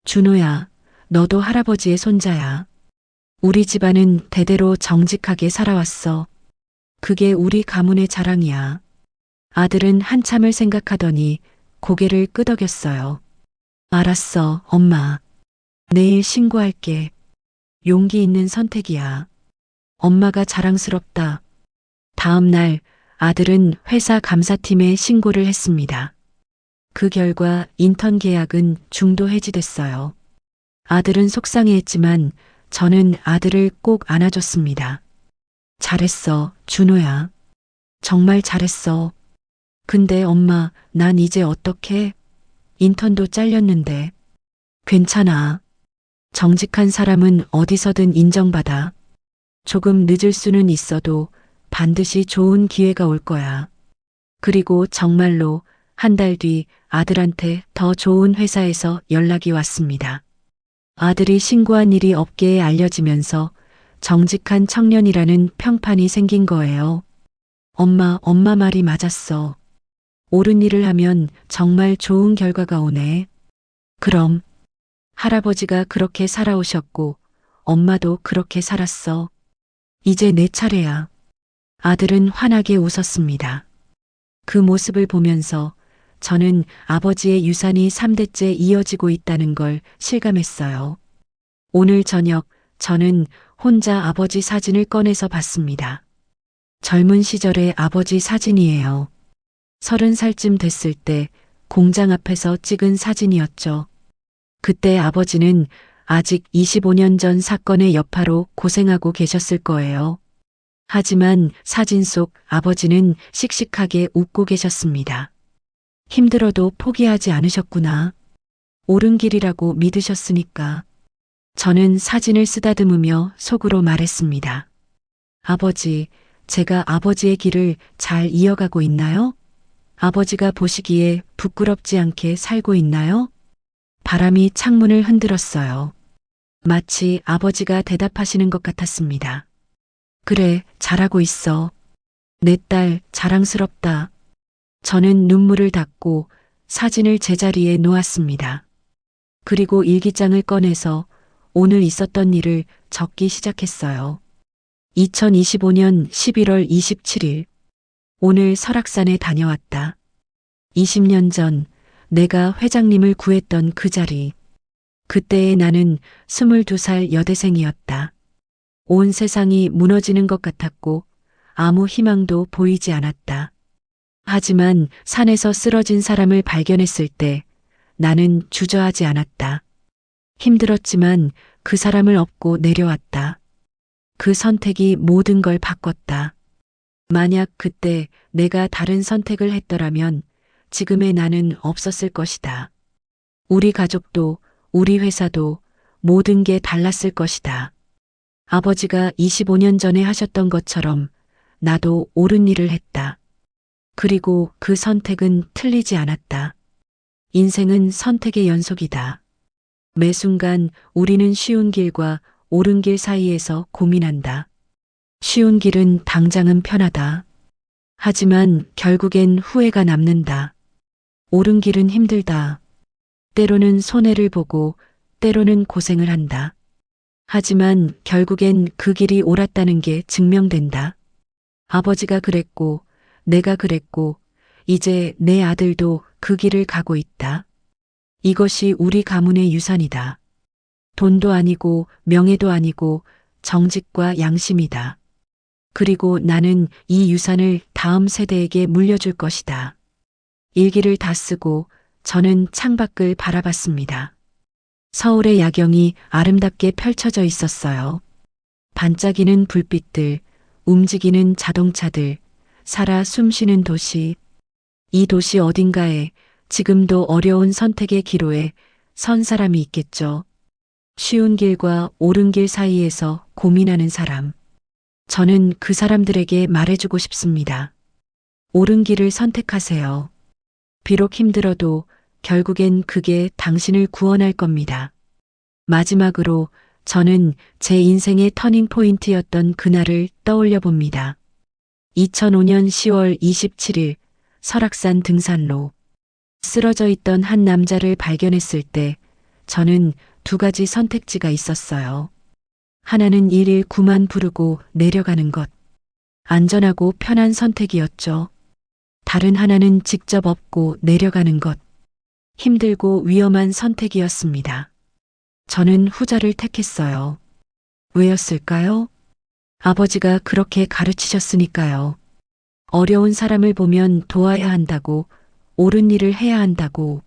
준호야, 너도 할아버지의 손자야. 우리 집안은 대대로 정직하게 살아왔어. 그게 우리 가문의 자랑이야. 아들은 한참을 생각하더니 고개를 끄덕였어요. 알았어, 엄마. 내일 신고할게. 용기 있는 선택이야. 엄마가 자랑스럽다. 다음 날 아들은 회사 감사팀에 신고를 했습니다. 그 결과 인턴 계약은 중도 해지됐어요. 아들은 속상해했지만 저는 아들을 꼭 안아줬습니다. 잘했어, 준호야. 정말 잘했어. 근데 엄마, 난 이제 어떡해? 인턴도 잘렸는데. 괜찮아. 정직한 사람은 어디서든 인정받아. 조금 늦을 수는 있어도 반드시 좋은 기회가 올 거야. 그리고 정말로 한 달 뒤 아들한테 더 좋은 회사에서 연락이 왔습니다. 아들이 신고한 일이 업계에 알려지면서 정직한 청년이라는 평판이 생긴 거예요. 엄마 말이 맞았어. 옳은 일을 하면 정말 좋은 결과가 오네. 그럼 할아버지가 그렇게 살아오셨고 엄마도 그렇게 살았어. 이제 내 차례야. 아들은 환하게 웃었습니다. 그 모습을 보면서 저는 아버지의 유산이 3대째 이어지고 있다는 걸 실감했어요. 오늘 저녁 저는 혼자 아버지 사진을 꺼내서 봤습니다. 젊은 시절의 아버지 사진이에요. 30살쯤 됐을 때 공장 앞에서 찍은 사진이었죠. 그때 아버지는 아직 25년 전 사건의 여파로 고생하고 계셨을 거예요. 하지만 사진 속 아버지는 씩씩하게 웃고 계셨습니다. 힘들어도 포기하지 않으셨구나. 옳은 길이라고 믿으셨으니까. 저는 사진을 쓰다듬으며 속으로 말했습니다. 아버지, 제가 아버지의 길을 잘 이어가고 있나요? 아버지가 보시기에 부끄럽지 않게 살고 있나요? 바람이 창문을 흔들었어요. 마치 아버지가 대답하시는 것 같았습니다. 그래, 잘하고 있어. 내 딸 자랑스럽다. 저는 눈물을 닦고 사진을 제자리에 놓았습니다. 그리고 일기장을 꺼내서 오늘 있었던 일을 적기 시작했어요. 2025년 11월 27일. 오늘 설악산에 다녀왔다. 20년 전 내가 회장님을 구했던 그 자리. 그때의 나는 22살 여대생이었다. 온 세상이 무너지는 것 같았고 아무 희망도 보이지 않았다. 하지만 산에서 쓰러진 사람을 발견했을 때 나는 주저하지 않았다. 힘들었지만 그 사람을 업고 내려왔다. 그 선택이 모든 걸 바꿨다. 만약 그때 내가 다른 선택을 했더라면 지금의 나는 없었을 것이다. 우리 가족도 우리 회사도 모든 게 달랐을 것이다. 아버지가 25년 전에 하셨던 것처럼 나도 옳은 일을 했다. 그리고 그 선택은 틀리지 않았다. 인생은 선택의 연속이다. 매 순간 우리는 쉬운 길과 옳은 길 사이에서 고민한다. 쉬운 길은 당장은 편하다. 하지만 결국엔 후회가 남는다. 옳은 길은 힘들다. 때로는 손해를 보고 때로는 고생을 한다. 하지만 결국엔 그 길이 옳았다는 게 증명된다. 아버지가 그랬고 내가 그랬고 이제 내 아들도 그 길을 가고 있다. 이것이 우리 가문의 유산이다. 돈도 아니고 명예도 아니고 정직과 양심이다. 그리고 나는 이 유산을 다음 세대에게 물려줄 것이다. 일기를 다 쓰고 저는 창밖을 바라봤습니다. 서울의 야경이 아름답게 펼쳐져 있었어요. 반짝이는 불빛들, 움직이는 자동차들, 살아 숨쉬는 도시. 이 도시 어딘가에 지금도 어려운 선택의 기로에 선 사람이 있겠죠. 쉬운 길과 옳은 길 사이에서 고민하는 사람. 저는 그 사람들에게 말해주고 싶습니다. 옳은 길을 선택하세요. 비록 힘들어도 결국엔 그게 당신을 구원할 겁니다. 마지막으로 저는 제 인생의 터닝 포인트였던 그날을 떠올려 봅니다. 2005년 10월 27일 설악산 등산로. 쓰러져 있던 한 남자를 발견했을 때 저는 두 가지 선택지가 있었어요. 하나는 119만 부르고 내려가는 것. 안전하고 편한 선택이었죠. 다른 하나는 직접 업고 내려가는 것. 힘들고 위험한 선택이었습니다. 저는 후자를 택했어요. 왜였을까요? 아버지가 그렇게 가르치셨으니까요. 어려운 사람을 보면 도와야 한다고, 옳은 일을 해야 한다고.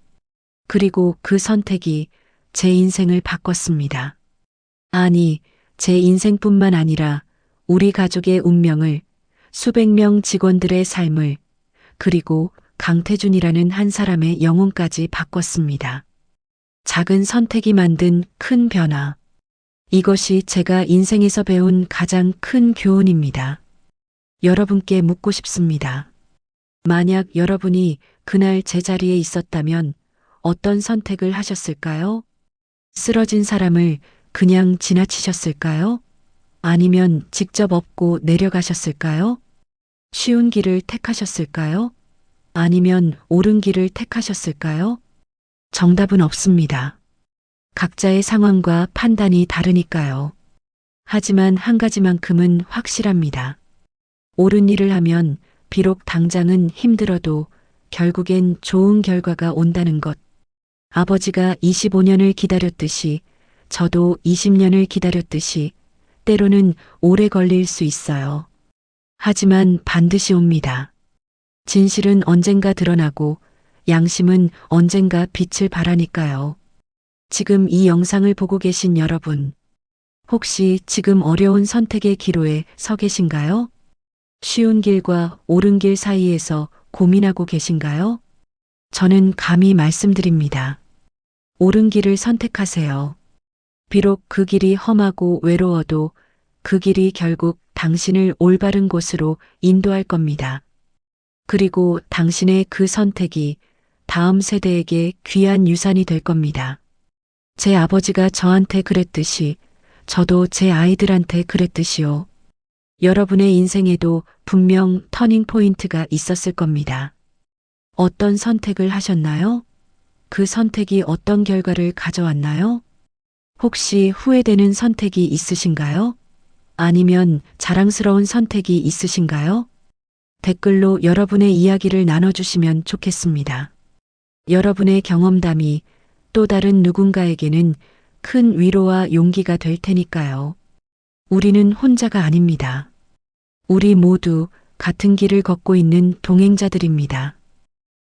그리고 그 선택이 제 인생을 바꿨습니다. 아니, 제 인생뿐만 아니라 우리 가족의 운명을, 수백 명 직원들의 삶을, 그리고 강태준이라는 한 사람의 영혼까지 바꿨습니다. 작은 선택이 만든 큰 변화. 이것이 제가 인생에서 배운 가장 큰 교훈입니다. 여러분께 묻고 싶습니다. 만약 여러분이 그날 제 자리에 있었다면 어떤 선택을 하셨을까요? 쓰러진 사람을 그냥 지나치셨을까요? 아니면 직접 업고 내려가셨을까요? 쉬운 길을 택하셨을까요? 아니면 옳은 길을 택하셨을까요? 정답은 없습니다. 각자의 상황과 판단이 다르니까요. 하지만 한 가지만큼은 확실합니다. 옳은 일을 하면 비록 당장은 힘들어도 결국엔 좋은 결과가 온다는 것. 아버지가 25년을 기다렸듯이 저도 20년을 기다렸듯이 때로는 오래 걸릴 수 있어요. 하지만 반드시 옵니다. 진실은 언젠가 드러나고 양심은 언젠가 빛을 발하니까요. 지금 이 영상을 보고 계신 여러분, 혹시 지금 어려운 선택의 기로에 서 계신가요? 쉬운 길과 옳은 길 사이에서 고민하고 계신가요? 저는 감히 말씀드립니다. 옳은 길을 선택하세요. 비록 그 길이 험하고 외로워도 그 길이 결국 당신을 올바른 곳으로 인도할 겁니다. 그리고 당신의 그 선택이 다음 세대에게 귀한 유산이 될 겁니다. 제 아버지가 저한테 그랬듯이 저도 제 아이들한테 그랬듯이요. 여러분의 인생에도 분명 터닝 포인트가 있었을 겁니다. 어떤 선택을 하셨나요? 그 선택이 어떤 결과를 가져왔나요? 혹시 후회되는 선택이 있으신가요? 아니면 자랑스러운 선택이 있으신가요? 댓글로 여러분의 이야기를 나눠주시면 좋겠습니다. 여러분의 경험담이 또 다른 누군가에게는 큰 위로와 용기가 될 테니까요. 우리는 혼자가 아닙니다. 우리 모두 같은 길을 걷고 있는 동행자들입니다.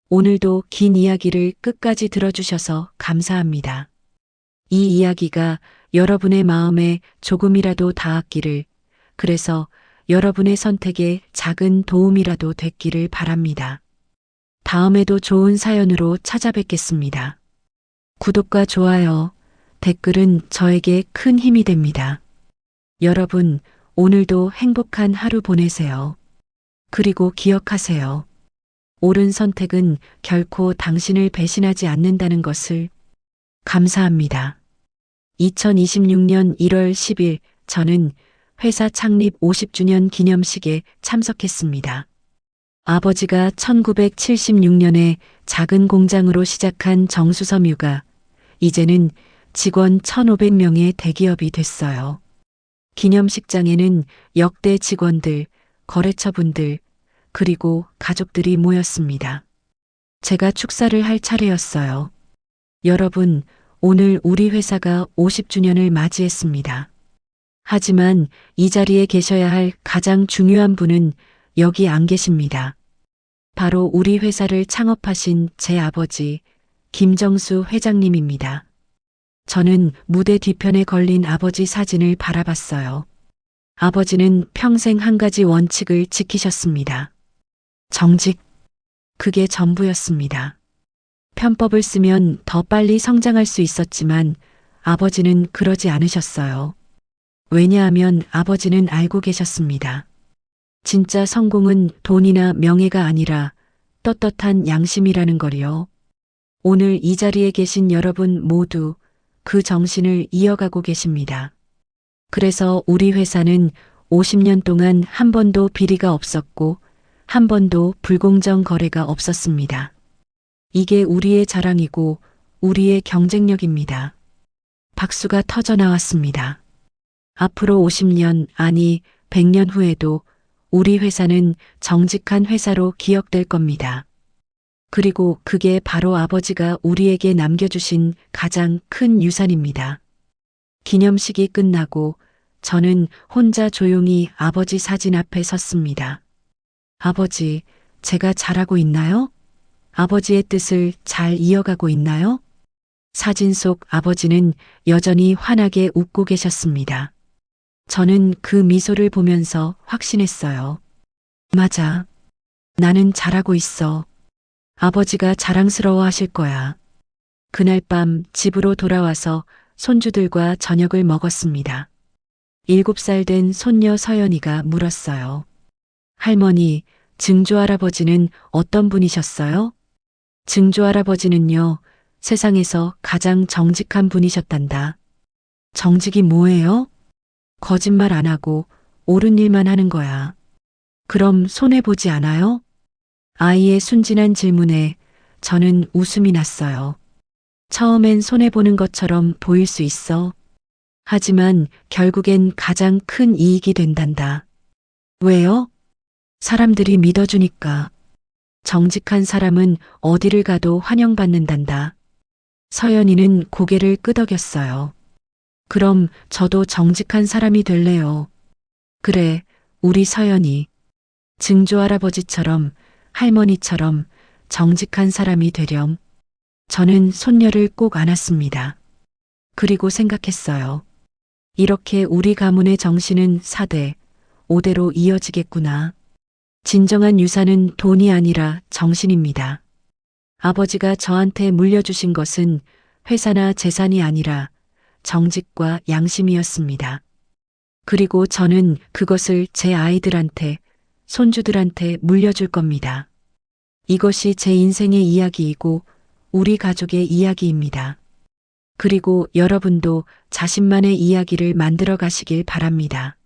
오늘도 긴 이야기를 끝까지 들어주셔서 감사합니다. 이 이야기가 여러분의 마음에 조금이라도 닿았기를, 그래서 여러분의 선택에 작은 도움이라도 됐기를 바랍니다. 다음에도 좋은 사연으로 찾아뵙겠습니다. 구독과 좋아요, 댓글은 저에게 큰 힘이 됩니다. 여러분, 오늘도 행복한 하루 보내세요. 그리고 기억하세요. 옳은 선택은 결코 당신을 배신하지 않는다는 것을. 감사합니다. 2026년 1월 10일 저는 회사 창립 50주년 기념식에 참석했습니다. 아버지가 1976년에 작은 공장으로 시작한 정수섬유가 이제는 직원 1,500명의 대기업이 됐어요. 기념식장에는 역대 직원들, 거래처분들, 그리고 가족들이 모였습니다. 제가 축사를 할 차례였어요. 여러분, 오늘 우리 회사가 50주년을 맞이했습니다. 하지만 이 자리에 계셔야 할 가장 중요한 분은 여기 안 계십니다. 바로 우리 회사를 창업하신 제 아버지, 김정수 회장님입니다. 저는 무대 뒤편에 걸린 아버지 사진을 바라봤어요. 아버지는 평생 한 가지 원칙을 지키셨습니다. 정직. 그게 전부였습니다. 편법을 쓰면 더 빨리 성장할 수 있었지만 아버지는 그러지 않으셨어요. 왜냐하면 아버지는 알고 계셨습니다. 진짜 성공은 돈이나 명예가 아니라 떳떳한 양심이라는 거리요. 오늘 이 자리에 계신 여러분 모두 그 정신을 이어가고 계십니다. 그래서 우리 회사는 50년 동안 한 번도 비리가 없었고 한 번도 불공정 거래가 없었습니다. 이게 우리의 자랑이고 우리의 경쟁력입니다. 박수가 터져 나왔습니다. 앞으로 50년, 아니 100년 후에도 우리 회사는 정직한 회사로 기억될 겁니다. 그리고 그게 바로 아버지가 우리에게 남겨주신 가장 큰 유산입니다. 기념식이 끝나고 저는 혼자 조용히 아버지 사진 앞에 섰습니다. 아버지, 제가 잘하고 있나요? 아버지의 뜻을 잘 이어가고 있나요? 사진 속 아버지는 여전히 환하게 웃고 계셨습니다. 저는 그 미소를 보면서 확신했어요. 맞아. 나는 잘하고 있어. 아버지가 자랑스러워 하실 거야. 그날 밤 집으로 돌아와서 손주들과 저녁을 먹었습니다. 7살 된 손녀 서연이가 물었어요. 할머니, 증조할아버지는 어떤 분이셨어요? 증조할아버지는요, 세상에서 가장 정직한 분이셨단다. 정직이 뭐예요? 거짓말 안 하고 옳은 일만 하는 거야. 그럼 손해보지 않아요? 아이의 순진한 질문에 저는 웃음이 났어요. 처음엔 손해보는 것처럼 보일 수 있어. 하지만 결국엔 가장 큰 이익이 된단다. 왜요? 사람들이 믿어주니까. 정직한 사람은 어디를 가도 환영받는단다. 서연이는 고개를 끄덕였어요. 그럼 저도 정직한 사람이 될래요. 그래, 우리 서연이. 증조할아버지처럼 할머니처럼 정직한 사람이 되렴. 저는 손녀를 꼭 안았습니다. 그리고 생각했어요. 이렇게 우리 가문의 정신은 4대, 5대로 이어지겠구나. 진정한 유산은 돈이 아니라 정신입니다. 아버지가 저한테 물려주신 것은 회사나 재산이 아니라 정직과 양심이었습니다. 그리고 저는 그것을 제 아이들한테, 손주들한테 물려줄 겁니다. 이것이 제 인생의 이야기이고 우리 가족의 이야기입니다. 그리고 여러분도 자신만의 이야기를 만들어 가시길 바랍니다.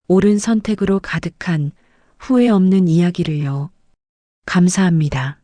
옳은 선택으로 가득한 후회 없는 이야기를요. 감사합니다.